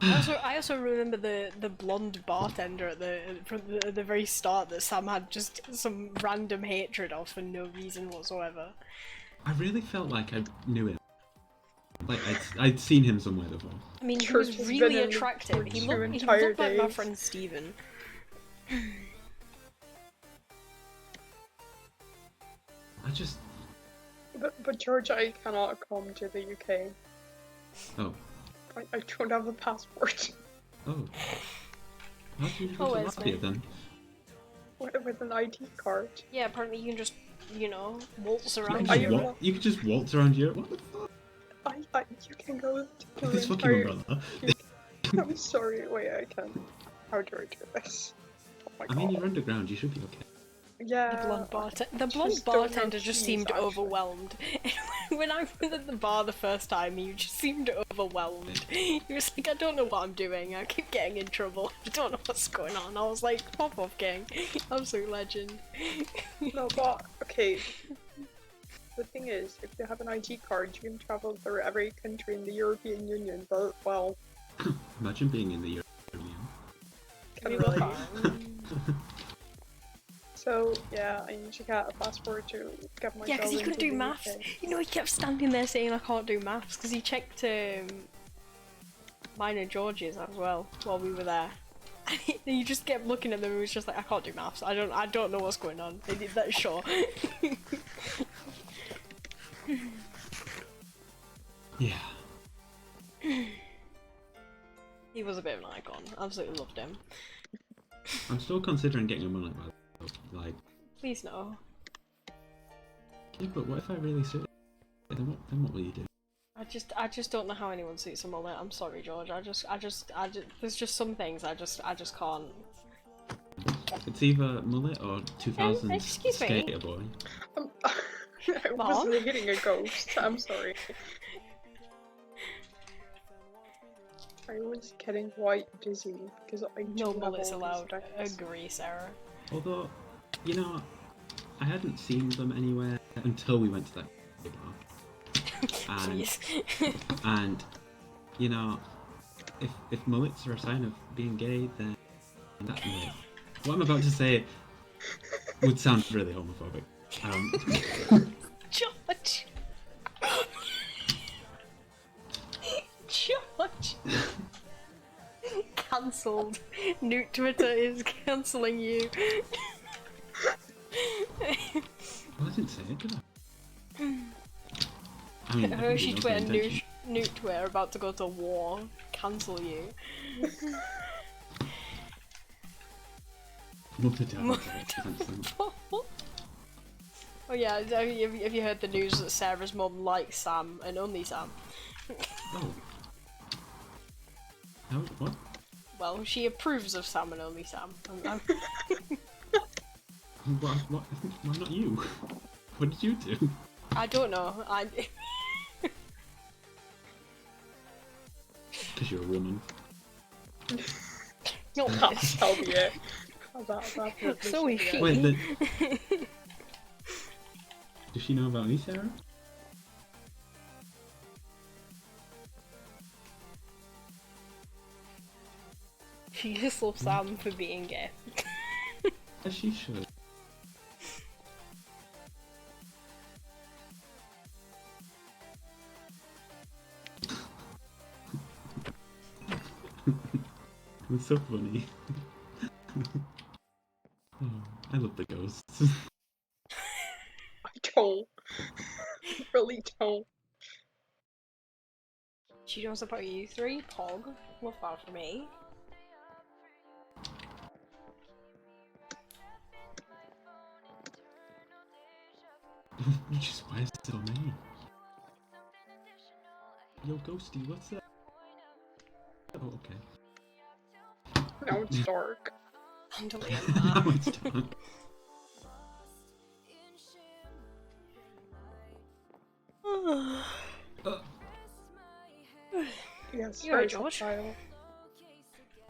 I also remember the blonde bartender at the very start that Sam had just some random hatred of for no reason whatsoever. I really felt like I knew him. Like I'd seen him somewhere before. I mean, he Church was has really been in the attractive. church He your looked entire like my days. friend Steven. I just. But George, I cannot come to the UK. Oh. I don't have a passport. Oh. How do you Oh, go to Esme. Latvia then? With an ID card. Yeah, apparently you can just, waltz You around. could, just Europe. you could just waltz around Europe. What the fuck? You can go to This the fucking entire... umbrella. I'm sorry, wait, I can't. How do I do this? Oh my I god. mean, you're underground. You should be okay. Yeah. The blonde just blonde don't know bartender just keys, seemed actually. overwhelmed. When I was at the bar the first time, he just seemed overwhelmed. He was like, I don't know what I'm doing, I keep getting in trouble, I don't know what's going on. I was like, pop off, King. Absolute legend. No, but, okay. The thing is, if you have an ID card, you can travel through every country in the European Union, but, well, Imagine being in the European. can We really. were fine. So, yeah, I need to get a passport to get my Yeah, because he into couldn't do the maths. UK. You know, he kept standing there saying I can't do maths because he checked mine and George's as well while we were there. And he just kept looking at them and was just like, I can't do maths. I don't know what's going on. They did that, sure. Yeah. He was a bit of an icon. Absolutely loved him. I'm still considering getting a mullet, by the way. Like, Please no. yeah, but what if I really suit it? Then what will you do? I just don't know how anyone suits a mullet. I'm sorry, George. There's just some things I just can't. It's either mullet or 2000s excuse me. skater boy. I wasn't hitting a ghost. I'm sorry. I was getting quite dizzy because I No do have mullets all allowed. these things. Agree, Sarah. Although, you know, I hadn't seen them anywhere until we went to that bar. And, Jeez. and you know, if mullets are a sign of being gay, then that mullet. What I'm about to say would sound really homophobic. George. George. Cancelled. Newt Twitter is cancelling you. Well, I didn't say it, did I? I mean, Hershey no Twitter, intention. Newt Twitter about to go to war. Cancel you. Mother down. Cancel. Oh yeah, have you heard the news that Sarah's mum likes Sam and only Sam? Oh. How? What? Well, she approves of Sam and only Sam. What? Why not you? What did you do? I don't know. Because you're a woman. No, That's probably it. That so is she. Wait, does she know about me, Sarah? She just loves Sam for being gay. As she should. It's so funny. Oh, I love the ghosts. I don't. I really don't. She knows about you three, Pog. Love that for me. Just why is so many? Yo, Ghosty, what's up? Oh, okay. Now it's dark. I'm deleting Now that. it's done. Yes, You're right, very George. subtle.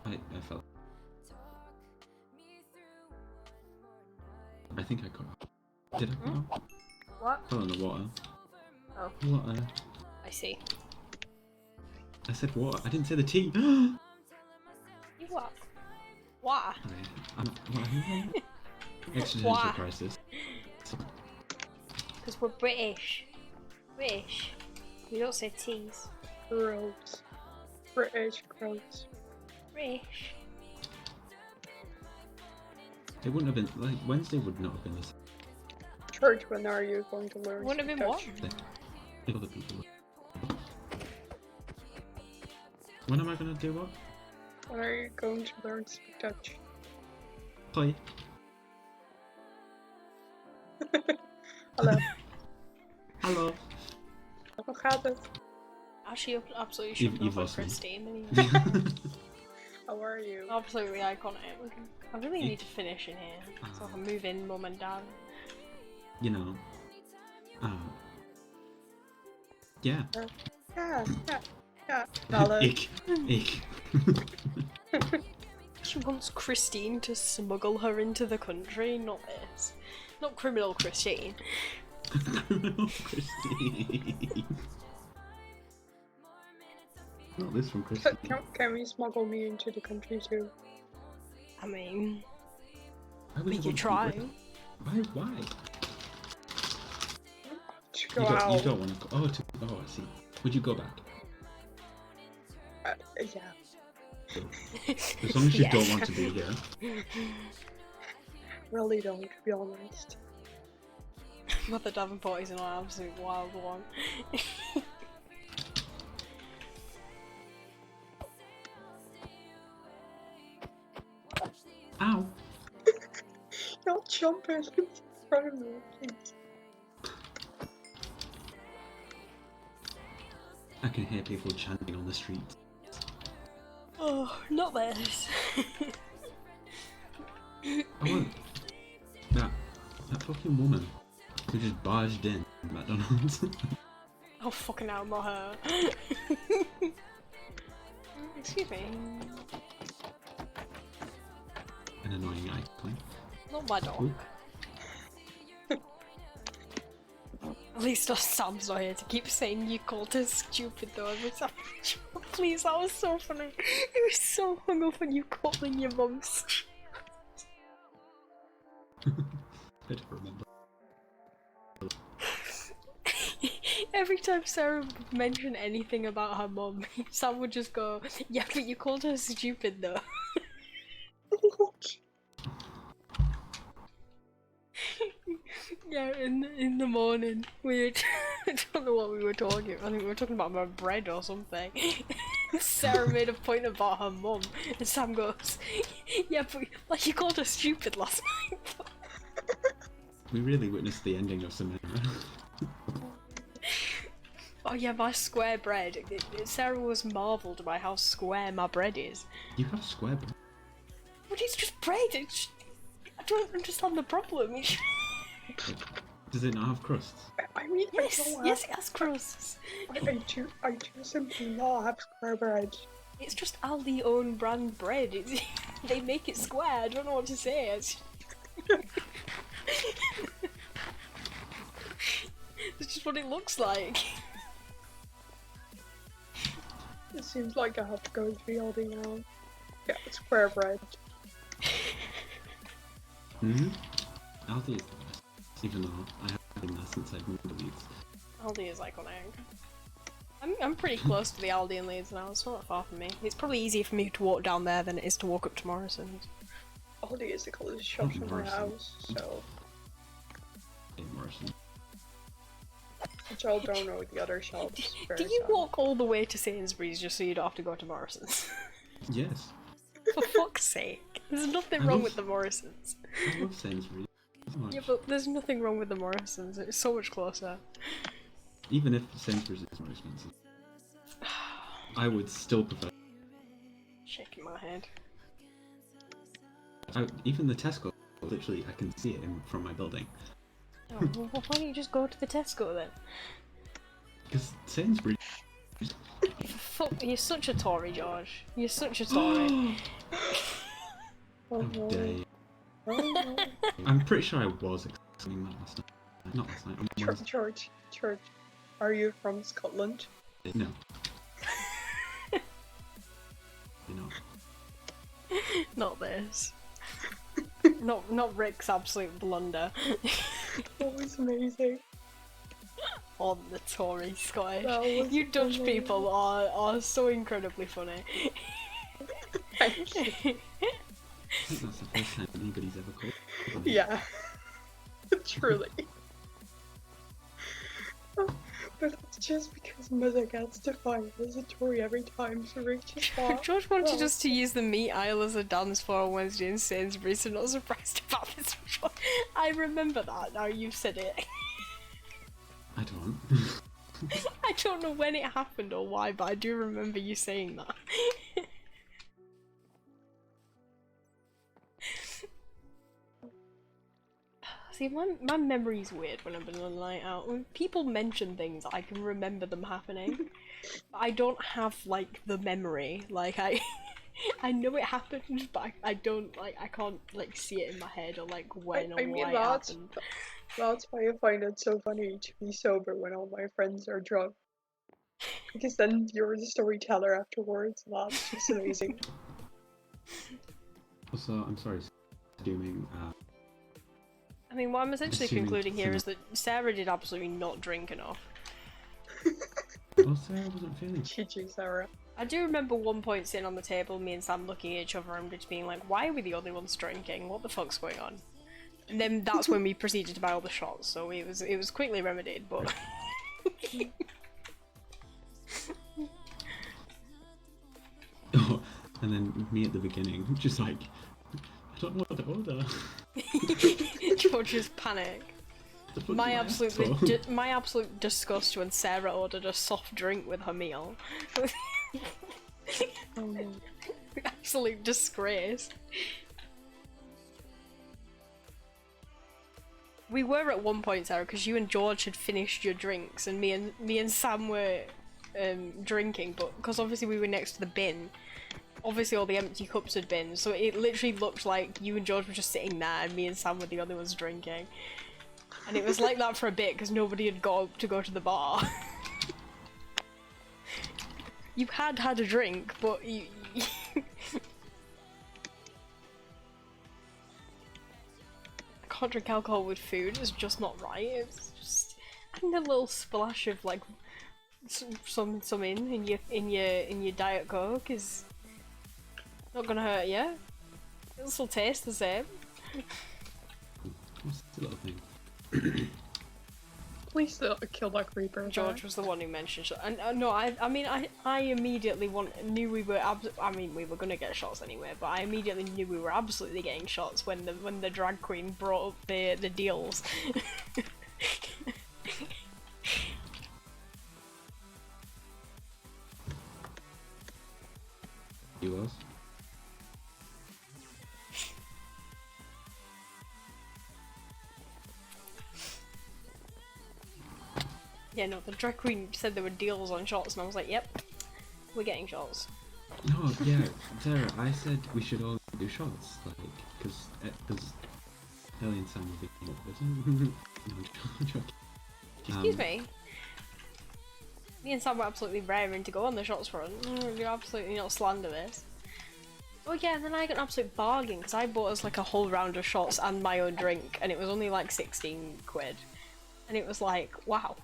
I felt. I think I got up. Did I go? What? Fell in the water. Oh. Water. I see. I said water. I didn't say the T. You what? Why? Existential Why? crisis. Because we're British. British. We don't say T's. Gross. British gross. British. It wouldn't have been like Wednesday would not have been the same. Church, when are you going to learn Wouldn't have to been touch? If other people. When am I gonna do what? When are you going to learn to speak Dutch? Play. Hello. Hello. Hoe gaat het? Actually, absolutely should know You've about lost me. Christine. How are you? Absolutely iconic. I really need to finish in here so I can move in, mum and dad. You know. Yeah. Yeah. Hello. Ik. She wants Christine to smuggle her into the country, not this. Not criminal Christine. Christine. Not this from Christine. Can we smuggle me into the country too? I mean, Why would we you could want to try. be with- Why? To go You out. don't want to go. Oh, I see. Would you go back? Yeah. As long as you Yes. don't want to be here. Really don't, to be honest. Mother Davenport is an absolute wild one. Ow! You're jumping in front of me. Please. I can hear people chanting on the street. Oh, not this. I want that fucking woman who just barged in McDonald's. Oh, fucking hell, not her. Excuse me. An annoying icon. Not my dog. Ooh. At least Sam's not here to keep saying you called her stupid though every time. Please, that was so funny. It was so hung up on you calling your mum stupid. I don't remember. Every time Sarah would mention anything about her mum, Sam would just go, yeah, but you called her stupid though. Yeah, in the morning, we were I don't know what we were talking about. I think we were talking about my bread or something. Sarah made a point about her mum, and Sam goes, yeah, but like you called her stupid last night. We really witnessed the ending of Samara. Oh yeah, my square bread. Sarah was marvelled by how square my bread is. You have square bread. But it's just bread. I don't understand the problem. Does it not have crusts? I mean, Yes, I don't yes, have, it has crusts. I do simply not have square bread. It's just Aldi own brand bread. They make it square. I don't know what to say. It's just what it looks like. It seems like I have to go to the Aldi now. Yeah, square bread. Aldi is the best, even though I haven't been there since I've moved to Leeds. Aldi is iconic. I'm pretty close to the Aldi in Leeds now. It's not that far from me. It's probably easier for me to walk down there than it is to walk up to Morrison's. Aldi is the closest shop from my Morrison. house, so In Morrison. which I don't know the other shops. Do you walk all the way to Sainsbury's just so you don't have to go to Morrison's? Yes. For fuck's sake. There's nothing I wrong love- with the Morrison's. I love Sainsbury's so much. Yeah, but there's nothing wrong with the Morrison's. It's so much closer. Even if Sainsbury's is more expensive, I would still prefer. Shaking my head. Even the Tesco, literally, I can see it from my building. Oh, well, why don't you just go to the Tesco then? Because Sainsbury's. Fuck, you're such a Tory, George. You're such a Tory. Oh, How no. dare you. Oh, no. I'm pretty sure I was explaining that last night. Not last night. On Wednesday. George, are you from Scotland? No. You know. Not this. Not Rick's absolute blunder. That was amazing. On the Tory Scottish. That was You Dutch amazing. people are so incredibly funny. Thank you. I think that's the first time anybody's ever called me. Yeah. Truly. But it's just because Mother gets defined as a Tory every time, so Rick just thought, George wanted well, us to use the meat aisle as a dance floor on Wednesday in Sainsbury's, so not surprised about this. I remember that now you've said it. I don't. I don't know when it happened or why, but I do remember you saying that. See, my memory's weird when I've been on a night out. When people mention things, I can remember them happening. But I don't have, like, the memory. Like, I know it happened, but I don't, like, I can't, like, see it in my head or, like, when I or mean, why it happened. that's why I find it so funny to be sober when all my friends are drunk. Because then you're the storyteller afterwards, and that's just amazing. Also, I'm sorry, dooming. I mean, what I'm essentially Assuming concluding here Sarah- is that Sarah did absolutely not drink enough. Well, Sarah wasn't feeling. GG, Sarah. I do remember one point sitting on the table, me and Sam looking at each other and just being like, why are we the only ones drinking? What the fuck's going on? And then that's when we proceeded to buy all the shots, so it was quickly remedied, but Oh, and then me at the beginning, just like, I don't know what to order. George's panic. The fuck My do I ask for? my absolute disgust when Sarah ordered a soft drink with her meal. Oh no. Absolute disgrace. We were at one point, Sarah, because you and George had finished your drinks, and me and Sam were drinking, but because obviously we were next to the bin, obviously all the empty cups had been, so it literally looked like you and George were just sitting there, and me and Sam were the only ones drinking. And it was like that for a bit because nobody had got up to go to the bar. You had a drink, but you I can't drink alcohol with food. It's just not right. It's just adding a little splash of like some in your Diet Coke is not gonna hurt you. It'll still taste the same. What's the little thing? Please kill that creeper. George was the one who mentioned shots, and no, I mean, I immediately knew we were I mean, we were gonna get shots anyway, but I immediately knew we were absolutely getting shots when the drag queen brought up the deals. He was. Yeah, no, the drag queen said there were deals on shots, and I was like, yep, we're getting shots. No, yeah, Sarah, I said we should all do shots, like, because Ellie and Sam were picking up this. No, I'm joking. Excuse me. Me and Sam were absolutely raring to go on the shots front. You're absolutely not slander this. Oh yeah, and then I got an absolute bargain because I bought us like a whole round of shots and my own drink, and it was only like 16 quid. And it was like, wow.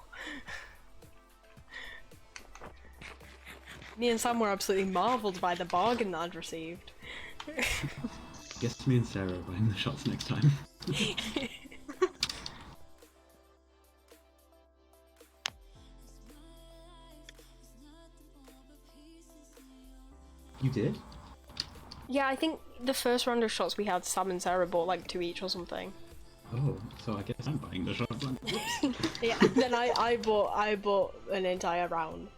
Me and Sam were absolutely marvelled by the bargain that I'd received. Guess me and Sarah are buying the shots next time. You did? Yeah, I think the first round of shots we had, Sam and Sarah bought like 2 each or something. Oh, so I guess I'm buying the shots. Whoops. Yeah, and then I bought an entire round.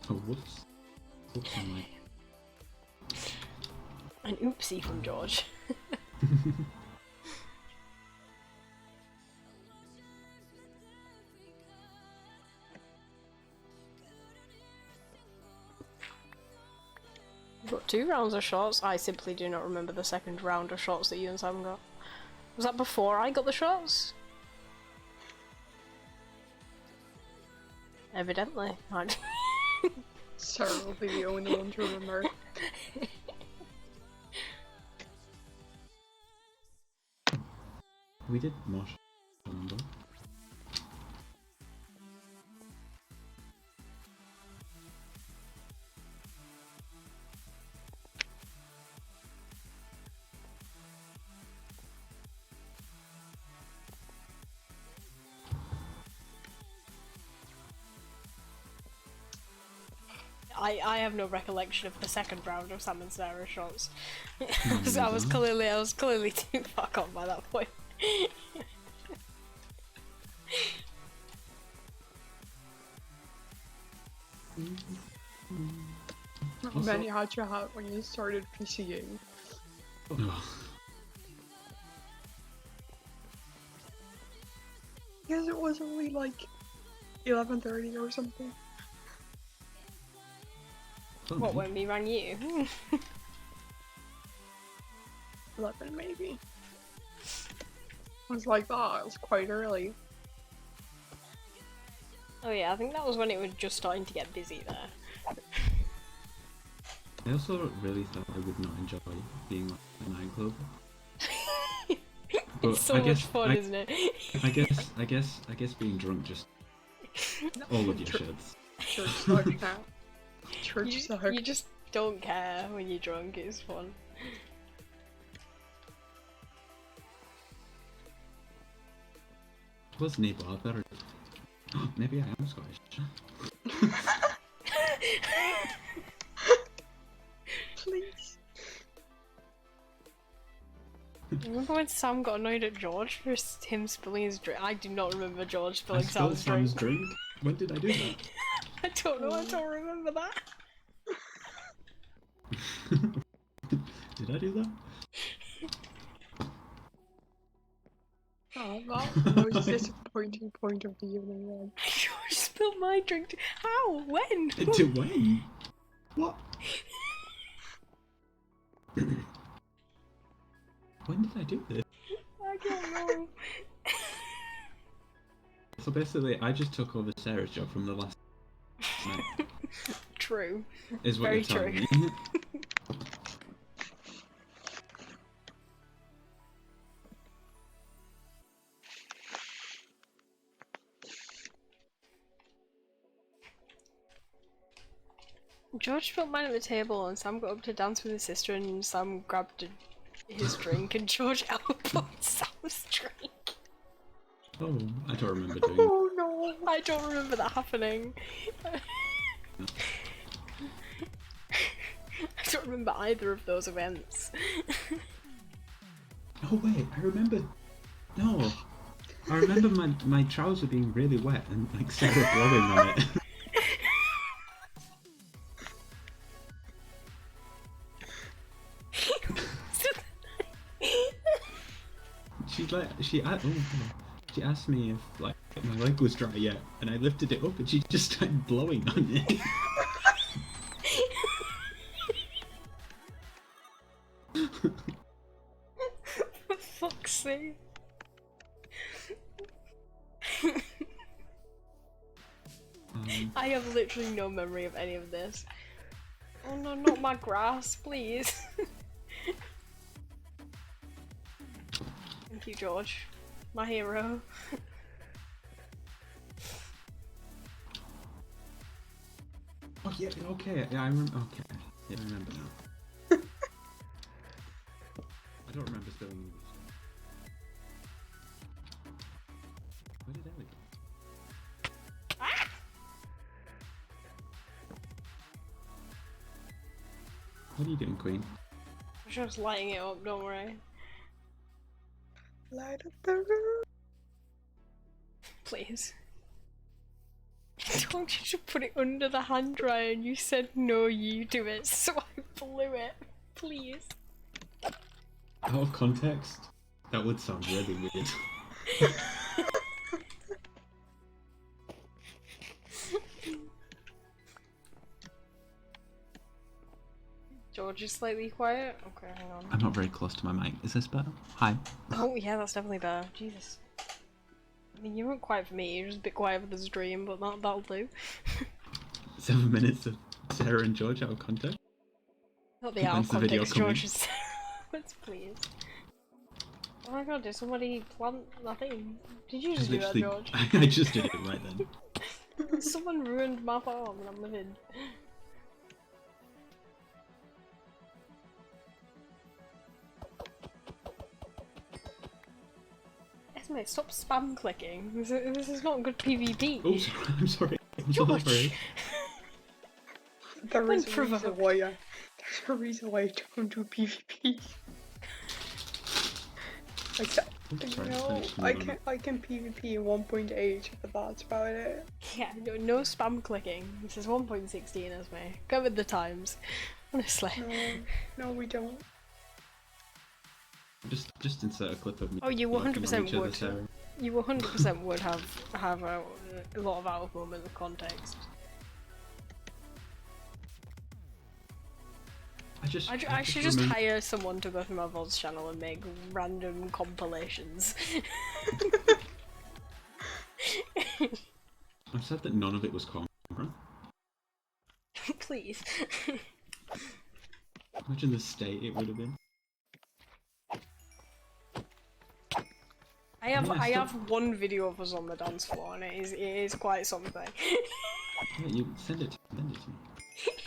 Oh, whoops. Whoops, I'm like... An oopsie from George. We got 2 rounds of shots. I simply do not remember the second round of shots that you and Sam got. Was that before I got the shots? Evidently. Sarah will be the only one to remember. We did mosh, remember? I have no recollection of the second round of Sam and Sarah shots. I was clearly too far gone by that point. How many had you had when you started PCing? Oh. Because it was only like 11:30 or something. What, when we rang you? 11 maybe. It was like that, it was quite early. Oh yeah, I think that was when it was just starting to get busy there. I also really thought I would not enjoy being like a nightclub. But It's so much fun, isn't it? I guess being drunk just all of your shits. Church sucked now. Church sucked. You just don't care when you're drunk, it's fun. Wasn't he bothered? Maybe I am Scottish. Please. Remember when Sam got annoyed at George for him spilling his drink? I do not remember George I spilling spilled Sam's Sam's drink. drink. When did I do that? I don't know, I don't remember that. Did I do that? Oh, that was the most disappointing point of the evening then. George spilled my drink. How? When? To when? What? When did I do this? I don't know. So basically, I just took over Sarah's job from the last night. True. Is what Very you're telling true. me. George spilled mine at the table and Sam got up to dance with his sister and Sam grabbed his drink and George output Sam's drink. Oh, I don't remember doing Oh no! I don't remember that happening. I don't remember either of those events. Oh wait, I remember. No, I remember my trouser being really wet and like Sarah blowing on it. She asked me if like my leg was dry yet, and I lifted it up and she just started blowing on it. For fuck's sake. I have literally no memory of any of this. Oh no, not my grass, please. Thank you, George. My hero. Oh yeah, okay, yeah, I remember. Okay, yeah, I remember now. I don't remember spelling English. Where did Ellie go? What are you doing, Queen? I'm just lighting it up, don't worry. Light up the room. Please. I told you to put it under the hand dryer and you said no, you do it, so I blew it. Please. Out of context, that would sound really weird. George is slightly quiet. Okay, hang on. I'm not very close to my mic. Is this better? Hi. Oh yeah, that's definitely better. Jesus. I mean, you weren't quiet for me, you're just a bit quiet for the stream, but that'll do. 7 minutes of Sarah and George out of context. Not the out of When's the video context coming? George is. Let's please. Oh my god, did somebody plant nothing? Did you just do that, George? I just did it right then. Someone ruined my farm and I'm living. Esme, stop spam clicking. This is not good PvP. Oh, sorry, I'm sorry. I'm George! sorry. There is a reason Unprovoked. why there's a reason why I don't do PvP. Like that, Oops, you sorry, know, sorry, I can PvP in 1.8, but that's about it. Yeah, no spam clicking. This is 1.16, Esme. Go with the times. Honestly. No, we don't. Just insert a clip of me. Oh, you working on 100% each other, would. Sarah. You 100% would have a lot of out of moment of context. I should just hire someone to go through my VODs channel and make random compilations. I'm sad that none of it was camera. Please. Imagine the state it would have been. I have one video of us on the dance floor and it is quite something. Yeah, you send it to me.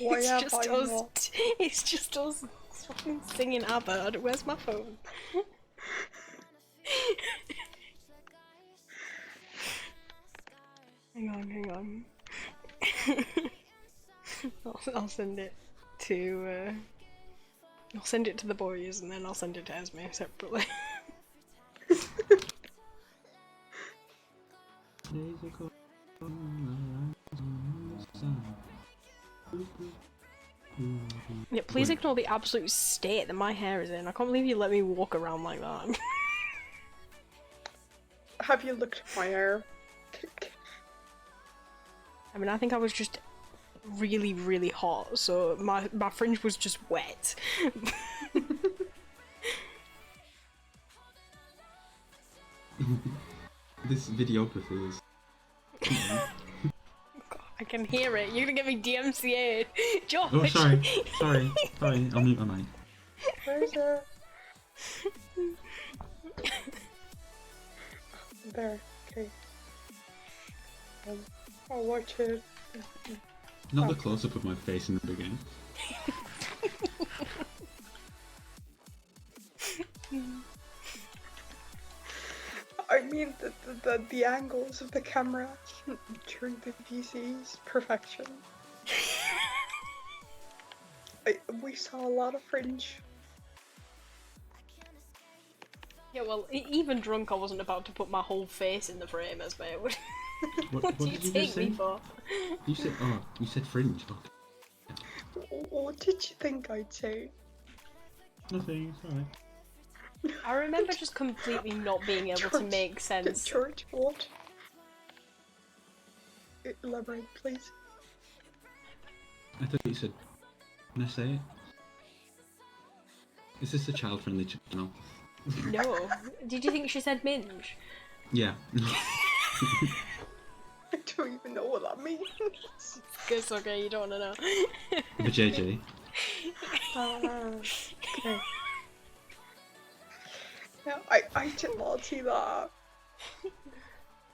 Why It's have just I us. not? It's just us fucking singing ABBA. Where's my phone? hang on. I'll send it to. I'll send it to the boys, and then I'll send it to Esme separately. Yeah, please Wait. ignore the absolute state that my hair is in. I can't believe you let me walk around like that. Have you looked at my hair? I mean, I think I was just really, really hot, so my fringe was just wet. This videography is. I can hear it. You're gonna get me DMCA'd. George! Oh, sorry. I'll mute my mic. Where is it? There. Okay. I'll watch it. Not the close up of my face in the beginning. I mean, the angles of the camera during the VC's perfection. We saw a lot of fringe. Yeah, well, even drunk, I wasn't about to put my whole face in the frame, as me. What do you did you take just me say? for? You said fringe. Okay. What did you think I'd say? Nothing, it's alright. I remember just completely not being able to make sense. George, what? Elaborate, please. I thought you said. Can I say it? Is this a child friendly channel? No. Did you think she said minge? Yeah. I don't even know what that means. Guess okay, you don't wanna know. The JJ. Okay. Yeah, I did not see that.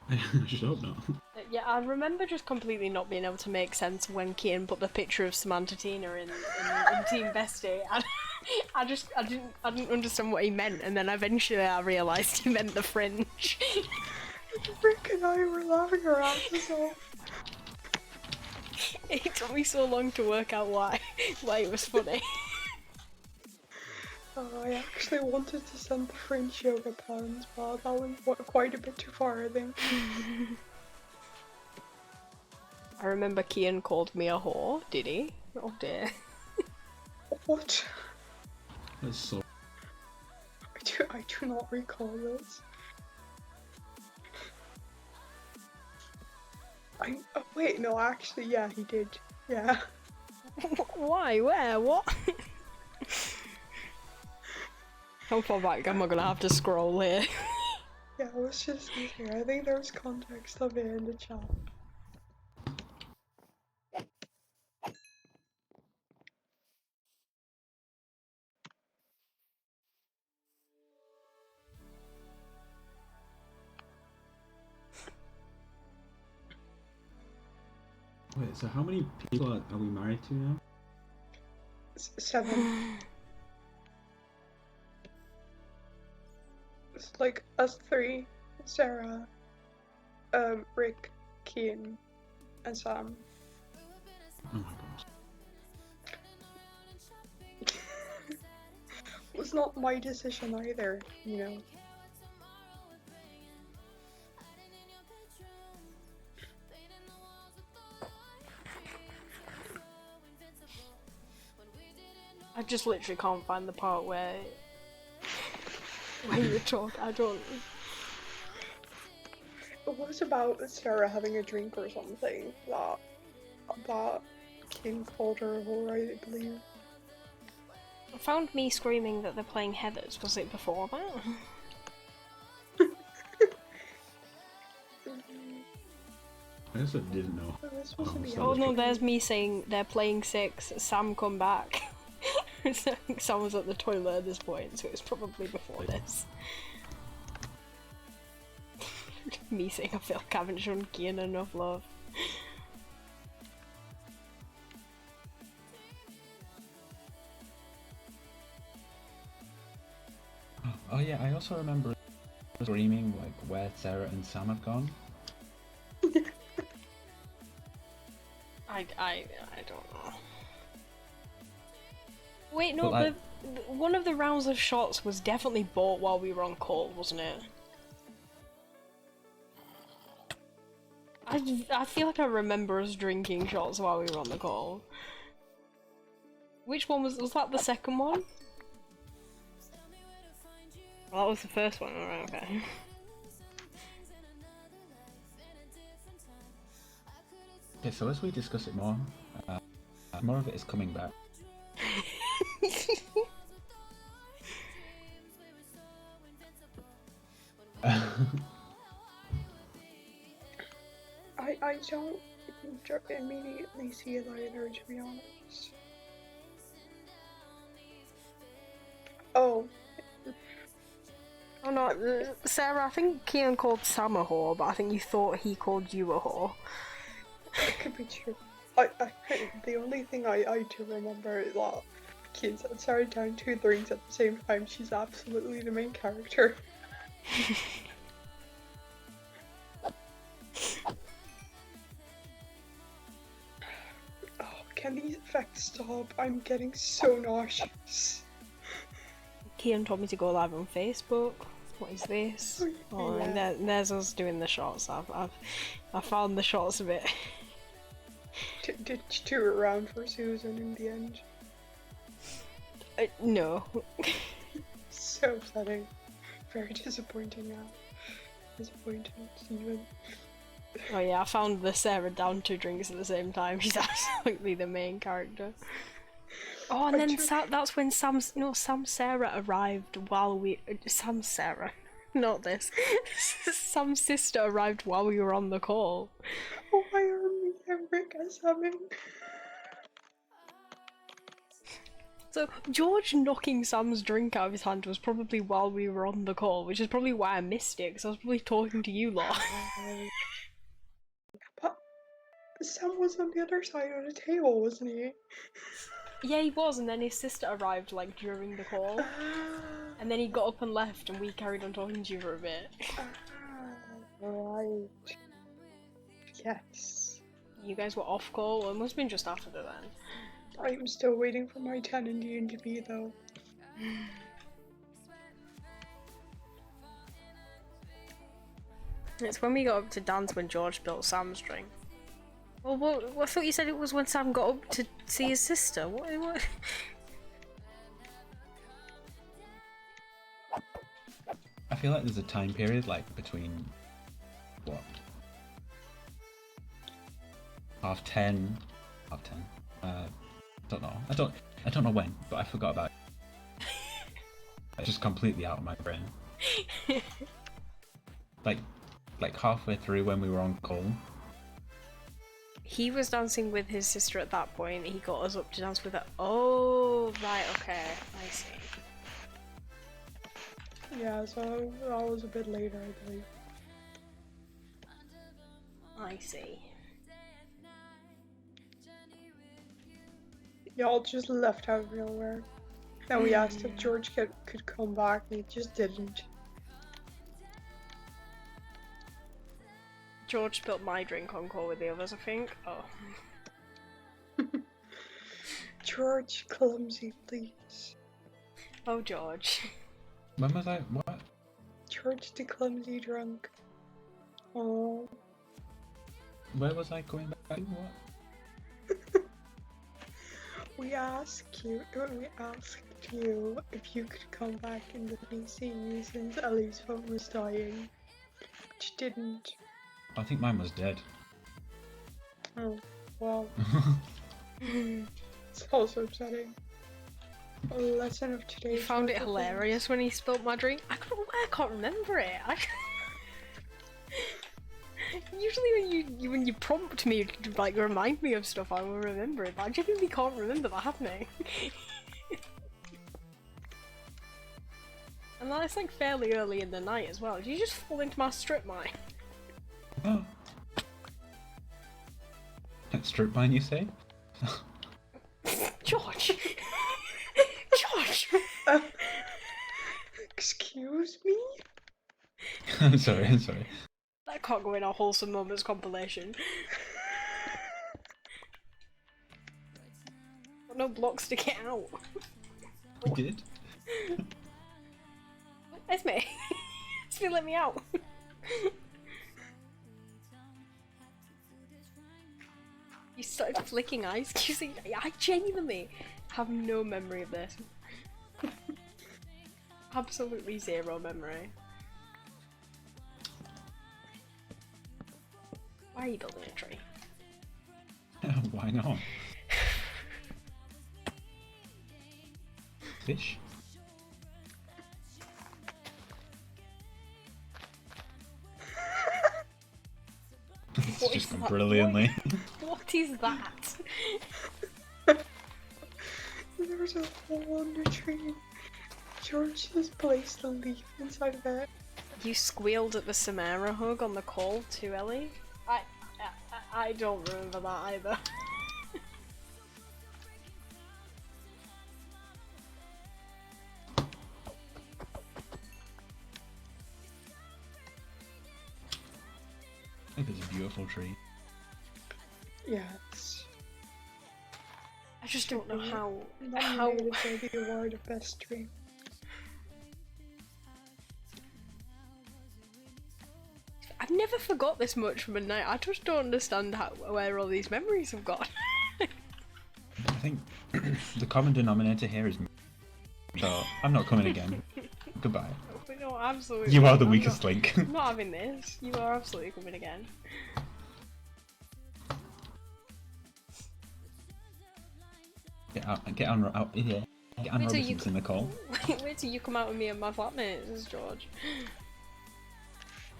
I should hope not. Yeah, I remember just completely not being able to make sense when Kian put the picture of Samantha Tina in Team Bestie. I didn't understand what he meant, and then eventually I realised he meant the fringe. Rick and I were laughing our asses off. It took me so long to work out why it was funny. I actually wanted to send the fringe yoga pants, but that went quite a bit too far, I think. I remember Kian called me a whore, did he? Oh dear. What? That's so. I do not recall this. Oh, wait, no, actually, yeah, he did. Yeah. Why? Where? What? How far back am I gonna have to scroll here? Yeah, I was just here. I think there was context of it in the chat. Wait, so how many people are we married to now? 7. It's like us 3, Sarah, Rick, Kian, and Sam. Oh my gosh. It was not my decision either, you know. I just literally can't find the part where you talk. I don't. It was about Sarah having a drink or something that Kian called her a whore, I believe. I found me screaming that they're playing Heathers. Was it before that? I also didn't know. This was in the Oh no, end. there's me saying they're playing 6. Sam come back. Sam was at the toilet at this point, so it was probably before this. Me saying I feel like I haven't shown Kian enough love. Oh yeah, I also remember screaming like where Sarah and Sam had gone. I don't know. Wait, no, But, like- one of the rounds of shots was definitely bought while we were on call, wasn't it? I feel like I remember us drinking shots while we were on the call. Which one was that the second one? Well, that was the first one, alright, okay. Okay, so as we discuss it more, more of it is coming back. I don't immediately see it either, to be honest. Oh, Oh no, Sarah, I think Kian called Sam a whore, but I think you thought he called you a whore. it could be true. The only thing I do remember is that kids that started down 2 drinks at the same time. She's absolutely the main character. Oh, can these effects stop? I'm getting so nauseous. Kian told me to go live on Facebook. What is this? Oh, and there's us doing the shots. I found the shots of it. Did you do it around for Susan in the end? No. So upsetting. Very disappointing now. Disappointing, Steven. Oh yeah, I found the Sarah down 2 drinks at the same time. She's absolutely the main character. Oh, and then that's when Sam Sarah arrived while we... Sam Sarah. Not this. Sam's sister arrived while we were on the call. Oh, I remember something. So, George knocking Sam's drink out of his hand was probably while we were on the call, which is probably why I missed it, because I was probably talking to you lot. But Sam was on the other side of the table, wasn't he? Yeah, he was, and then his sister arrived, like, during the call. And then he got up and left, and we carried on talking to you for a bit. Right. Yes. You guys were off call, well, it must have been just after then. I'm still waiting for my 10 in D&D though. It's when we got up to dance when George built Sam's drink. Well, I thought you said it was when Sam got up to see his sister. What? I feel like there's a time period like between what? Half 10. Don't know. I don't know when, but I forgot about it. It's just completely out of my brain. like halfway through when we were on call. He was dancing with his sister at that point. He got us up to dance with her. Oh, right, okay. I see. Yeah, so that was a bit later, I believe. I see. Y'all just left out of nowhere. And we asked if George could come back, and he just didn't. George spilled my drink on call with the others, I think. Oh. George, clumsy, please. Oh, George. When was I? What? George the clumsy drunk. Oh. Where was I going back to? What? We asked you if you could come back in the PC since Ellie's phone was dying. But you didn't. I think mine was dead. Oh, well. It's also upsetting. A lesson of today. You found it hilarious when he spilled my drink? I can't remember it. Usually when you prompt me to like remind me of stuff, I will remember it, but I genuinely can't remember that happening. And that's like fairly early in the night as well. Did you just fall into my strip mine? Oh. Strip mine, you say? George! George! Excuse me? I'm sorry. That can't go in our wholesome moments compilation. no blocks to get out. We did. Esme! Esme, let me out! You started flicking ice cubes. I genuinely have no memory of this. Absolutely zero memory. Why are you building a tree? Why not? Fish? It's What just is gone that? brilliantly. What is that? There was a hole on the tree. George just placed a leaf inside of it. You squealed at the Samara hug on the call too, Ellie? I don't remember that either. I think it's a beautiful tree. Yes. I just don't know how. Nominated for the award of best tree. I've never forgot this much from a night. I just don't understand where all these memories have gone. I think the common denominator here is me. So I'm not coming again. Goodbye. No, absolutely. You are the I'm weakest not, link. I'm not having this. You are absolutely coming again. Get on here. Get on Wait till you Robinson's in the call. Wait till you come out with me and my flatmates, George.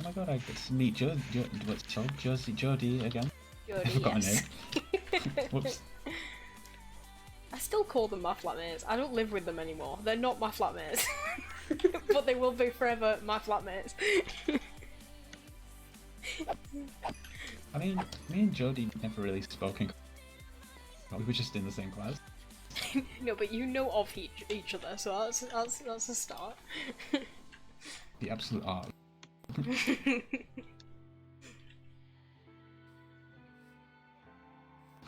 Oh my god, I get to meet Jodie again. I Jodie, forgot yes. her name. Whoops. I still call them my flatmates. I don't live with them anymore. They're not my flatmates. But they will be forever my flatmates. I mean, me and Jodie never really spoken. We were just in the same class. No, but you know of each other, so that's a start. The absolute art.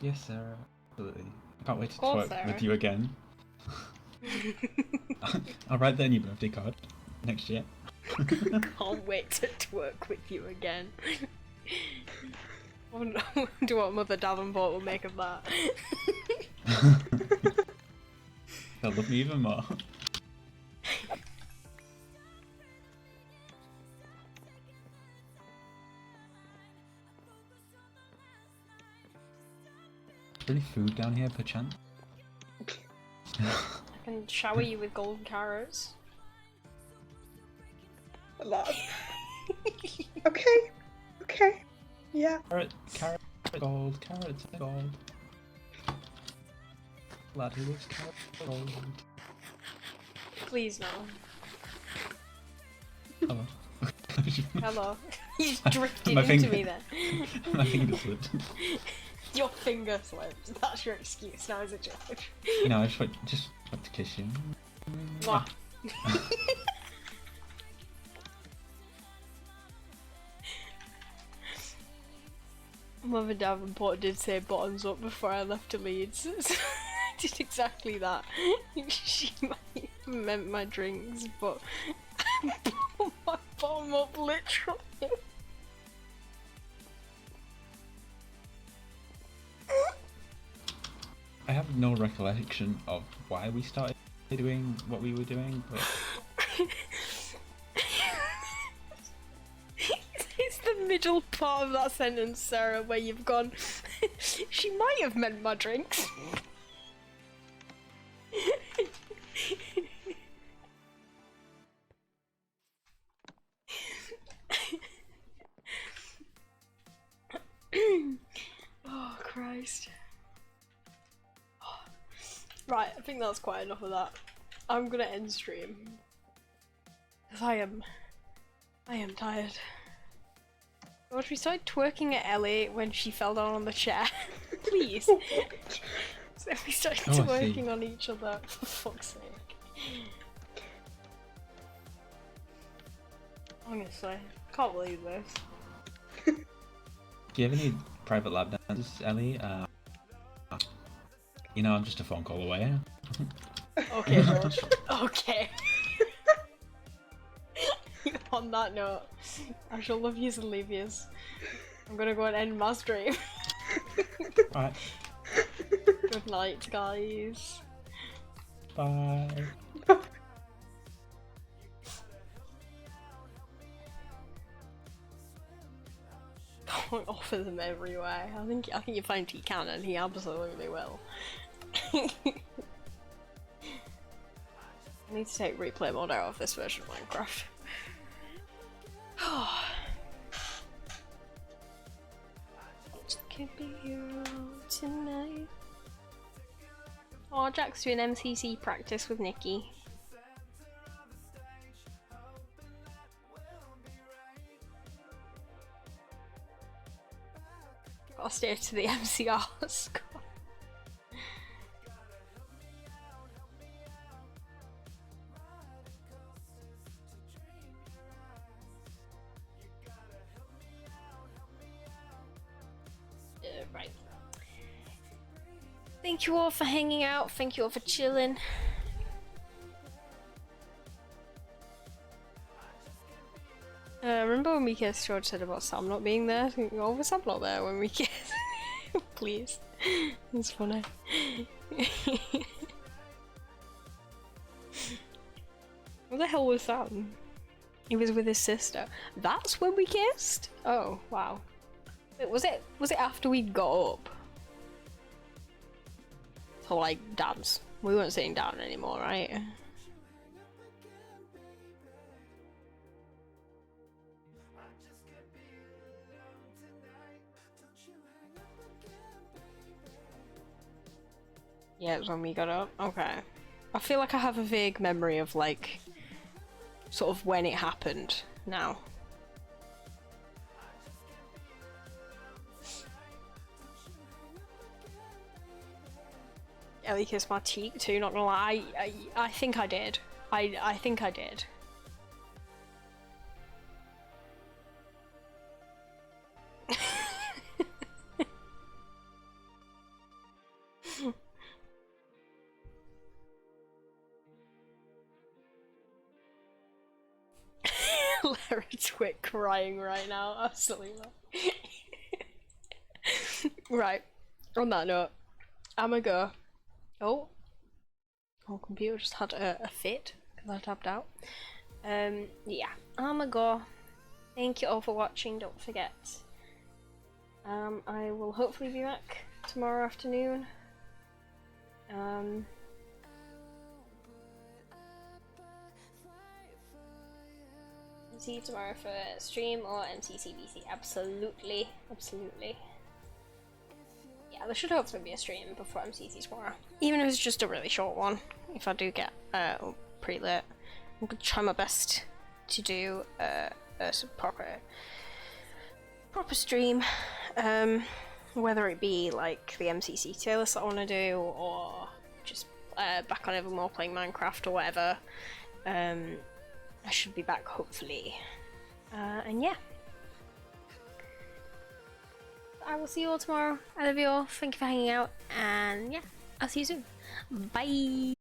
Yes, Sarah. Absolutely. I can't wait to course, twerk Sarah. with you again. I'll write that in your birthday card next year. Can't wait to twerk with you again. I wonder what Mother Davenport will make of that. They'll love me even more. Is there any food down here, perchance? I can shower you with golden carrots. Love. Okay. Okay. Yeah. Carrot, gold, carrots, gold. Lad who loves carrot, gold. Please no. Hello. Hello. You drifted My into finger- me there. My finger slipped. Your finger slipped. That's your excuse now, is it, George? No, I just want to kiss you. Mwah. Mother Davenport did say bottoms up before I left to Leeds. So I did exactly that. She might have meant my drinks, but put my bottom up literally. I have no recollection of why we started doing what we were doing, but It's the middle part of that sentence, Sarah, where you've gone, she might have meant my drinks. Oh, Christ. Right, I think that's quite enough of that. I'm gonna end stream. 'Cause I am tired. George, we started twerking at Ellie when she fell down on the chair. Please. So we started Oh, I see. twerking on each other, for fuck's sake. Honestly, can't believe this. do you have any private lab dances, Ellie? You know, I'm just a phone call away. Okay, George. Okay. On that note, I shall love yous and leave yous. I'm gonna go and end my stream. Right. Good night, guys. Bye. Don't offer them everywhere. I think you find he can, and he absolutely will. I need to take replay mode out of this version of Minecraft. Just could be here tonight. Oh, Jack's doing MCC practice with Nikki. Gotta stay to the MCR score. Right. Thank you all for hanging out. Thank you all for chilling. Remember when we kissed, George said about Sam not being there? Oh, was Sam not there when we kissed? Please. It's funny. What the hell was Sam? He was with his sister. That's when we kissed? Oh, wow. Wait, was it after we got up? So like dance. We weren't sitting down anymore, right? Yeah, it was when we got up. Okay. I feel like I have a vague memory of like sort of when it happened now. Ellie kissed my cheek too, not gonna lie. I think I did. I think I did. Larry Twick crying right now, absolutely. Right, on that note, I'ma go. Oh, computer just had a fit because I tapped out. Yeah, I'ma go. Thank you all for watching. Don't forget. I will hopefully be back tomorrow afternoon. See you tomorrow for stream or MCCBC. Absolutely, absolutely. Yeah, there should hopefully be a stream before MCC tomorrow. Even if it's just a really short one. If I do get pretty late, I'm gonna try my best to do a proper stream. Whether it be like the MCC tier list that I want to do, or just back on Evermore playing Minecraft or whatever. I should be back hopefully. And yeah. I will see you all tomorrow. I love you all. Thank you for hanging out. And yeah, I'll see you soon. Bye.